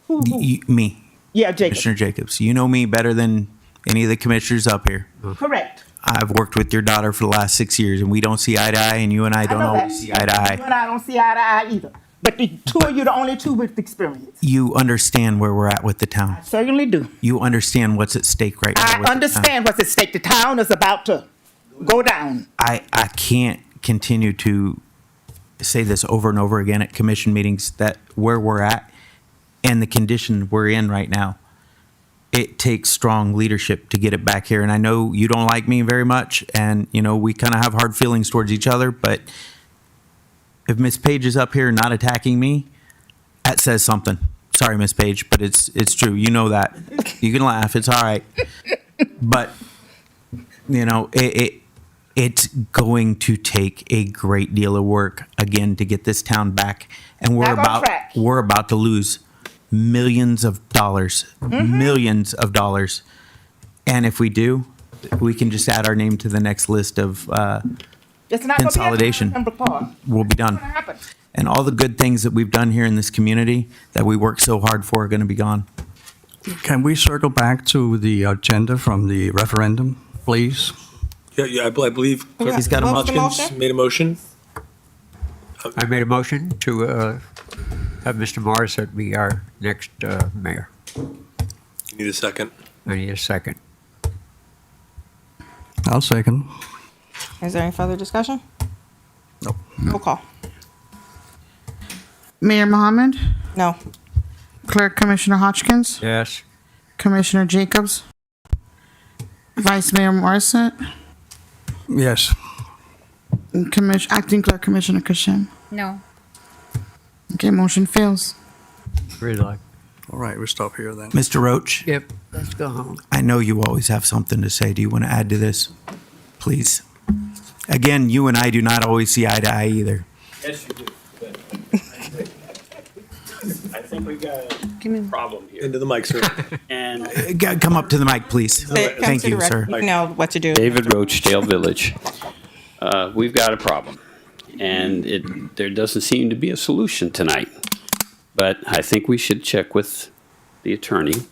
Me, Yeah, Jacob. Commissioner Jacobs. You know me better than any of the commissioners up here. Correct. I've worked with your daughter for the last 6 years, and we don't see eye to eye, and you and I don't know always that. see eye to eye. You and I don't see eye to eye either. But the two of you, the only two with experience. You understand where we're at with the town. Certainly do. You understand what's at stake right now. I with the town. understand what's at stake. The town is about to go down. I can't continue to say this over and over again at commission meetings that where we're at and the condition we're in right now, it takes strong leadership to get it back here. And I know you don't like me very much, and you know we kind of have hard feelings towards each other, but if Miss Page is up here not attacking me, that says something. Sorry, Miss Page, but it's true. You know that. You can laugh. It's all right. But you know it's going to take a great deal of work again to get this town back, and we're about to lose millions of dollars, millions of dollars. And if we do, we can just add our name to the next list of It's not consolidation. Gonna be a We'll be done. happen. And all the good things that we've done here in this community that we work so hard for are going to be gone. Can we circle back to the agenda from the referendum, please? Yeah, I believe Clerk He's got a Hopkins motion. made a motion. I made a motion to have Mr. Morissette be our next mayor. You need a second. I need a second. I'll second. Is there any further discussion? Nope. Roll call. Mayor Mohammed, No. Clerk Commissioner Hodgkins, Yes. Commissioner Jacobs, Vice Mayor Morissette, Yes. and Acting Clerk Commissioner Kashin. No. Okay, motion fails. Really? All right, we'll stop here then. Mr. Roach, Yep. Let's go home. I know you always have something to say. Do you want to add to this? Please. Again, you and I do not always see eye to eye either. Yes, you do. I think we got a problem here. Into the mic, sir. And Come up to the mic, please. Come Thank to the you, rec- sir. You know what to do. David Roachdale Village. We've got a problem, and there doesn't seem to be a solution tonight. But I think we should check with the attorney,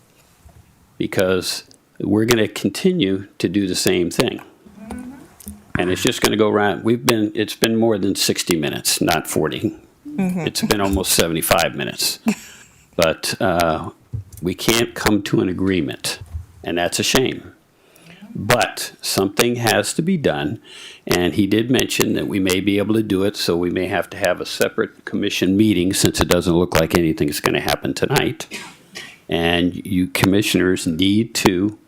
because we're going to continue to do the same thing. And it's just going to go around. It's been more than 60 minutes, not 40. It's been almost 75 minutes. But we can't come to an agreement, and that's a shame. But something has to be done, and he did mention that we may be able to do it, so we may have to have a separate commission meeting, since it doesn't look like anything's going to happen tonight. And you commissioners need to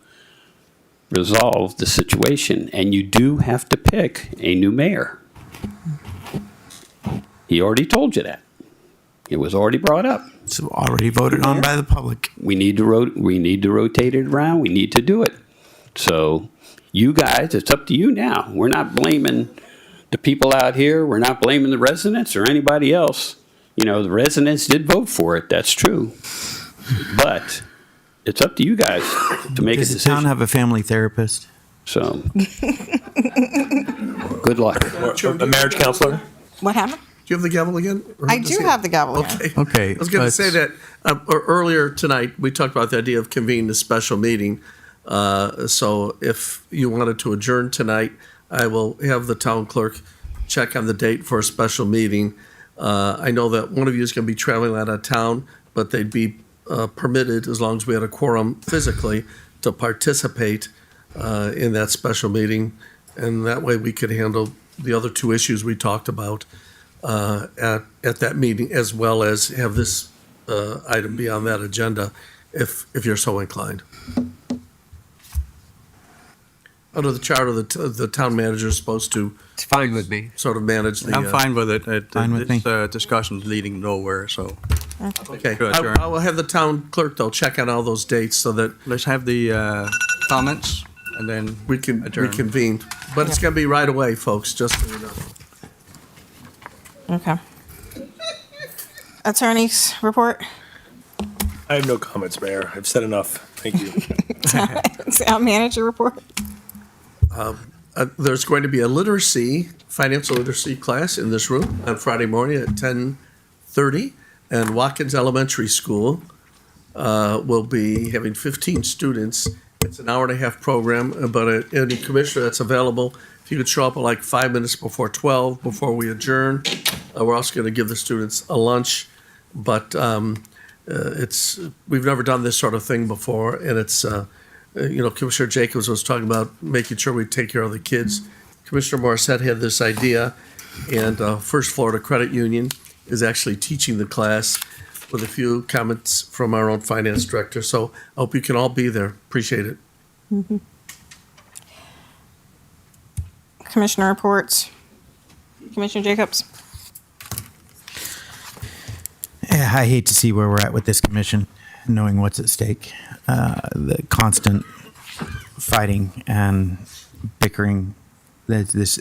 resolve the situation, and you do have to pick a new mayor. He already told you that. It was already brought up. It's already voted on by the public. We need to rotate it around. We need to do it. So you guys, it's up to you now. We're not blaming the people out here. We're not blaming the residents or anybody else. You know, the residents did vote for it. That's true. But it's up to you guys to make a Does the decision. town have a family therapist? So, good luck. A marriage counselor? What happened? Do you have the gavel again? Or I just do here? have the gavel again. Okay. Okay. I was going to say that earlier tonight, we talked about the idea of convening a special meeting. So if you wanted to adjourn tonight, I will have the town clerk check on the date for a special meeting. I know that one of you is going to be traveling out of town, but they'd be permitted, as long as we had a quorum physically, to participate in that special meeting. And that way we could handle the other two issues we talked about at that meeting, as well as have this item be on that agenda if you're so inclined. Under the charter, the town manager is supposed to. It's fine with me. Sort of manage the. I'm fine with it. Fine with me. This discussion's leading nowhere, so. Okay, To adjourn. I will have the town clerk, though, check on all those dates so that Let's have the comments and then we can adjourn. reconvene. But it's gonna be right away, folks, just so you know. Okay. Attorney's report. I have no comments, Mayor. I've said enough. Thank you. Town manager report. There's going to be a financial literacy class in this room on Friday morning at 10:30. And Watkins Elementary School will be having 15 students. It's an hour and a half program, but any commissioner that's available, if you could show up at like 5 minutes before 12, before we adjourn. We're also going to give the students a lunch, but we've never done this sort of thing before, and it's Commissioner Jacobs was talking about making sure we take care of the kids. Commissioner Morissette had this idea, and First Florida Credit Union is actually teaching the class with a few comments from our own finance director. So I hope you can all be there. Appreciate it. Mm-hmm. Commissioner reports. Commissioner Jacobs. I hate to see where we're at with this commission, knowing what's at stake. The constant fighting and bickering. This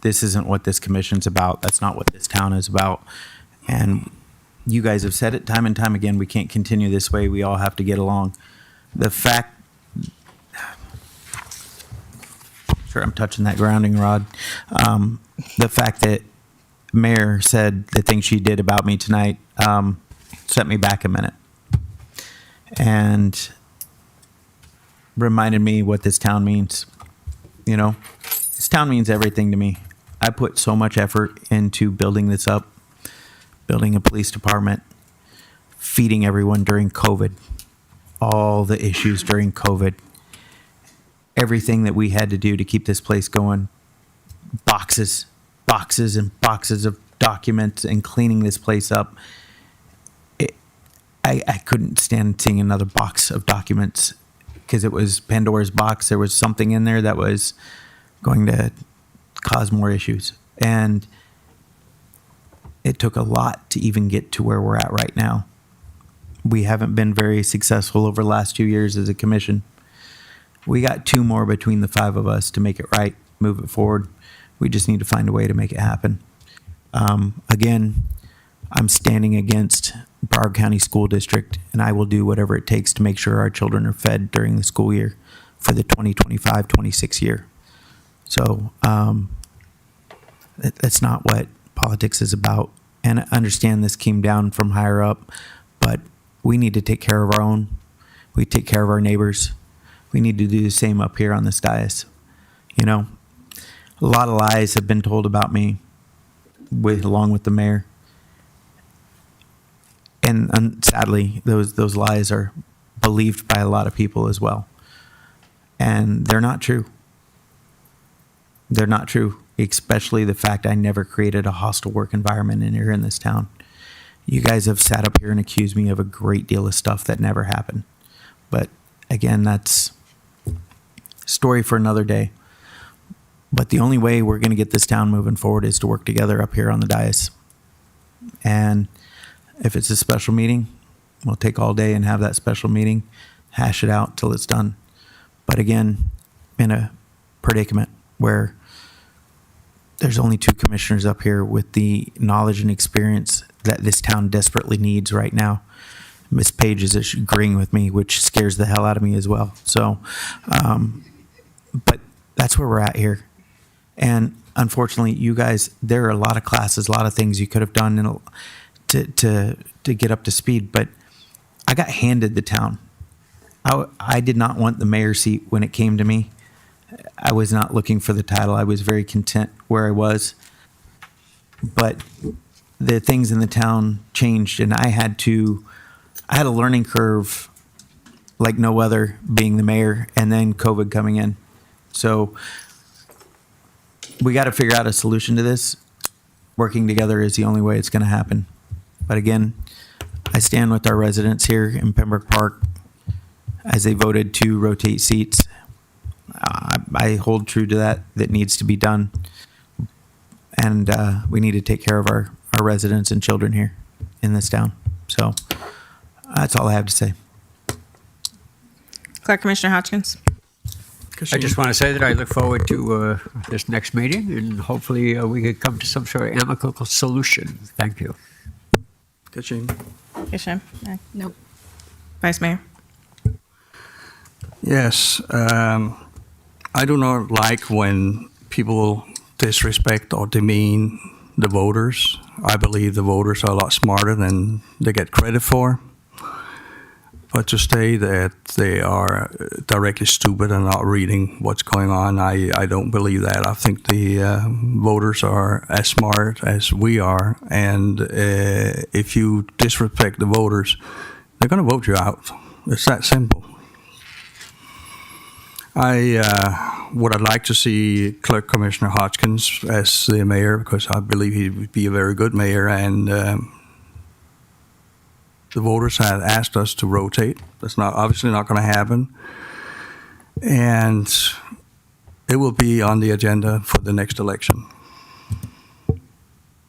isn't what this commission's about. That's not what this town is about. And you guys have said it time and time again, we can't continue this way. We all have to get along. The fact, sure, I'm touching that grounding rod. The fact that Mayor said the thing she did about me tonight set me back a minute and reminded me what this town means. You know, this town means everything to me. I put so much effort into building this up, building a police department, feeding everyone during COVID, all the issues during COVID, everything that we had to do to keep this place going, boxes and boxes of documents and cleaning this place up. I couldn't stand seeing another box of documents because it was Pandora's box. There was something in there that was going to cause more issues. And it took a lot to even get to where we're at right now. We haven't been very successful over the last 2 years as a commission. We got 2 more between the 5 of us to make it right, move it forward. We just need to find a way to make it happen. Again, I'm standing against Broward County School District, and I will do whatever it takes to make sure our children are fed during the school year for the 2025-26 year. So that's not what politics is about. And I understand this came down from higher up, but we need to take care of our own. We take care of our neighbors. We need to do the same up here on this dais. You know, a lot of lies have been told about me along with the mayor. And sadly, those lies are believed by a lot of people as well. And they're not true. They're not true, especially the fact I never created a hostile work environment here in this town. You guys have sat up here and accused me of a great deal of stuff that never happened. But again, that's a story for another day. But the only way we're going to get this town moving forward is to work together up here on the dais. And if it's a special meeting, we'll take all day and have that special meeting, hash it out till it's done. But again, in a predicament where there's only 2 commissioners up here with the knowledge and experience that this town desperately needs right now. Ms. Page is agreeing with me, which scares the hell out of me as well. So, but that's where we're at here. And unfortunately, you guys, there are a lot of classes, a lot of things you could have done to get up to speed, but I got handed the town. I did not want the mayor's seat when it came to me. I was not looking for the title. I was very content where I was. But the things in the town changed, and I had a learning curve like no other, being the mayor, and then COVID coming in. So we got to figure out a solution to this. Working together is the only way it's going to happen. But again, I stand with our residents here in Pembroke Park as they voted to rotate seats. I hold true to that. That needs to be done. And we need to take care of our residents and children here in this town. So So that's all I have to say. Clerk Commissioner Hodgkins. I just want to say that I look forward to this next meeting, and hopefully we could come to some sort of amicable solution. Thank you. Kashim. Kashim. Nope. Vice Mayor. Yes, I do not like when people disrespect or demean the voters. I believe the voters are a lot smarter than they get credit for. But to say that they are directly stupid and not reading what's going on, I don't believe that. I think the voters are as smart as we are, and if you disrespect the voters, they're going to vote you out. It's that simple. I'd like to see Clerk Commissioner Hodgkins as the mayor, because I believe he would be a very good mayor, and the voters had asked us to rotate. That's obviously not going to happen. And it will be on the agenda for the next election.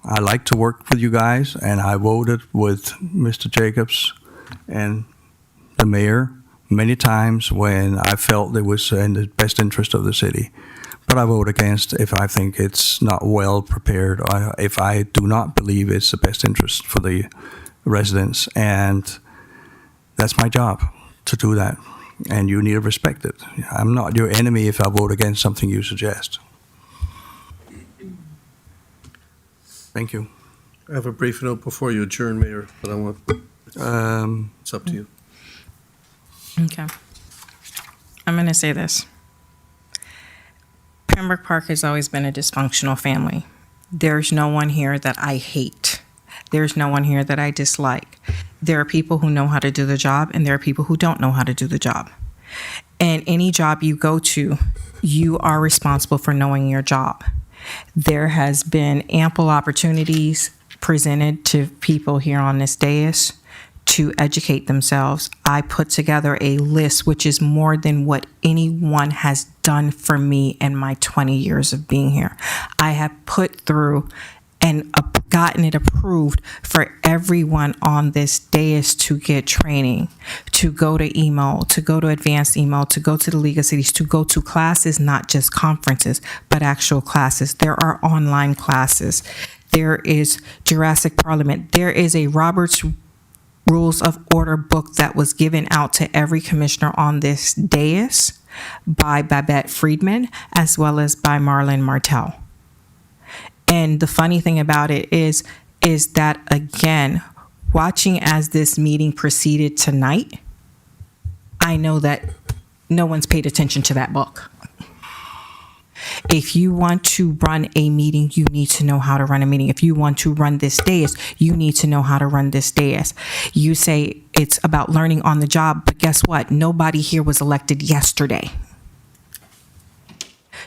I like to work with you guys, and I voted with Mr. Jacobs and the mayor many times when I felt it was in the best interest of the city. But I vote against if I think it's not well prepared, or if I do not believe it's the best interest for the residents, and that's my job to do that, and you need to respect it. I'm not your enemy if I vote against something you suggest. Thank you. I have a brief note before you adjourn, Mayor, but I want, it's up to you. Okay. I'm going to say this. Pembroke Park has always been a dysfunctional family. There's no one here that I hate. There's no one here that I dislike. There are people who know how to do the job, and there are people who don't know how to do the job. And any job you go to, you are responsible for knowing your job. There has been ample opportunities presented to people here on this dais to educate themselves. I put together a list, which is more than what anyone has done for me in my 20 years of being here. I have put through and gotten it approved for everyone on this dais to get training, to go to email, to go to advanced email, to go to the League of Cities, to go to classes, not just conferences, but actual classes. There are online classes. There is Jurassic Parliament. There is a Robert's Rules of Order book that was given out to every commissioner on this dais by Babette Friedman, as well as by Marlon Martel. And the funny thing about it is that, again, watching as this meeting proceeded tonight, I know that no one's paid attention to that book. If you want to run a meeting, you need to know how to run a meeting. If you want to run this dais, you need to know how to run this dais. You say it's about learning on the job, but guess what? Nobody here was elected yesterday.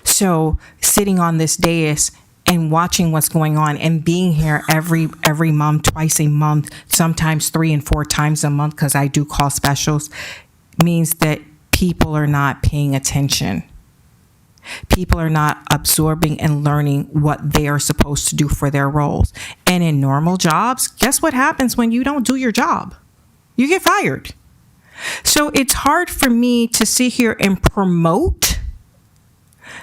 So sitting on this dais and watching what's going on and being here every month, twice a month, sometimes 3 and 4 times a month, because I do call specials, means that people are not paying attention. People are not absorbing and learning what they are supposed to do for their roles. And in normal jobs, guess what happens when you don't do your job? You get fired. So it's hard for me to sit here and promote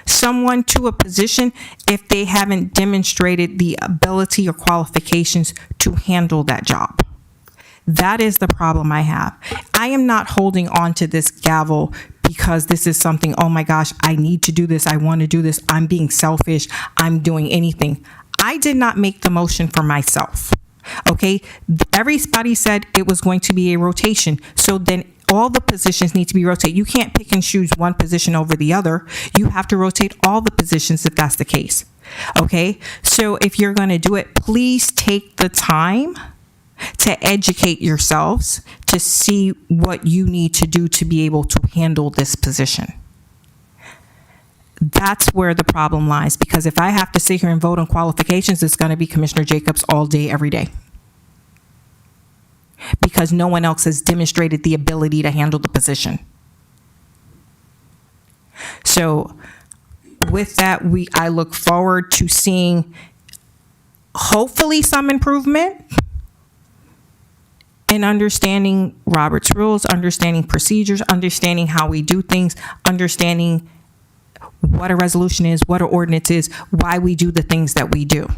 someone to a position if they haven't demonstrated the ability or qualifications to handle that job. That is the problem I have. I am not holding on to this gavel because this is something, oh my gosh, I need to do this, I want to do this, I'm being selfish, I'm doing anything. I did not make the motion for myself, okay? Everybody said it was going to be a rotation, so then all the positions need to be rotated. You can't pick and choose one position over the other. You have to rotate all the positions if that's the case, okay? So if you're going to do it, please take the time to educate yourselves to see what you need to do to be able to handle this position. That's where the problem lies, because if I have to sit here and vote on qualifications, it's going to be Commissioner Jacobs all day, every day, because no one else has demonstrated the ability to handle the position. So with that, I look forward to seeing hopefully some improvement and understanding Robert's rules, understanding procedures, understanding how we do things, understanding what a resolution is, what an ordinance is, why we do the things that we do.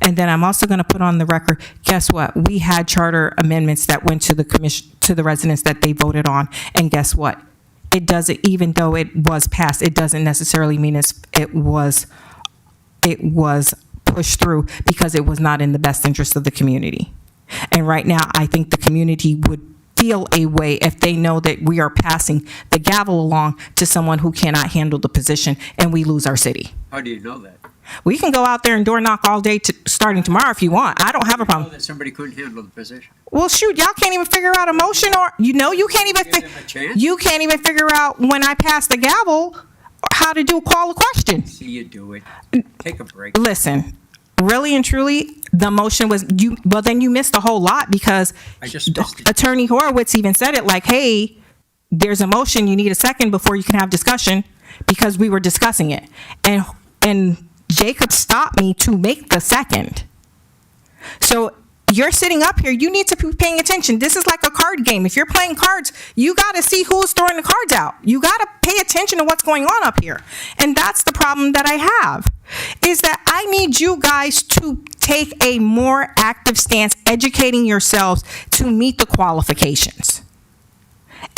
And then I'm also going to put on the record, guess what? We had charter amendments that went to the commission, to the residents that they voted on. And guess what? It doesn't, even though it was passed, it doesn't necessarily mean it was pushed through, because it was not in the best interest of the community. And right now, I think the community would feel a way if they know that we are passing the gavel along to someone who cannot handle the position, and we lose our city. How do you know that? We can go out there and door knock all day starting tomorrow if you want. I don't have a Know problem. that somebody couldn't handle the position. Well, shoot, y'all can't even figure out a motion, or you can't even you can't even figure out when I pass the gavel how to call a question. See you do it. Take a break. Listen, really and truly, the motion was you. Well, then you missed a whole lot, because I just missed it. Attorney Horowitz even said it like, "Hey, there's a motion. You need a second before you can have discussion," because we were discussing it, and Jacob stopped me to make the second. So you're sitting up here, you need to be paying attention. This is like a card game. If you're playing cards, you got to see who's throwing the cards out. You got to pay attention to what's going on up here. And that's the problem that I have, is that I need you guys to take a more active stance, educating yourselves to meet the qualifications.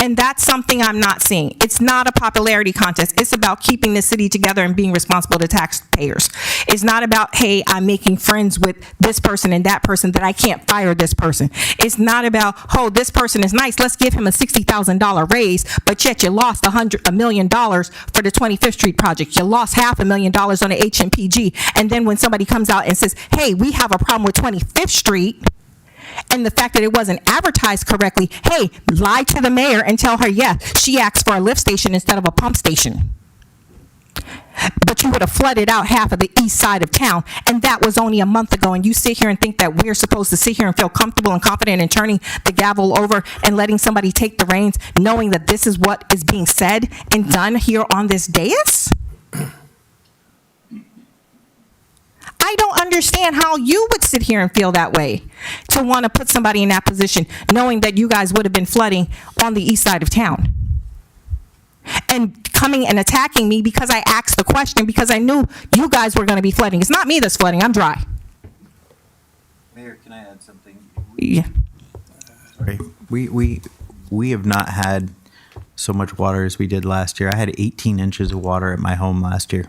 And that's something I'm not seeing. It's not a popularity contest. It's about keeping the city together and being responsible to taxpayers. It's not about, hey, I'm making friends with this person and that person that I can't fire this person. It's not about, oh, this person is nice, let's give him a $60,000 raise, but yet you lost $1 million for the 25th Street project. You lost $500,000 on the HMPG. And then when somebody comes out and says, hey, we have a problem with 25th Street, and the fact that it wasn't advertised correctly, hey, lie to the mayor and tell her, yeah, she asked for a lift station instead of a pump station. But you would have flooded out half of the east side of town, and that was only a month ago, and you sit here and think that we're supposed to sit here and feel comfortable and confident in turning the gavel over and letting somebody take the reins, knowing that this is what is being said and done here on this dais? I don't understand how you would sit here and feel that way, to want to put somebody in that position, knowing that you guys would have been flooding on the east side of town. And coming and attacking me because I asked the question, because I knew you guys were going to be flooding. It's not me that's flooding, I'm dry. Mayor, can I add something? Yeah. Sorry. We have not had so much water as we did last year. I had 18 inches of water at my home last year.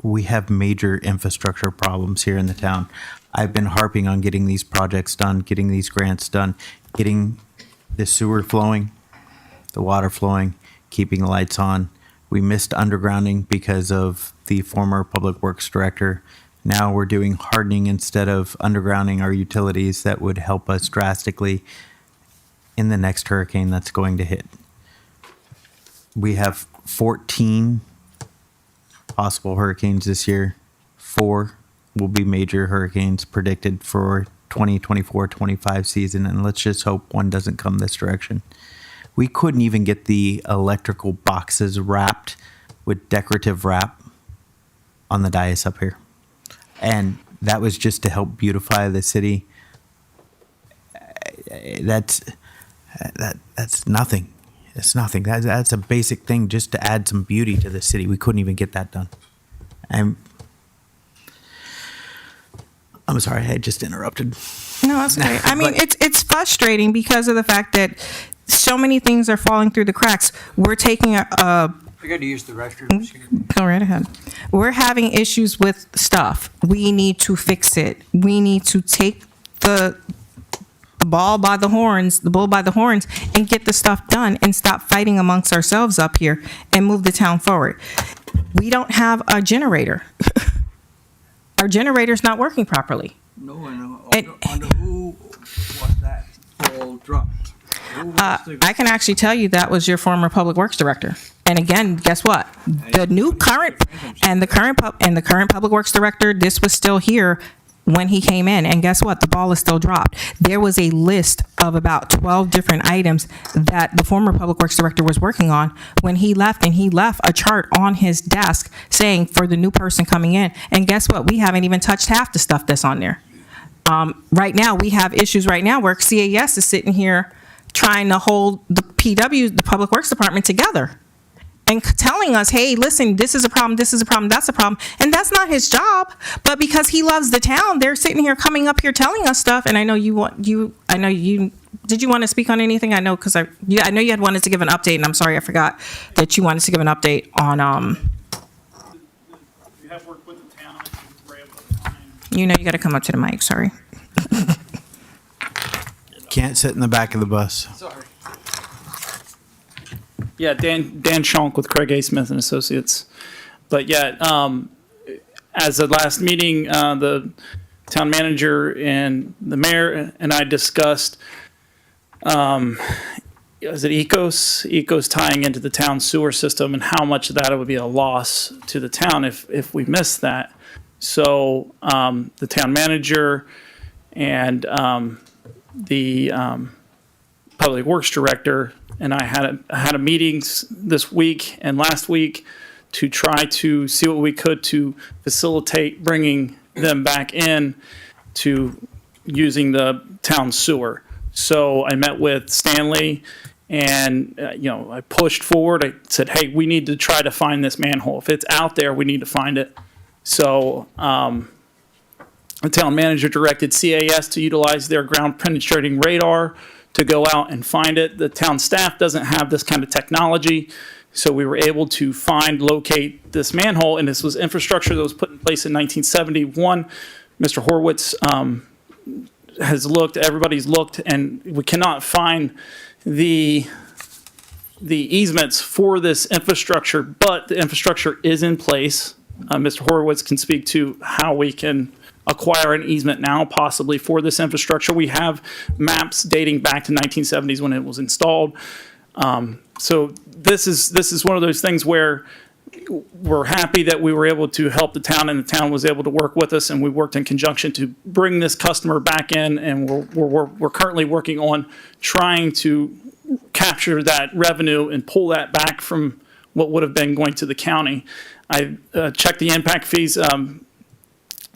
We have major infrastructure problems here in the town. I've been harping on getting these projects done, getting these grants done, getting the sewer flowing, the water flowing, keeping the lights on. We missed undergrounding because of the former public works director. Now we're doing hardening instead of undergrounding our utilities. That would help us drastically in the next hurricane that's going to hit. We have 14 possible hurricanes this year. 4 will be major hurricanes predicted for 2024-25 season, and let's just hope one doesn't come this direction. We couldn't even get the electrical boxes wrapped with decorative wrap on the dais up here, and that was just to help beautify the city. That's nothing. It's nothing. That's a basic thing just to add some beauty to the city. We couldn't even get that done. I'm sorry, I just interrupted. No, that's okay. I mean, it's frustrating because of the fact that so many things are falling through the cracks. We're taking I got to use the restroom. Go right ahead. We're having issues with stuff. We need to fix it. We need to take the bull by the horns, and get the stuff done and stop fighting amongst ourselves up here and move the town forward. We don't have a generator. Our generator's not working properly. No, I know. Under who was that all dropped? I can actually tell you that was your former public works director. And again, guess what? The current public works director, this was still here when he came in, and guess what? The ball is still dropped. There was a list of about 12 different items that the former public works director was working on when he left, and he left a chart on his desk saying for the new person coming in, and guess what? We haven't even touched half the stuff that's on there. Right now, we have issues right now where CAS is sitting here trying to hold the PW, the Public Works Department, together and telling us, hey, listen, this is a problem, this is a problem, that's a problem. And that's not his job. But because he loves the town, they're sitting here coming up here telling us stuff. And I know did you want to speak on anything? I know, because I know you had wanted to give an update, and I'm sorry, I forgot that you wanted to give an update on, We have worked with the town. you got to come up to the mic, sorry. Can't sit in the back of the bus. Sorry. Yeah, Dan Schonk with Craig A. Smith and Associates. But yeah, as the last meeting, the town manager and the mayor and I discussed, is it Ecos tying into the town sewer system, and how much of that would be a loss to the town if we missed that. So the town manager and the public works director and I had a meetings this week and last week to try to see what we could to facilitate bringing them back in to using the town sewer. So I met with Stanley and, I pushed forward. I said, hey, we need to try to find this manhole. If it's out there, we need to find it. So the town manager directed CAS to utilize their ground penetrating radar to go out and find it. The town staff doesn't have this kind of technology. So we were able to locate this manhole, and this was infrastructure that was put in place in 1971. Mr. Horwitz has looked, everybody's looked, and we cannot find the easements for this infrastructure, but the infrastructure is in place. Mr. Horowitz can speak to how we can acquire an easement now, possibly for this infrastructure. We have maps dating back to 1970s when it was installed. So this is one of those things where we're happy that we were able to help the town, and the town was able to work with us, and we worked in conjunction to bring this customer back in, and we're currently working on trying to capture that revenue and pull that back from what would have been going to the county. I checked the impact fees.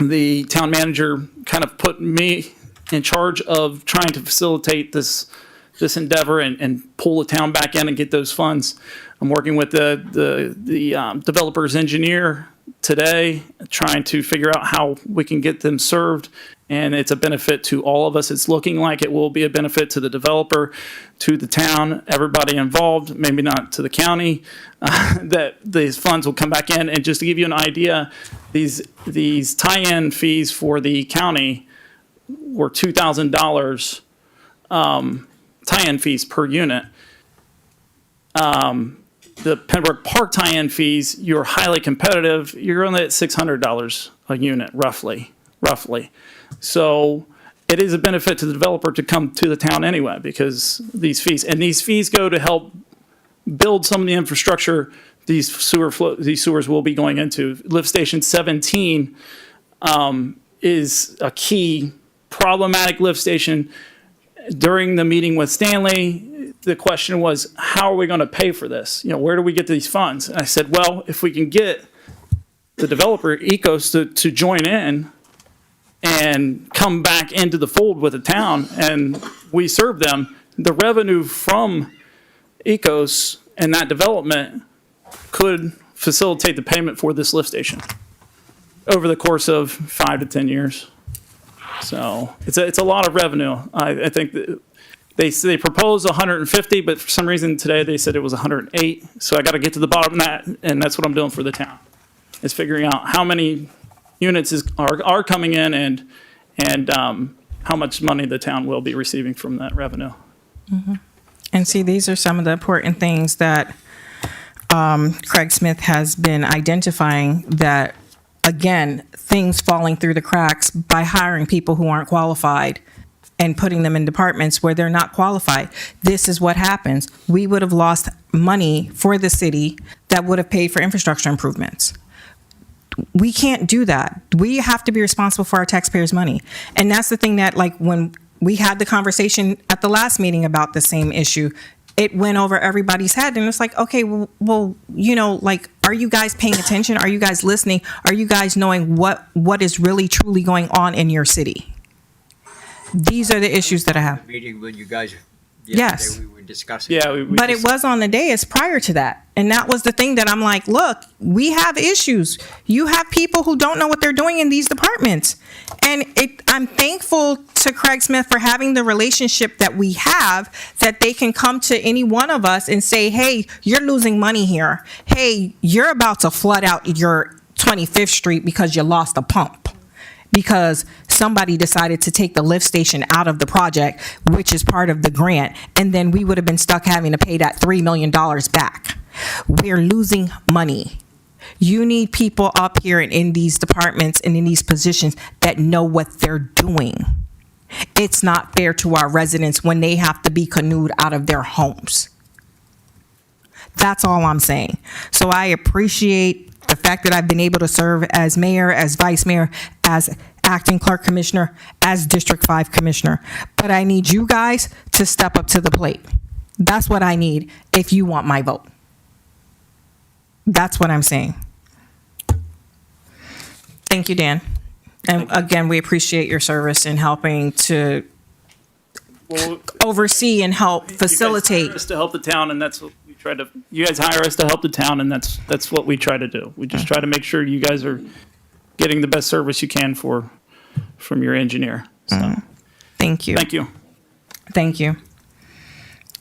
The town manager kind of put me in charge of trying to facilitate this endeavor and pull the town back in and get those funds. I'm working with the developer's engineer today, trying to figure out how we can get them served. And it's a benefit to all of us. It's looking like it will be a benefit to the developer, to the town, everybody involved, maybe not to the county, that these funds will come back in. And just to give you an idea, these tie-in fees for the county were $2,000 tie-in fees per unit. The Pembroke Park tie-in fees, you're highly competitive. You're only at $600 a unit, roughly. So it is a benefit to the developer to come to the town anyway, because these fees go to help build some of the infrastructure these sewers will be going into. Lift Station 17 is a key problematic lift station. During the meeting with Stanley, the question was, how are we going to pay for this? Where do we get these funds? And I said, well, if we can get the developer, Ecos, to join in and come back into the fold with the town, and we serve them, the revenue from Ecos and that development could facilitate the payment for this lift station over the course of 5 to 10 years. So it's a lot of revenue. I think that they proposed 150, but for some reason today they said it was 108. So I got to get to the bottom of that, and that's what I'm doing for the town, is figuring out how many units are coming in and how much money the town will be receiving from that revenue. Mm-hmm. And see, these are some of the important things that Craig Smith has been identifying, that, again, things falling through the cracks by hiring people who aren't qualified and putting them in departments where they're not qualified. This is what happens. We would have lost money for the city that would have paid for infrastructure improvements. We can't do that. We have to be responsible for our taxpayers' money. And that's the thing that, when we had the conversation at the last meeting about the same issue, it went over everybody's head. And it's like, okay, well, are you guys paying attention? Are you guys listening? Are you guys knowing what is really truly going on in your city? These are the issues that I have. Meeting when you guys, Yes. yesterday we were discussing. Yeah, But it was on the dais prior to that. And that was the thing that I'm like, look, we have issues. You have people who don't know what they're doing in these departments. And I'm thankful to Craig Smith for having the relationship that we have, that they can come to any one of us and say, hey, you're losing money here. Hey, you're about to flood out your 25th Street because you lost a pump. Because somebody decided to take the lift station out of the project, which is part of the grant, and then we would have been stuck having to pay that $3 million back. We're losing money. You need people up here and in these departments and in these positions that know what they're doing. It's not fair to our residents when they have to be canoed out of their homes. That's all I'm saying. So I appreciate the fact that I've been able to serve as mayor, as vice mayor, as acting clerk commissioner, as District 5 commissioner. But I need you guys to step up to the plate. That's what I need if you want my vote. That's what I'm saying. Thank you, Dan. And again, we appreciate your service in helping to oversee and help facilitate. You guys hire us to help the town, and that's what we try to. You guys hire us to help the town, and that's what we try to do. We just try to make sure you guys are getting the best service you can from your engineer. So, Thank you. thank you. Thank you.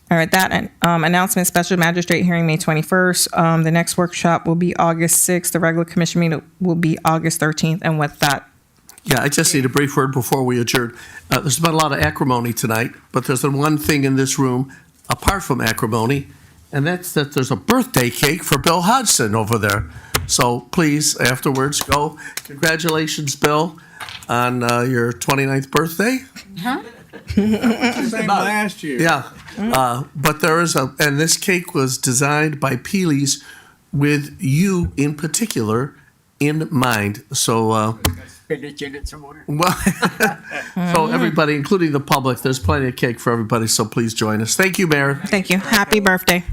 All right, that announcement, special magistrate hearing May 21st. The next workshop will be August 6th. The regular commission meeting will be August 13th. And with that, Yeah, I just need a brief word before we adjourn. There's been a lot of acrimony tonight, but there's the one thing in this room, apart from acrimony, and that's that there's a birthday cake for Bill Hodgson over there. So please, afterwards, go. Congratulations, Bill, on your 29th birthday. Huh? Same last year. Yeah, but there is and this cake was designed by Peely's with you in particular in mind. So, Spinach in it somewhere. well, so everybody, including the public, there's plenty of cake for everybody. So please join us. Thank you, Mayor. thank you. Happy birthday.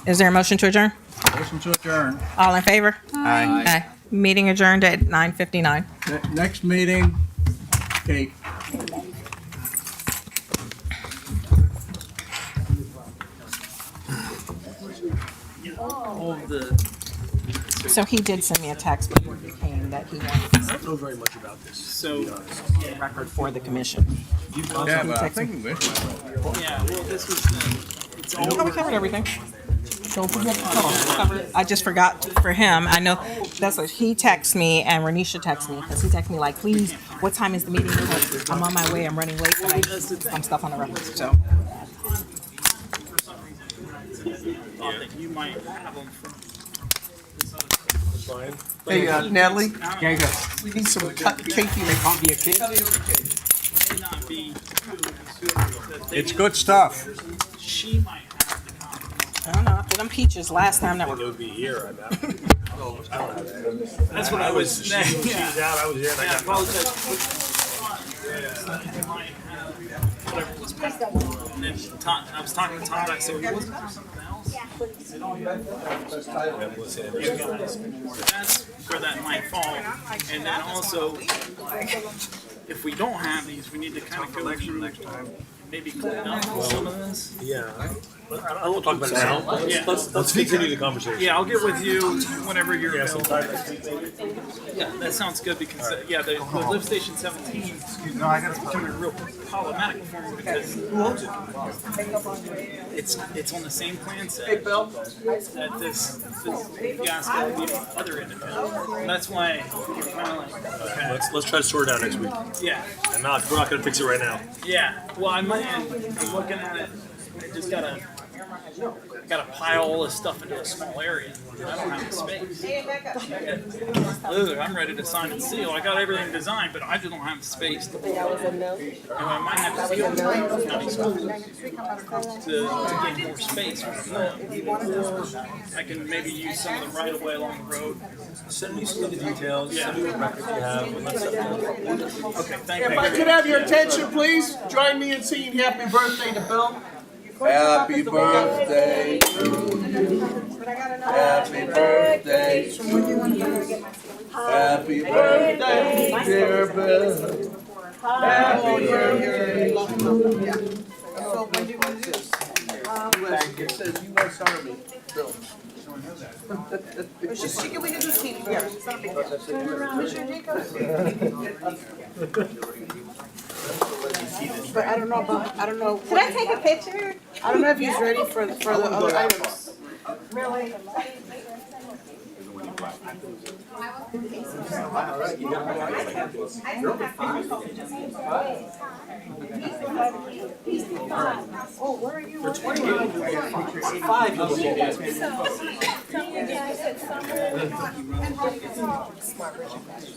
Is there a motion to adjourn? Motion to adjourn. All in favor? Aye. Aye. Meeting adjourned at 9:59. Next meeting, cake. So he did send me a text before he came that he wanted I don't know very much about this. So, the record for the commission. Yeah, but I think we wish. yeah, well, this was it's all Oh, we covered everything. Don't forget to cover. I just forgot for him. I know that's what he texted me and Renisha texted me because he texted me like, please, what time is the meeting? Because I'm on my way. I'm running late. But I'm stuff on the record. So. thought that you might have them from this other. Fine. Hey, Natalie, Yeah, you go. we need some cut cake. Can't be a kid. May not be It's good stuff. she might have the copy. I don't know. After them peaches last time that It were. would be here, I bet. I don't have that. That's what I was saying. She's out, I was here, and I Yeah, I got. apologize. Whatever was back. And then I was talking to Tom, I said, wasn't there something else? That's where that might fall. And then also, if we don't have these, we need to kind of go through next time. Maybe clean up some of this. Yeah, I don't want to talk about it now. Yeah. Let's continue the conversation. Yeah, I'll get with you whenever you're Yeah, available. sometime next week. Yeah, that sounds good because, the lift station 17 is becoming a real problematic for me because it's on the same plan set that this gas will be on the other end of it. And that's why you're kind of like, okay. Let's try to sort it out next week. Yeah, We're not gonna fix it right now. yeah. Well, I'm looking at it, I just gotta pile all this stuff into a small area. I don't have the space. Literally, I'm ready to sign and seal. I got everything designed, but I just don't have the space to. And I might have to seal the county schools to get more space for them. Or I can maybe use some of the right of way along the road. Send me some of the details, Yeah. send me what records you have, and let's set that up. Okay, thank If you. I could have your attention, please, join me in singing happy birthday to Bill. Happy birthday to you. Happy birthday to you. Happy birthday, dear Bill. Happy birthday. Jeremy, Bill. It's just, we can just keep it. It's not a big deal. Commissioner Jacobs? But I don't know about, I don't know. Could I take a picture? I don't know if he's ready for the other items. Really? Oh, where are you? For 5, you'll see that.